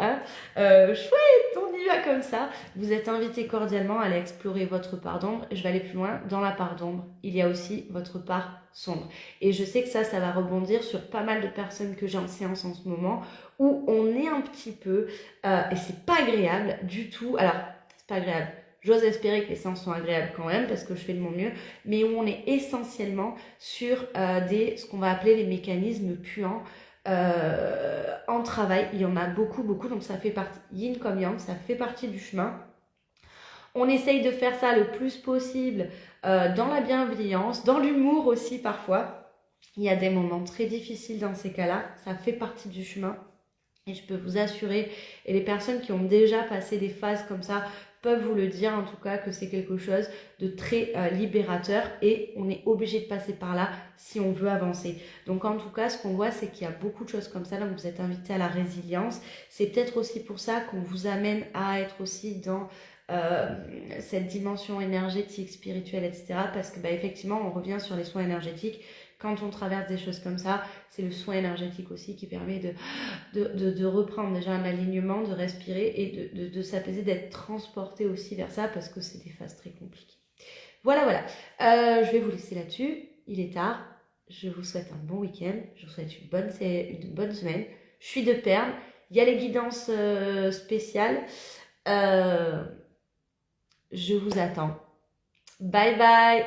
chouette, on y va comme ça. Vous êtes invité cordialement à aller explorer votre part d'ombre. Je vais aller plus loin. Dans la part d'ombre, il y a aussi votre part sombre. Et je sais que ça va rebondir sur pas mal de personnes que j'ai en séance en ce moment, où on est un petit peu, et c'est pas agréable du tout. Alors, c'est pas agréable. J'ose espérer que les séances sont agréables quand même parce que je fais de mon mieux, mais où on est essentiellement sur ce qu'on va appeler les mécanismes puants. En travail, il y en a beaucoup, donc ça fait partie, yin comme yang, ça fait partie du chemin. On essaye de faire ça le plus possible dans la bienveillance, dans l'humour aussi parfois. Il y a des moments très difficiles dans ces cas-là, ça fait partie du chemin. Et je peux vous assurer, et les personnes qui ont déjà passé des phases comme ça peuvent vous le dire en tout cas, que c'est quelque chose de très libérateur et on est obligé de passer par là si on veut avancer. Donc en tout cas, ce qu'on voit, c'est qu'il y a beaucoup de choses comme ça, donc vous êtes invité à la résilience. C'est peut-être aussi pour ça qu'on vous amène à être aussi dans cette dimension énergétique, spirituelle, etc. Parce que effectivement, on revient sur les soins énergétiques. Quand on traverse des choses comme ça, c'est le soin énergétique aussi qui permet de reprendre déjà un alignement, de respirer et de s'apaiser, d'être transporté aussi vers ça parce que c'est des phases très compliquées. Voilà. Je vais vous laisser là-dessus. Il est tard. Je vous souhaite un bon week-end. Je vous souhaite une bonne semaine. Je suis de Perles. Il y a les guidances spéciales. Je vous attends. Bye bye.